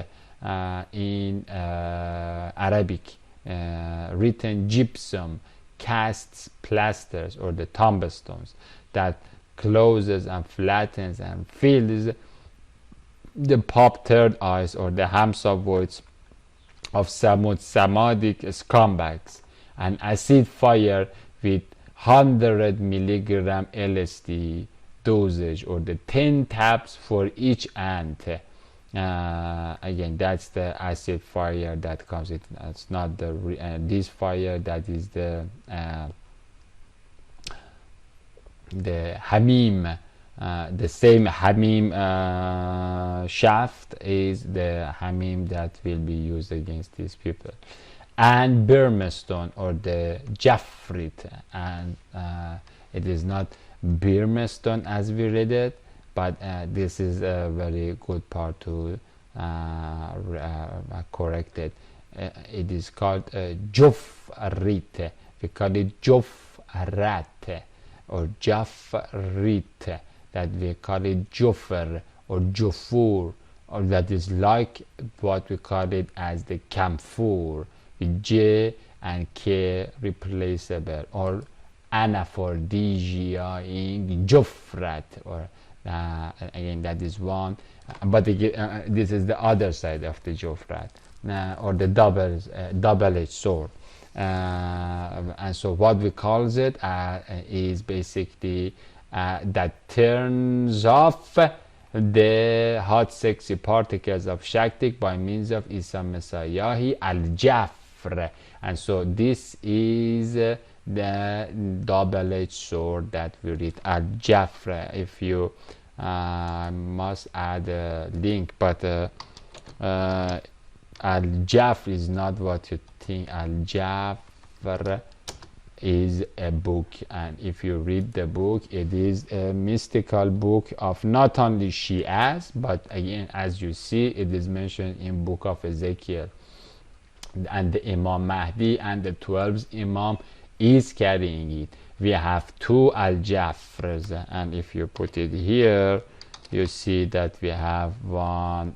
in Arabic, written gypsum, casts, plasters, or the tombstones that closes and flattens and fills the pop third eyes or the Hamsa voids of Samadic scumbags. An acid fire with 100 milligram LSD dosage, or the 10 taps for each ant. Again, that's the acid fire that comes. It's not the this fire that is the Hamim. The same Hamim shaft is the Hamim that will be used against these people. And Birmestone, or the Jaffrit, and it is not Birmestone as we read it, but this is a very good part to correct it. It is called Jofrit. We call it Jofrat or Jafrit. That we call it Jofar or Jofur, or that is like what we call it as the Camphor, with J and K replaceable, or anaphrodisia in Jofrat, or again that is one, but again, this is the other side of the Jofrat, or the double-edged sword. And so what we call it is basically that turns off the hot sexy particles of Shaktik by means of Isa Messiahi al-Jafr. And so this is the double-edged sword that we read al-Jafr. If you must add a link, but al-Jafr is not what you think. Al-Jafr is a book, and if you read the book, it is a mystical book of not only Shias, but again, as you see, it is mentioned in book of Ezekiel, and the Imam Mahdi and the 12th Imam is carrying it. We have two al-Jafrs, and if you put it here, you see that we have one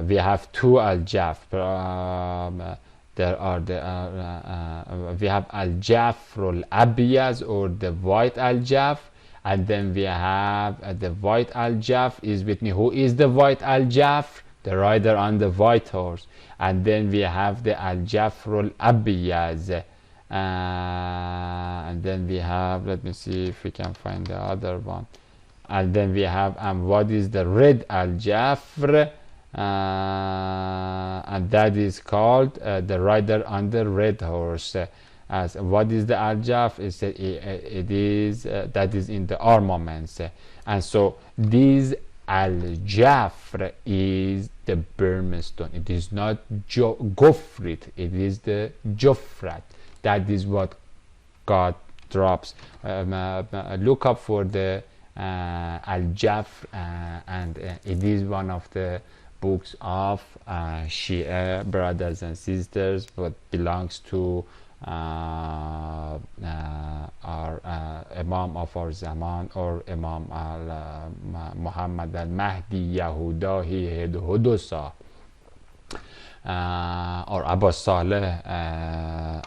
we have two al-Jafr. There are we have al-Jafr al-Abiyaz, or the white al-Jafr, and then we have the white al-Jafr is with me. Who is the white al-Jafr? The rider on the white horse. And then we have the al-Jafr al-Abiyaz, and then we have, let me see if we can find the other one. And then we have what is the red al-Jafr, and that is called the rider on the red horse. As what is the al-Jafr? It is that is in the armaments, and so these al-Jafr is the brimstone. It is not Gofrit, it is the Jofrat. That is what God drops. Look up for the al-Jafr, and it is one of the books of Shia brothers and sisters, but belongs to our Imam of our Zaman, or Imam Muhammad al-Mahdi Yahudahi Hudusa, or Abu Saleh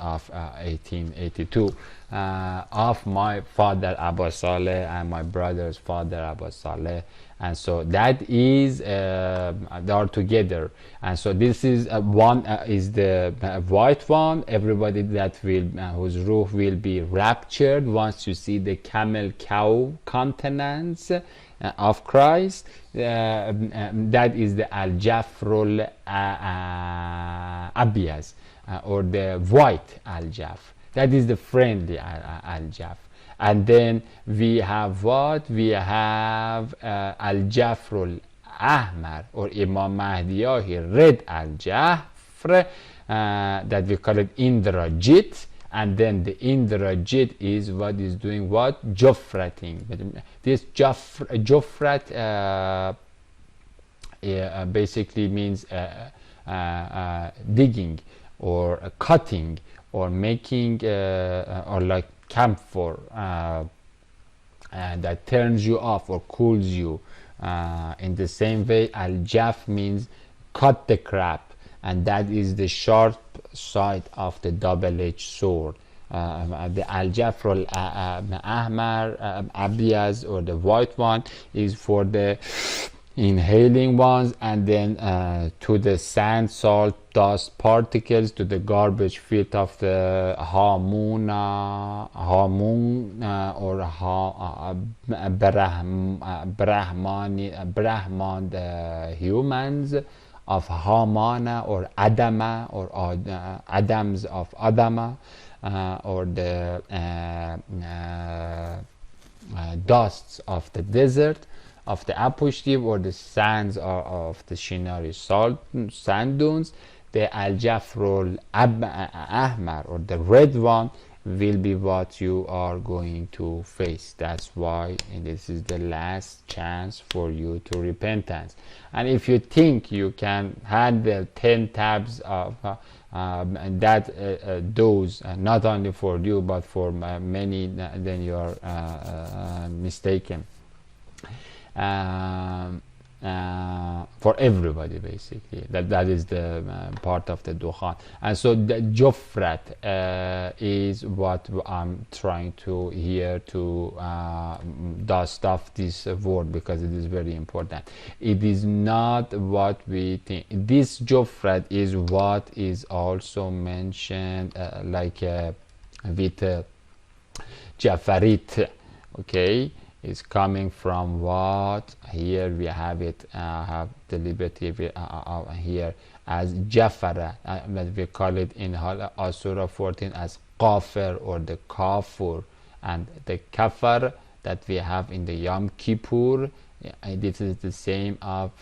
of 1882, of my father Abu Saleh and my brother's father Abu Saleh. And so that is they are together. And so this is one is the white one. Everybody that will whose ruh will be raptured once you see the camel cow countenance of Christ. That is the al-Jafrul Abiyaz, or the white al-Jaf. That is the friendly al-Jaf. And then we have what? We have al-Jafrul Ahmar, or Imam Mahdi red al-Jafr, that we call it Indrajit. And then the Indrajit is what is doing what? Jofrating. This Jofrat basically means digging, or cutting, or making, or like camphor that turns you off or cools you. In the same way, al-Jaf means cut the crap, and that is the sharp side of the double-edged sword. The al-Jafr al-Ahmar Abiyaz, or the white one, is for the inhaling ones, and then to the sand, salt, dust particles, to the garbage filth of the Hamun or Brahman, the humans of Hamana, or Adama, or Adams of Adama, or the dusts of the desert, of the Apushtiv, or the sands of the Shinari sand dunes. The al-Jafrul Ahmar, or the red one, will be what you are going to face. That's why this is the last chance for you to repentance. And if you think you can handle 10 tabs of that dose, not only for you but for many, then you are mistaken. For everybody, basically. That is the part of the Dukhan. And so the Jofrat is what I'm trying to here to dust off this word, because it is very important. It is not what we think. This Jofrat is what is also mentioned like with Jafarit, okay? Is coming from what? Here we have it, have the liberty here as Jafara, but we call it in Surah 14 as Kafir, or the Kafur. And the Kafar that we have in the Yom Kippur, this is the same of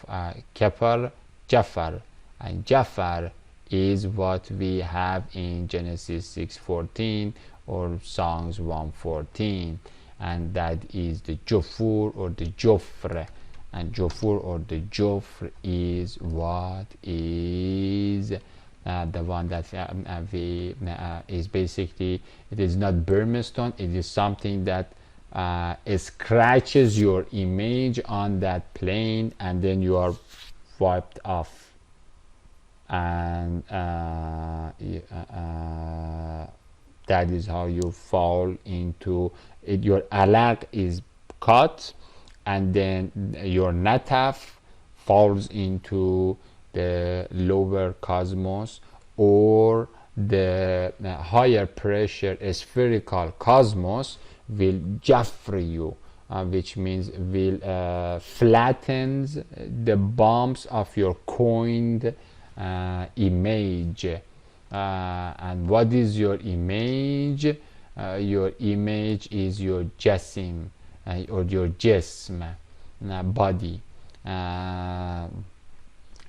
Kafar, Jafar. And Jafar is what we have in Genesis 6:14 or Psalms 114. And that is the Jofur, or the Jofre. And Jofur, or the Jofre, is what is the one that is basically, it is not brimstone, it is something that scratches your image on that plane, and then you are wiped off. And that is how you fall into it. Your alaq is cut, and then your nataf falls into the lower cosmos, or the higher pressure spherical cosmos will jaffer you, which means will flattens the bumps of your coined image. And what is your image? Your image is your jasim, or your jism, body,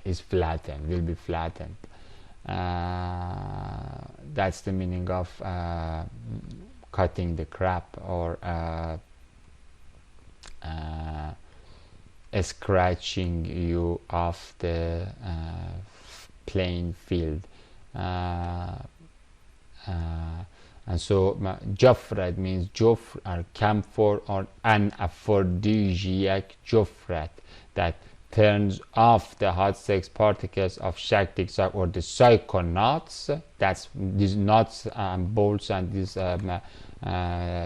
is flattened, will be flattened. That's the meaning of cutting the crap, or scratching you off the playing field. And so Jafrat means Jofr, or camphor, or an aphrodisiac Jofrat that turns off the hot sex particles of Shaktik, or the psychonauts. That's these nuts and bolts, and these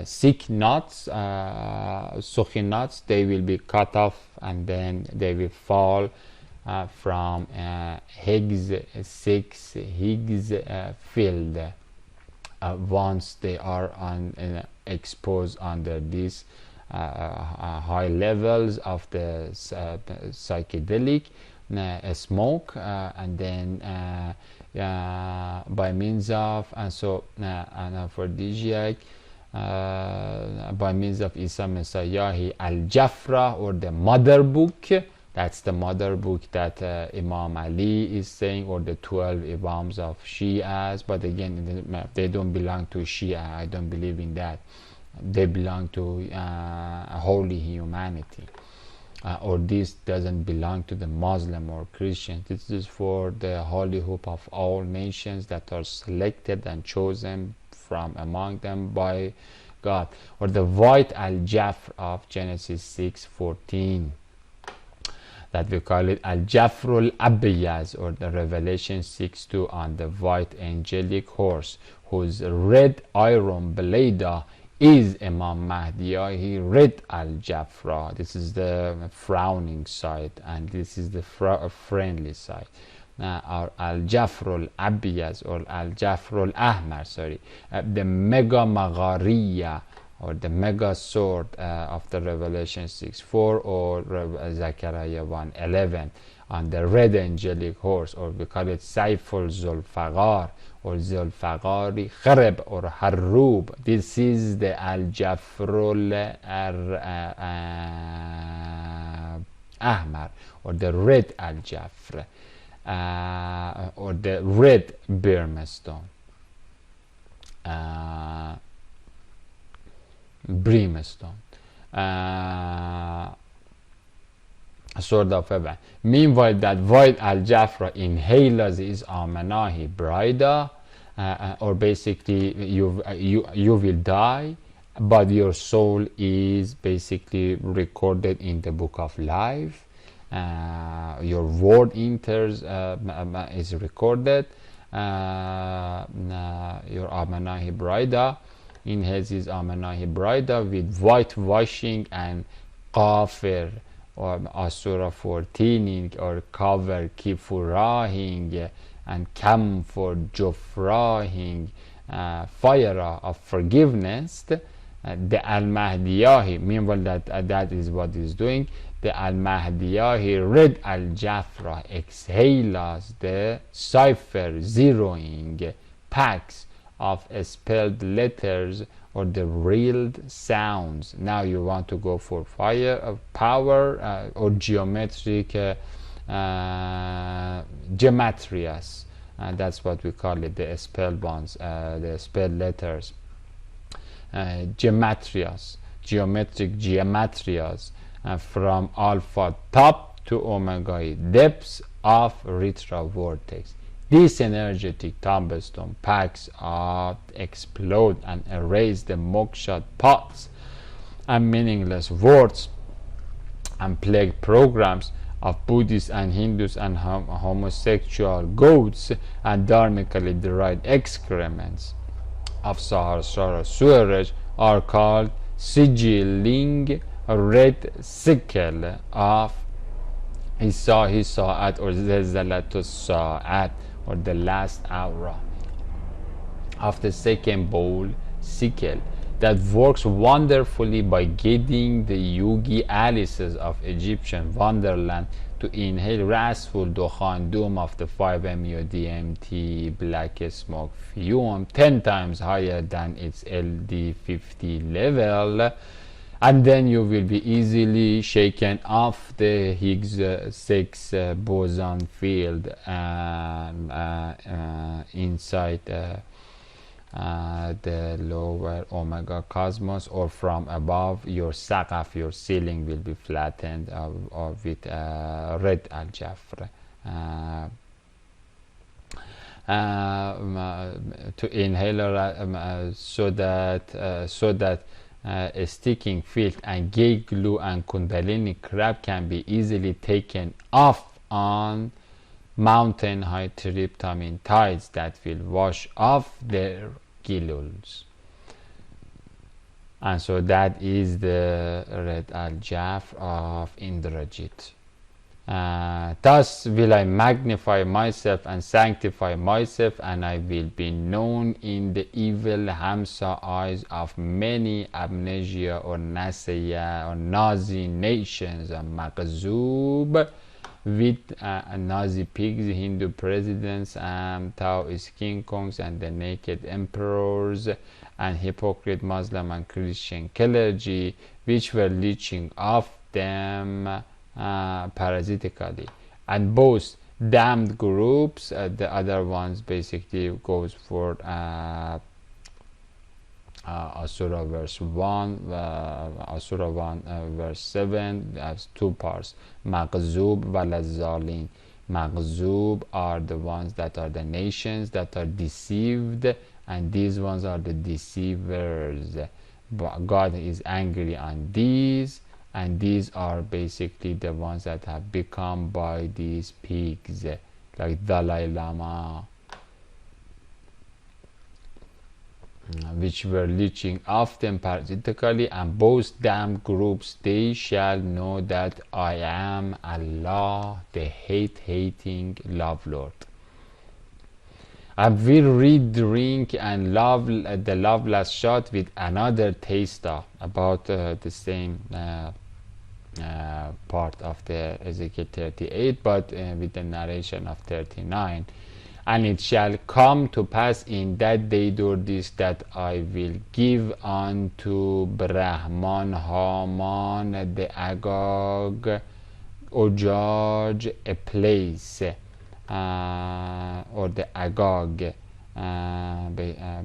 sick nuts, suchi nuts, they will be cut off, and then they will fall from Higgs 6 Higgs field. Once they are exposed under these high levels of the psychedelic smoke, and then by means of an aphrodisiac, by means of Isa Messiah al-Jafra, or the mother book. That's the mother book that Imam Ali is saying, or the 12 Imams of Shias. But again, they don't belong to Shia. I don't believe in that. They belong to holy humanity. Or this doesn't belong to the Muslim or Christian. This is for the holy hope of all nations that are selected and chosen from among them by God. Or the white al-Jafr of Genesis 6:14. That we call it al-Jafrul Abiyaz, or the Revelation 6:2, on the white angelic horse, whose red iron blade is Imam Mahdi. He red al-Jafra. This is the frowning side, and this is the friendly side. Or al-Jafrul Abiyaz, or al-Jafrul Ahmar, the mega maghariya, or the mega sword of the Revelation 6:4, or Zechariah 1:11, on the red angelic horse, or we call it Saiful Zulfaqar, or Zulfaqari Kharib, or Harrub. This is the Al-Jafrul Ahmar, or the red Al-Jafr, or the red brimstone. Brimstone, sword of heaven. Meanwhile, that white al-Jafra inhalers is Amanahi Brida, or basically you will die, but your soul is basically recorded in the book of life. Your word enters, is recorded. Your Amanahi Brida. In his Amanahi Brida with whitewashing and kafir, or Asura 14, or cover kifurahing, and camphor jofrahing, fire of forgiveness. The al-Mahdiyahi, meanwhile that is what is doing. The al-Mahdiyahi red al-Jafra exhales the cipher zeroing packs of spelled letters, or the reeled sounds. Now you want to go for fire of power, or geometric gematrias, and that's what we call it, the spelled ones, the spelled letters, gematrias, geometric gematrias, from alpha top to omega, depths of retro vortex. These energetic tombstone packs explode and erase the moksha pots and meaningless words and plague programs of Buddhists and Hindus and homosexual goats and dharmically derived excrements of Sahasrara sewerage are called sigilling red sickle of Hisa'at, or Zalzalatus Sa'at, or the last hour of the second bowl sickle. that works wonderfully by getting the Yugi Alices of Egyptian wonderland to inhale restful Dukhan doom of the 5-MeO DMT black smoke fume 10 times higher than its LD50 level, and then you will be easily shaken off the Higgs 6 boson field inside the lower omega cosmos, or from above your saqaf, your ceiling will be flattened or with red al-Jafr. To inhale so that a sticking field and gate glue and kundalini crab can be easily taken off on mountain high tryptamine tides that will wash off their giluls. And so that is the red al-Jafr of Indrajit. Thus will I magnify myself and sanctify myself, and I will be known in the evil Hamsa eyes of many amnesia or Nasiya or Nazi nations, and Maghzub with Nazi pigs, Hindu presidents, Taoist King Kongs, and the naked emperors, and hypocrite Muslim and Christian clergy, which were leeching off them parasitically. And both damned groups, the other ones basically goes for Asura verse 1, Asura 1 verse 7, has two parts, Maghzub walazalin. Maghzub are the ones that are the nations that are deceived, and these ones are the deceivers. But God is angry on these, and these are basically the ones that have become by these pigs, like Dalai Lama, which were leeching off them parasitically. And both damned groups, they shall know that I am Allah, the hating love Lord. I will re-drink and love the last shot with another taster about the same part of the Ezekiel 38, but with the narration of 39. And it shall come to pass in that day, do this, that I will give unto Brahman, Haman, the Agog, Ojaj, a place, or the Agog,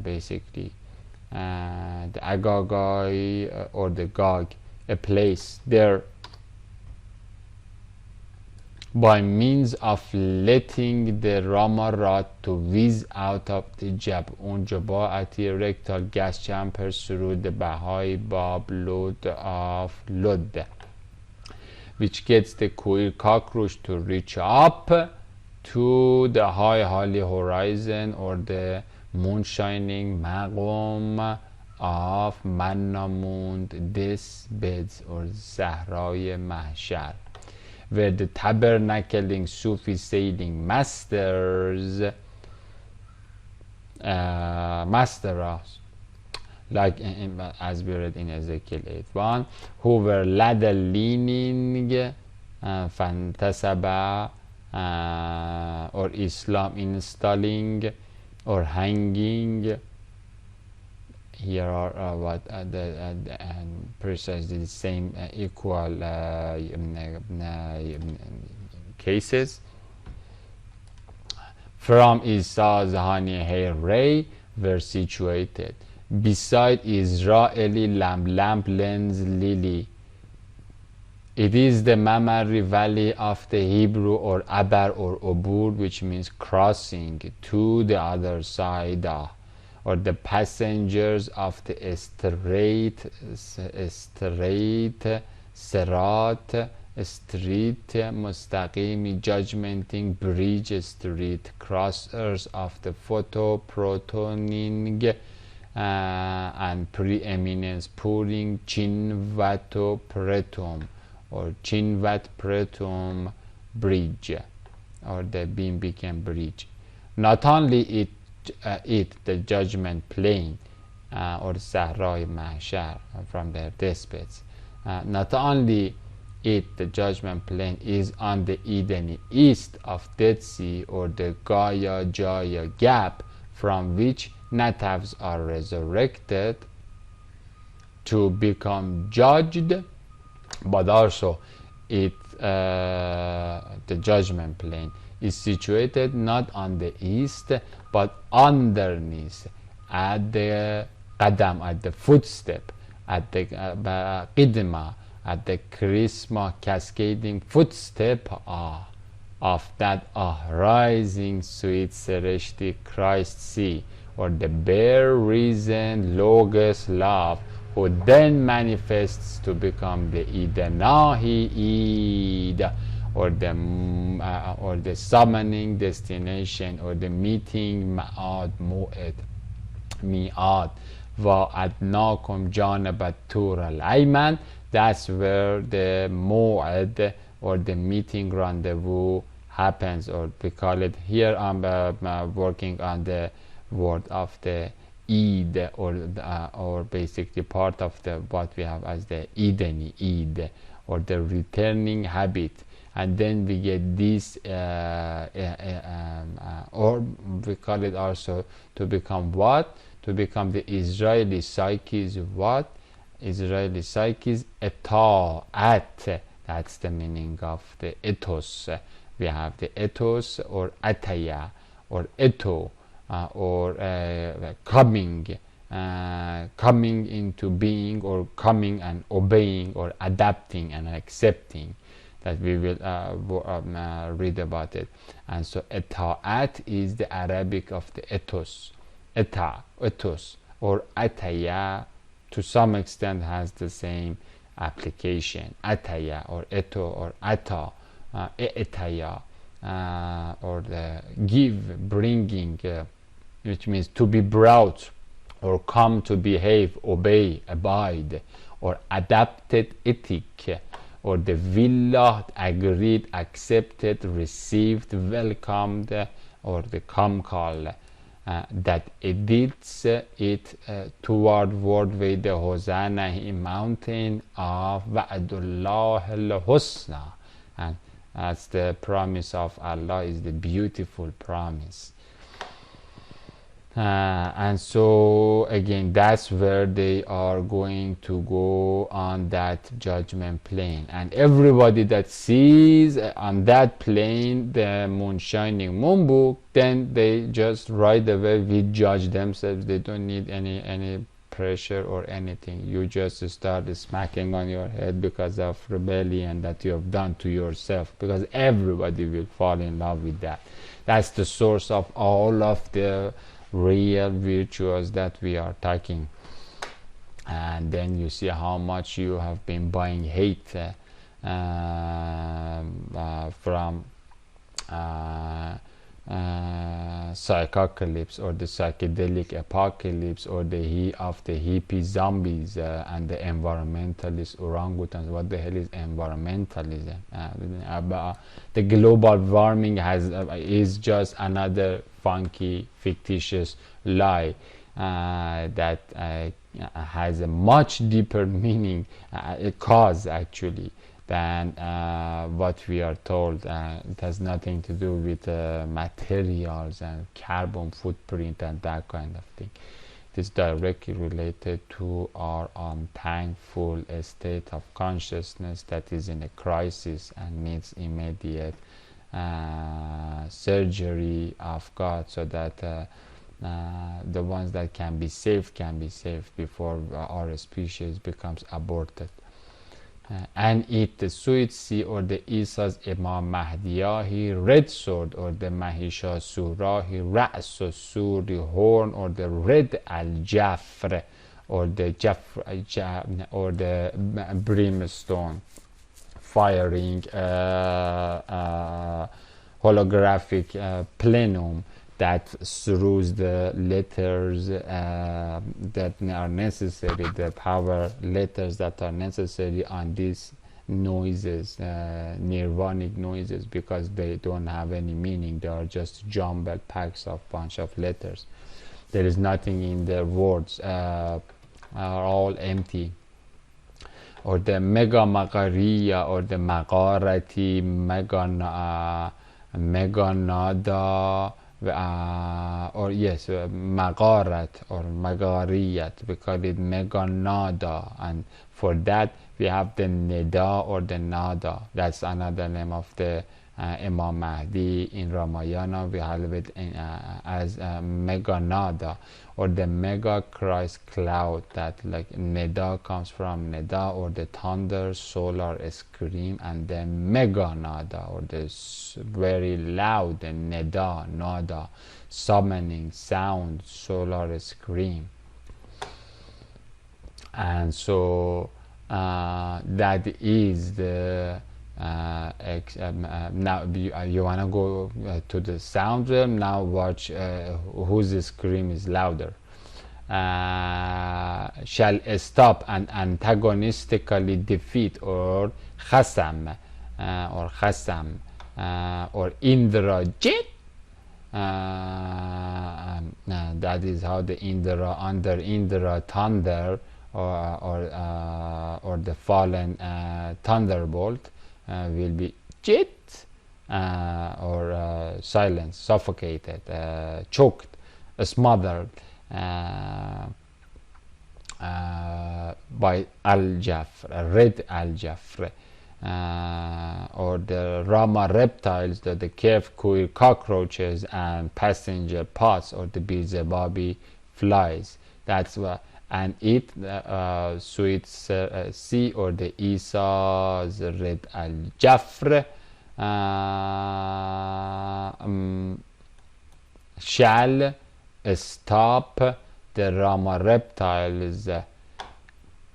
basically, the Agogoi or the Gog, a place there, by means of letting the Ramarat to whiz out of the Jaba'ati rectal gas chambers through the Bahai Bab load of Lod, which gets the queer cockroach to reach up to the high holy horizon, or the moonshining Maqam of Mannamund, this beds, or Zahrai Mahshar, where the tabernacling Sufi sailing masters, like as we read in Ezekiel 8:1, who were ladder leaning, fantasaba, or Islam installing, or hanging. Here are what precisely the same equal cases. From Issa's honey hair ray were situated beside Israeli lamp lens lily. It is the mammary valley of the Hebrew, or Abar or Obur, which means crossing to the other side, or the passengers of the straight, Serat, street, Mustaqim, judgmenting, bridge, street, crossers of the photoprotoning, and preeminence, pouring, Chinvato Pretum, or Chinvat Pretum bridge, or the Bimbican bridge. Not only the judgment plane, or Sahra Mahshar, from their deathbeds. Not only it, the judgment plane, is on the Edeni east of Dead Sea, or the Gaya Jaya gap, from which natives are resurrected to become judged, but also the judgment plane is situated not on the east but underneath, at the qadam, at the footstep, at the qidma, at the charisma cascading footstep of that rising sweet Sereshti Christ sea, or the bare reason logos love, who then manifests to become the Idanahi Id, or the summoning destination, or the meeting Ma'ad Mu'ed Mi'ad Wa'adnakum Janabat Tur al-Ayman. That's where the Mu'ed, or the meeting rendezvous, happens, or we call it here. I'm working on the word of the Eid, or basically part of the what we have as the Edeni Eid, or the returning habit. And then we get this, or we call it also to become what? To become the Israeli psyche's what? Israeli psyche's eta'at. That's the meaning of the ethos. We have the ethos, or ataya, or eto, or coming into being, or coming and obeying, or adapting and accepting, that we will read about it. And so eta'at is the Arabic of the ethos. Ethos, or ataya, to some extent has the same application. Ataya, or eto, or ata, etaya, or the give, bringing, which means to be brought, or come to behave, obey, abide, or adapted ethic, or the villa, agreed, accepted, received, welcomed, or the kamkal, that edits it toward wordway the Hosanna mountain of Wa'adullah al-Husna. And that's the promise of Allah, is the beautiful promise. And so again, that's where they are going to go on that judgment plane, and everybody that sees on that plane the moonshining moon book, then they just right away will judge themselves. They don't need any pressure or anything. You just start smacking on your head because of rebellion that you have done to yourself, because everybody will fall in love with that. That's the source of all of the real virtues that we are talking. And then you see how much you have been buying hate from psychocalypse, or the psychedelic apocalypse, or the hippie zombies, and the environmentalist orangutans. What the hell is environmentalism? The global warming is just another funky, fictitious lie that has a much deeper meaning, a cause actually, than what we are told. It has nothing to do with materials and carbon footprint and that kind of thing. It is directly related to our unthankful state of consciousness that is in a crisis and needs immediate surgery of God, so that the ones that can be saved before our species becomes aborted. And it the sweet sea, or the Isa's Imam Mahdiyahi red sword, or the Mahisha Surahi Ra'su Suri horn, or the red al-Jafr, or the or the brimstone firing holographic plenum that throws the letters that are necessary, the power letters that are necessary on these noises, nirvanic noises, because they don't have any meaning. They are just jumbled packs of bunch of letters. There is nothing in their words, are all empty. Or the mega magariya, or the magarati, meganada, or yes, magarat or magariyat, we call it meganada, and for that we have the nida or the nada. That's another name of the Imam Mahdi. In Ramayana we have it as mega nada, or the mega Christ cloud. That like nida comes from nida, or the thunder, solar scream, and then mega nada, or the very loud nida, nada, summoning sound, solar scream. And so that is the now you want to go to the sound realm. Now watch whose scream is louder. Shall stop and antagonistically defeat, or khasam, or indrajit. That is how the Indra, under Indra thunder, or the fallen thunderbolt will be jit, or silenced, suffocated, choked, smothered by Al-Jafr, red Al-Jafr, or the Rama reptiles, the cave queer cockroaches and passenger pots, or the Beelzebubi flies. That's what. And it sweet sea, or the Isa's red Al-Jafr, shall stop the Rama reptiles,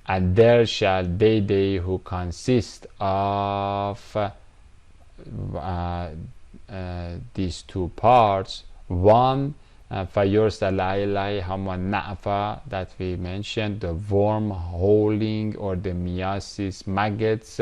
and there shall they who consist of these two parts, one فَيُرْسَلَ نَعْفَ, that we mentioned, the worm holing, or the miasis maggots,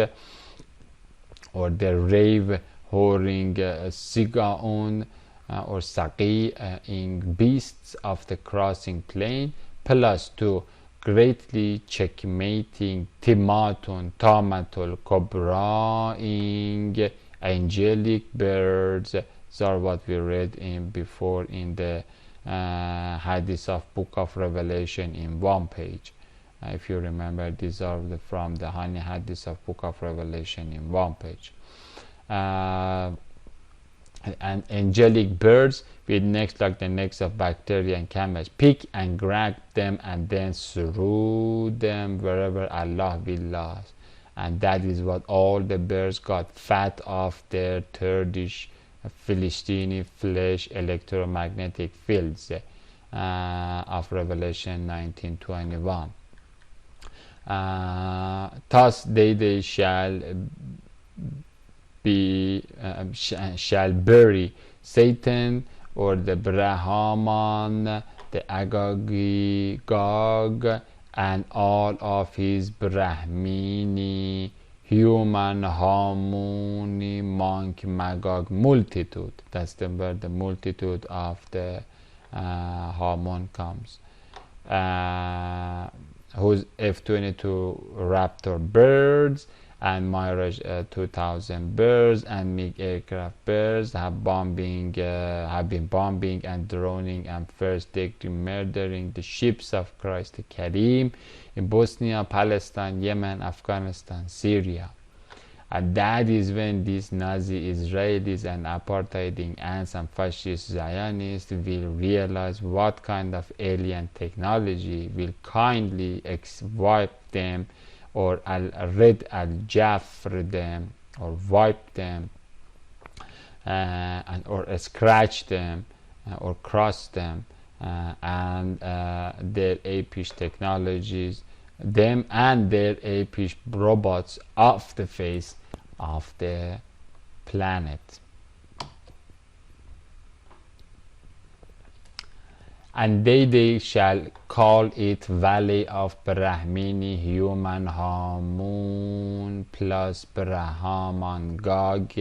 or the rave whoring sigaun, or saqi, in beasts of the crossing plain, plus two greatly checkmating timatun tamatul kobra, in angelic birds. These are what we read in before in the hadith of Book of Revelation in one page. If you remember, these are from the honey hadith of Book of Revelation in one page. And angelic birds with necks like the necks of bacteria and camels, pick and grab them and then throw them wherever Allah wills. And that is what all the birds got fat of their Kurdish Philistine flesh electromagnetic fields of Revelation 19:21. Thus they shall be shall bury Satan, or the Brahman, the Gog, and all of his Brahmini, human, harmony, monk, Magog, multitude. That's the word, the multitude of the Harmon comes. Whose F-22 Raptor birds and Mirage 2000 birds and MiG aircraft birds have been bombing and droning and first degree murdering the ships of Christ the Kareem in Bosnia, Palestine, Yemen, Afghanistan, Syria. And that is when these Nazi Israelis and apartheiding ants and fascist Zionists will realize what kind of alien technology will kindly wipe them, or red al-Jafr them, or wipe them, and or scratch them, or cross them, and their apish technologies, them and their apish robots off the face of the planet. And they shall call it Valley of Brahmini, human Hamun plus Brahman Gog,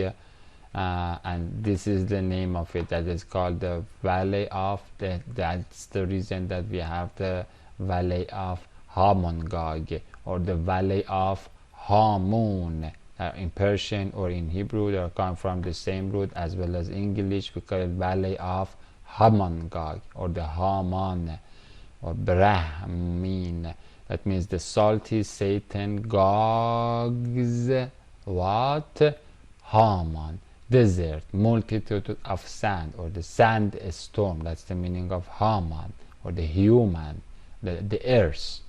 and this is the name of it, that is called the Valley of that's the reason that we have the Valley of Hamon-Gog, or the Valley of Hamun. In Persian or in Hebrew, they come from the same root, as well as English. We call it Valley of Hamon-Gog, or the Haman, or Brahmin. That means the salty Satan Gog's what? Haman, desert, multitude of sand, or the sand storm. That's the meaning of Haman, or the human, the earth,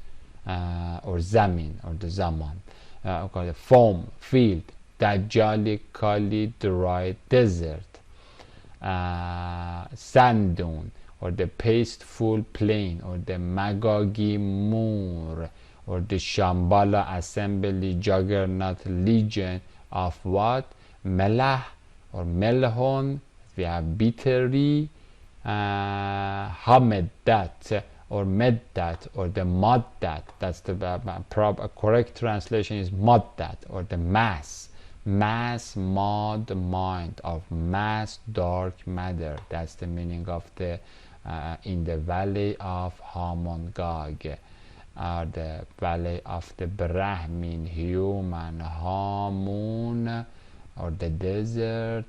or Zamin, or the Zaman. Called the foam, field, Dajjali Kali dry desert, sand dune, or the pasteful plain, or the Magogi moor, or the Shambhala assembly juggernaut legion of what? Melah, or Melhon. We have bittery, Hamedat, or Meddat, or the Maddat. That's the correct translation is Maddat, or the mass, mad mind, of mass dark matter. That's the meaning of the in the Valley of Hamon-Gog, the Valley of the Brahmin, human, Hamun, or the desert,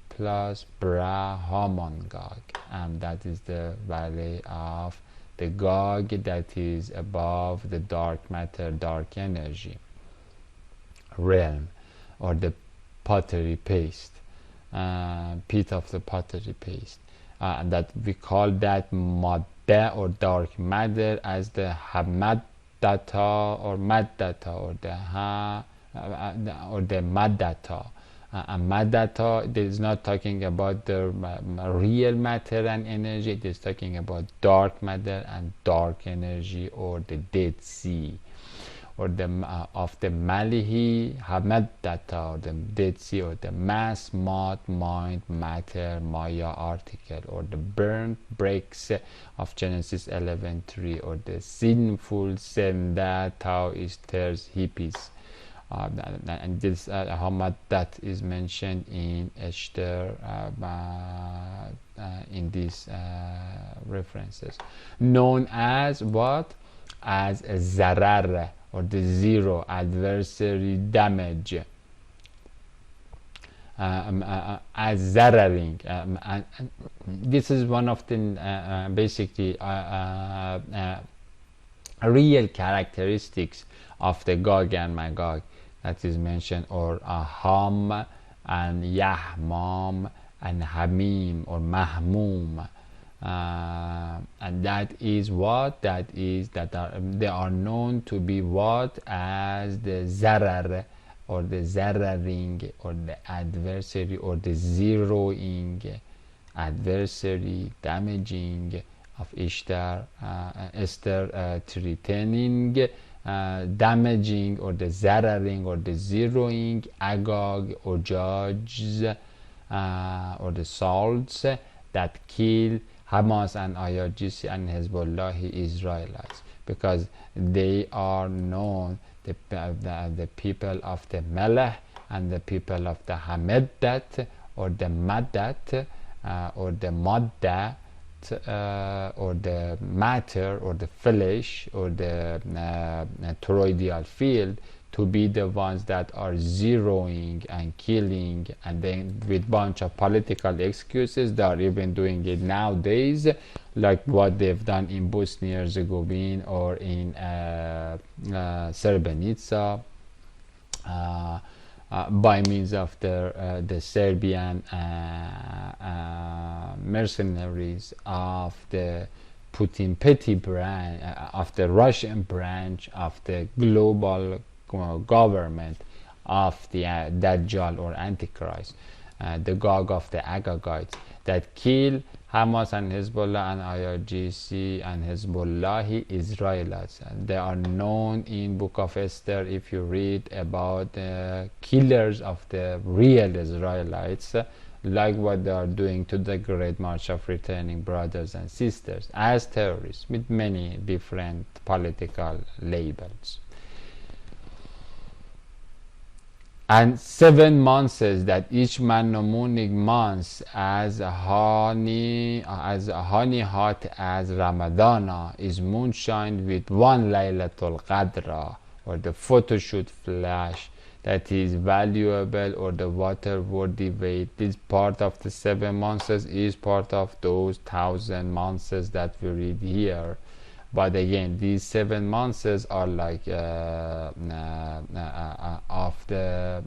plus Hamon-Gog, and that is the Valley of the Gog, that is above the dark matter, dark energy realm, or the pottery paste, pit of the pottery paste, and that we call that Madda, or dark matter, as the Hamaddata, or Maddata, or the Maddata. And Maddata, it is not talking about the real matter and energy, it is talking about dark matter and dark energy, or the Dead Sea, or the of the Malihi Hamaddata, or the Dead Sea, or the mass, mind, matter, Maya article, or the burnt bricks of Genesis 11:3, or the sinful Senda Taoisters hippies. And this Hamaddat is mentioned in Esther, in these references, known as what? As Zarar, or the zero, adversary damage, as Zararing, and this is one of the basically real characteristics of the Gog and Magog that is mentioned, or Ham and Yahmam and Hamim, or Mahmum, and that is what? That is that they are known to be what? As the Zarar, or the Zararing, or the adversary, or the zeroing, adversary, damaging of Esther 3:10, damaging, or the Zararing, or the zeroing, Agog, or judges, or the salts that kill Hamas and IRGC and Hezbollah Israelites, because they are known, the people of the Melech and the people of the Hameddat, or the Maddat, or the Madda, or the matter, or the flesh, or the toroidal field, to be the ones that are zeroing and killing, and then with bunch of political excuses. They are even doing it nowadays, like what they've done in Bosnia-Herzegovina, or in Srebrenica, by means of the Serbian mercenaries of the Putin petty branch, of the Russian branch of the global government of the Dajjal, or Antichrist, the Gog of the Agogites, that kill Hamas and Hezbollah and IRGC and Hezbollah Israelites. They are known in Book of Esther. If you read about the killers of the real Israelites, like what they are doing to the Great March of Returning Brothers and Sisters, as terrorists, with many different political labels. and 7 months that each mnemonic month as honey hot as Ramadana is moonshine with one Laylatul Qadra, or the photo shoot flash that is valuable, or the water-worthy weight. This part of the 7 months is part of those 1,000 months that we read here. But again, these 7 months are like of the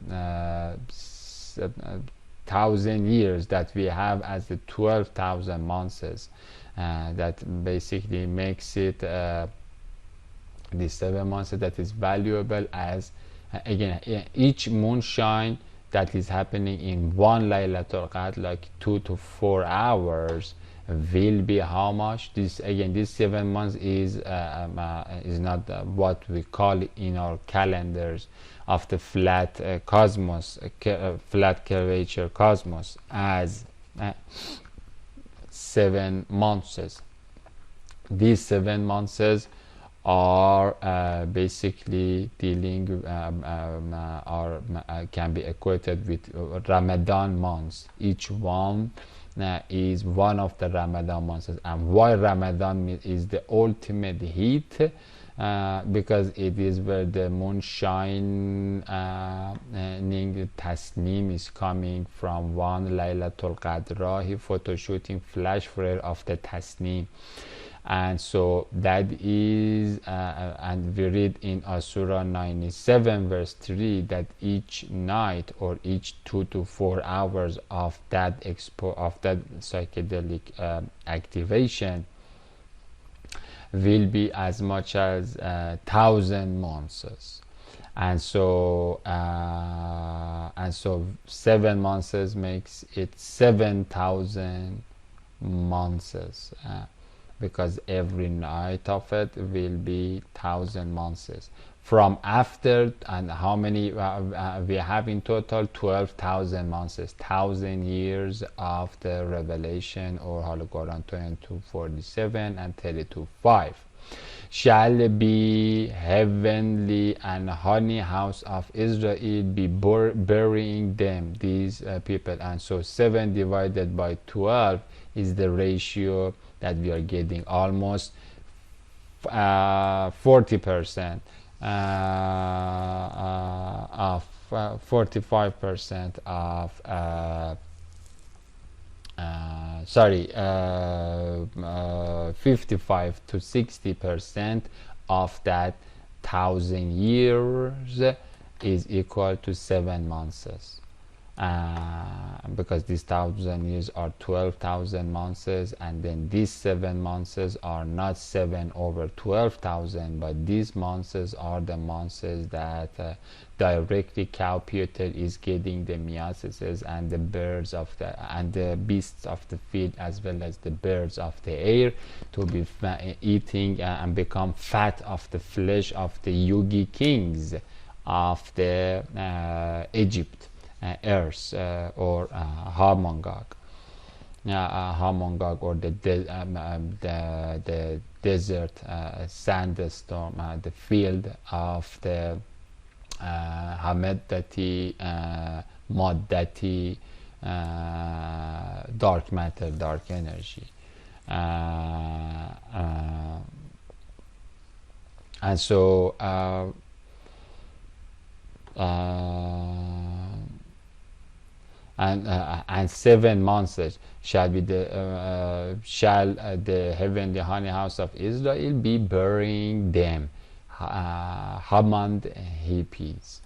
1,000 years that we have as the 12,000 months. That basically makes it the 7 months that is valuable as again each moonshine that is happening in one Laylatul Qadr, like 2 to 4 hours, will be how much? This again, this 7 months is not what we call it in our calendars of the flat cosmos, flat curvature cosmos, as 7 months. These 7 months are basically dealing or can be equated with Ramadan months. Each one is one of the Ramadan months. And why Ramadan is the ultimate heat? Because it is where the moonshine tasneem is coming from one Laylatul Qadr photo shooting flash flare of the tasneem. And so that is and we read in Surah 97 verse 3 that each night or each 2 to 4 hours of that psychedelic activation will be as much as 1,000 months. And so 7 months makes it 7,000 months, because every night of it will be 1,000 months. From after, and how many we have in total? 12,000 months, 1,000 years of the revelation, or Holy Quran 22:47 and 32:5. Shall be heavenly and honey house of Israel be burying them, these people. And so 7 divided by 12 is the ratio that we are getting, almost 40% of 45% of 55 to 60% of that 1,000 years is equal to 7 months. Because these 1,000 years are 12,000 months, and then these 7 months are not 7 over 12,000, but these months are the months that directly Cowputer is getting the meiosis and the birds of the beasts of the field, as well as the birds of the air, to be eating and become fat of the flesh of the yogi kings of the Egypt. Earth, or Harbingers, Harbingers, or the desert sandstorm, the field of the Hameddati, Maddati, dark matter, dark energy. And so and 7 months shall be the heavenly honey house of Israel be burying them, Hamand hippies,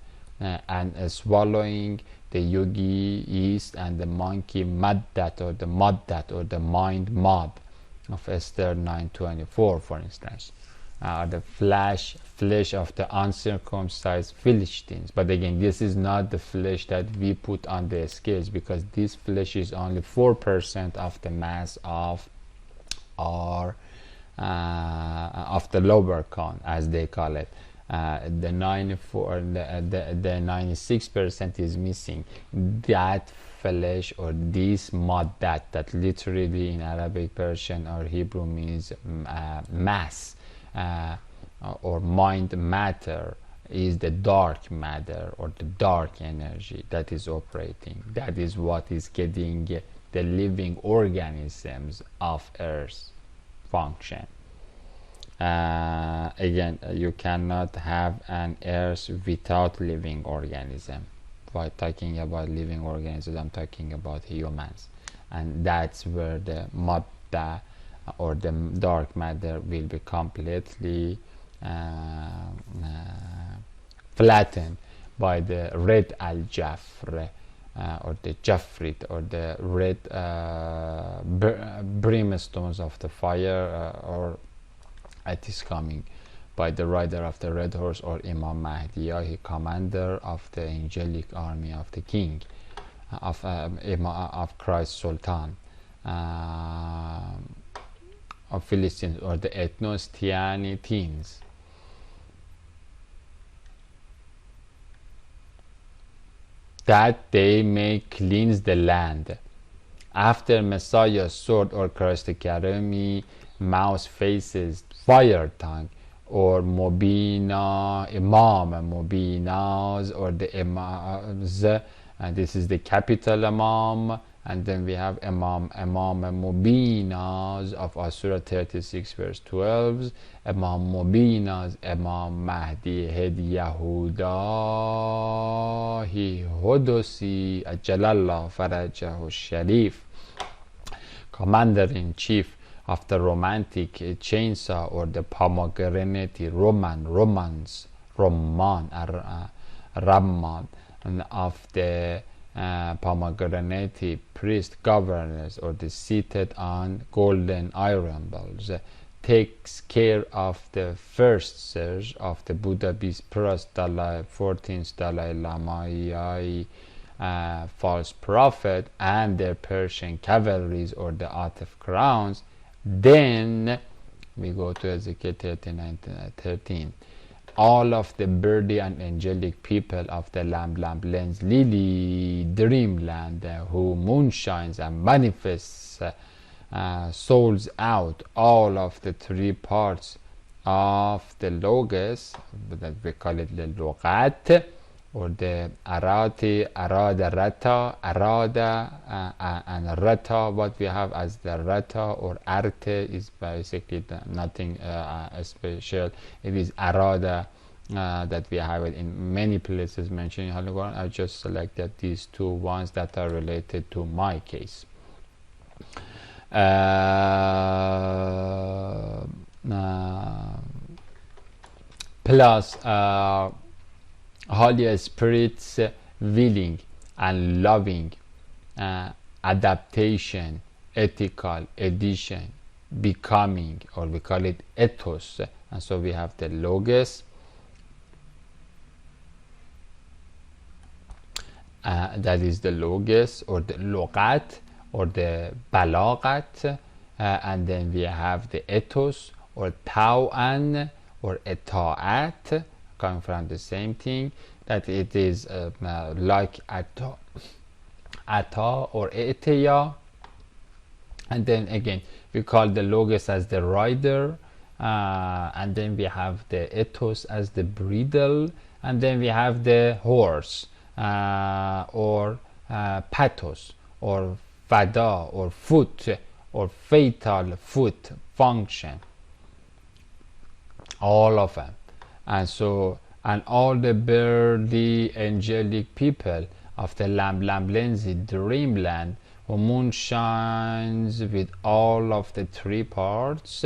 and swallowing the yogi yeast and the monkey maddat, or the mind mob of Esther 9:24, for instance. The flesh of the uncircumcised Philistines. But again, this is not the flesh that we put on the scales, because this flesh is only 4% of the mass of our of the lower cone, as they call it. The 96% is missing. That flesh, or this maddat, that literally in Arabic, Persian, or Hebrew means mass, or mind matter, is the dark matter or the dark energy that is operating. That is what is getting the living organisms of Earth function. Again, you cannot have an Earth without living organism. By talking about living organisms, I'm talking about humans, and that's where the madda or the dark matter will be completely flattened by the red al-Jafr or the Jafrit or the red brimstones of the fire, or it is coming by the rider of the red horse, or Imam Mahdi, he commander of the angelic army of the king of Christ Sultan of Philistines, or the Ethnos-Tianitines. That they may cleanse the land. After Messiah's sword, or Christ Karami, mouse faces, fire tongue, or Mubina, Imam Mubinas, or the Imams, and this is the capital Imam, and then we have Imam Mubinas of Surah 36 verse 12, Imam Mubinas, Imam Mahdi Hed Yahuda Hi Hodosi Ajalallah Farajahu Sharif, commander-in-chief of the romantic chainsaw, or the pomegranate Roman, and of the pomegranate priest governors, or the seated on golden iron balls, takes care of the first surge of the Buddha Beast Plus 14th Dalai Lama, false prophet, and their Persian cavalries, or the Atif crowns. Then we go to Ezekiel 39:13. All of the birdie and angelic people of the lamb lens lily dreamland, who moonshines and manifests souls out, all of the three parts of the logos, that we call it the logat, or the arati, arada, rata, arada, and rata. What we have as the rata or arte is basically nothing special. It is arada that we have it in many places mentioned in Holy Quran. I just selected these two ones that are related to my case. Plus Holy Spirit's willing and loving adaptation, ethical addition, becoming, or we call it ethos. And so we have the logos, that is the logos, or the logat, or the balagat, and then we have the ethos, or tau'an, or eta'at, coming from the same thing, that it is like ata or eteya. And then again we call the logos as the rider, and then we have the ethos as the bridle, and then we have the horse, or pathos, or fada, or foot, or fatal foot function, all of them. And so, and all the birdie angelic people of the Lenzi dreamland, who moonshines with all of the three parts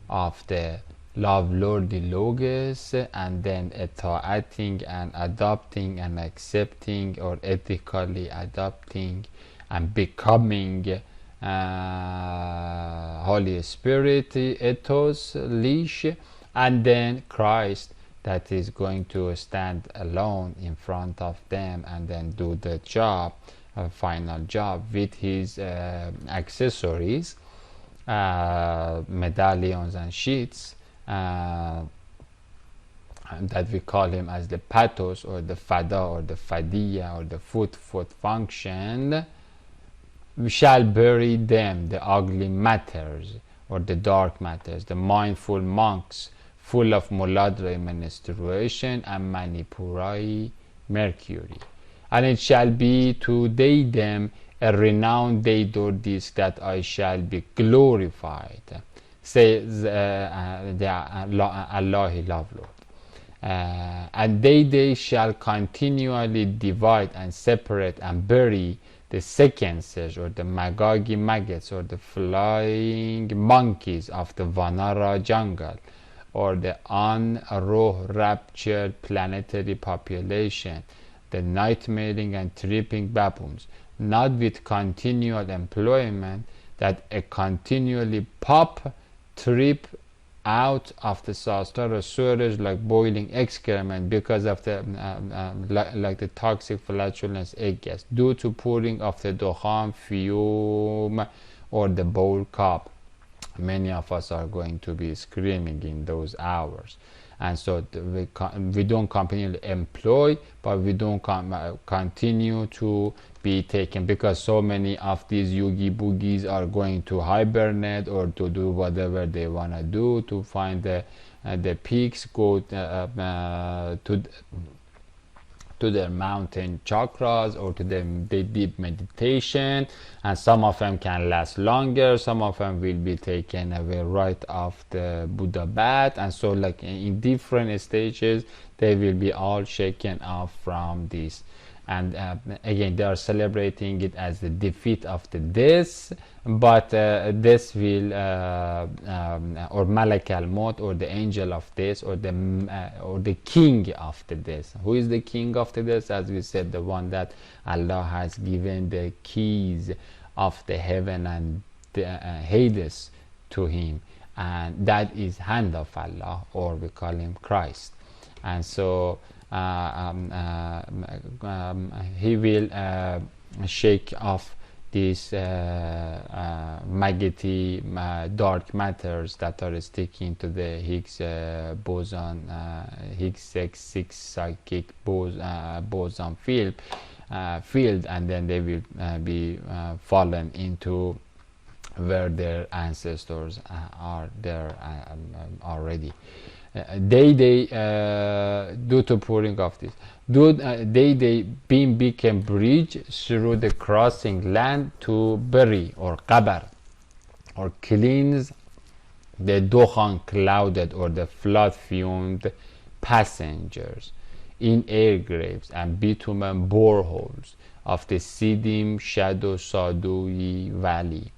of the love lordy logos, and then eta'ating and adopting and accepting, or ethically adopting and becoming Holy Spirit ethos leash, and then Christ that is going to stand alone in front of them and then do the job, final job, with his accessories, medallions and sheets, that we call him as the pathos, or the fada, or the fadiya, or the foot function. We shall bury them, the ugly matters, or the dark matters, the mindful monks, full of muladra menstruation and manipurai mercury. And it shall be to they them a renowned day this that I shall be glorified, says Allah love Lord. And they shall continually divide and separate and bury the second stage, or the Magagi maggots, or the flying monkeys of the Vanara jungle, or the unroh-raptured planetary population, the night-mating and tripping baboons, not with continual employment, that a continually pop, trip out of the sastar sewage like boiling excrement because of the like the toxic flatulence egg gas due to pouring of the dukhan fume or the bowl cup. Many of us are going to be screaming in those hours, and so we don't continually employ, but we don't continue to be taken, because so many of these yogi boogies are going to hibernate or to do whatever they want to do to find the peaks, go to their mountain chakras or to the deep meditation, and some of them can last longer, some of them will be taken away right off the Buddha bath, and so like in different stages they will be all shaken off from this. And again, they are celebrating it as the defeat of the death, but this will or Malak al-Maut, or the angel of death, or the king of the death. Who is the king of the death? As we said, the one that Allah has given the keys of the heaven and the Hades to him, and that is hand of Allah, or we call him Christ. And so he will shake off these maggoty dark matters that are sticking to the Higgs boson, Higgs 6 psychic boson field, and then they will be fallen into where their ancestors are there already. They due to pouring of this, they being became bridge through the crossing land to bury or qabar, or cleanse the dukhan clouded or the flood fumed passengers in air graves and bitumen boreholes of the Sidim Shadow Sadui Valley,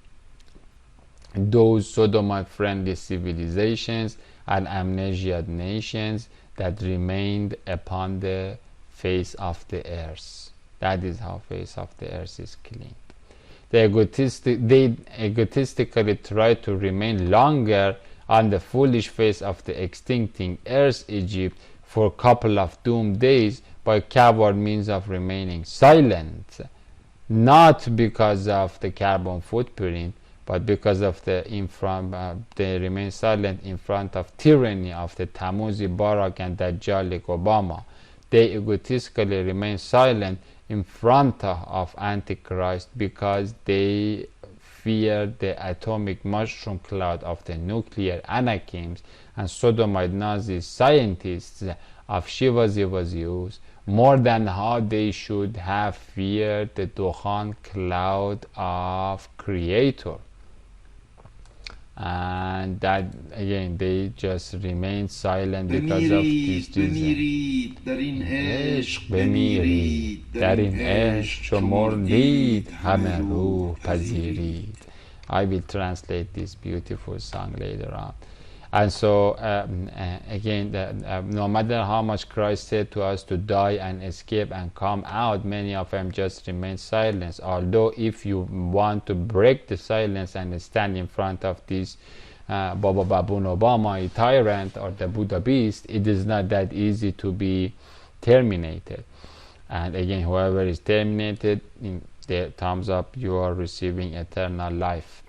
those sodomite friendly civilizations and amnesiac nations that remained upon the face of the earth. That is how face of the earth is cleaned. They egotistically try to remain longer on the foolish face of the extincting earth Egypt for a couple of doomed days by coward means of remaining silent, not because of the carbon footprint, but because of they remain silent in front of tyranny of the Tamuzi Barak and Dajjalik Obama. They egotistically remain silent in front of Antichrist because they fear the atomic mushroom cloud of the nuclear anakims and sodomite Nazi scientists of Shiva Zivazius more than how they should have feared the Dukhan cloud of Creator. And that again, they just remain silent because of this reason. در این عشق چو مردید همه روح پذیرید. I will translate this beautiful song later on. And so again, no matter how much Christ said to us to die and escape and come out, many of them just remain silent. Although if you want to break the silence and stand in front of this Baba Baboon Obama, a tyrant, or the Buddha beast, it is not that easy to be terminated. And again, whoever is terminated, in the thumbs up, you are receiving eternal life.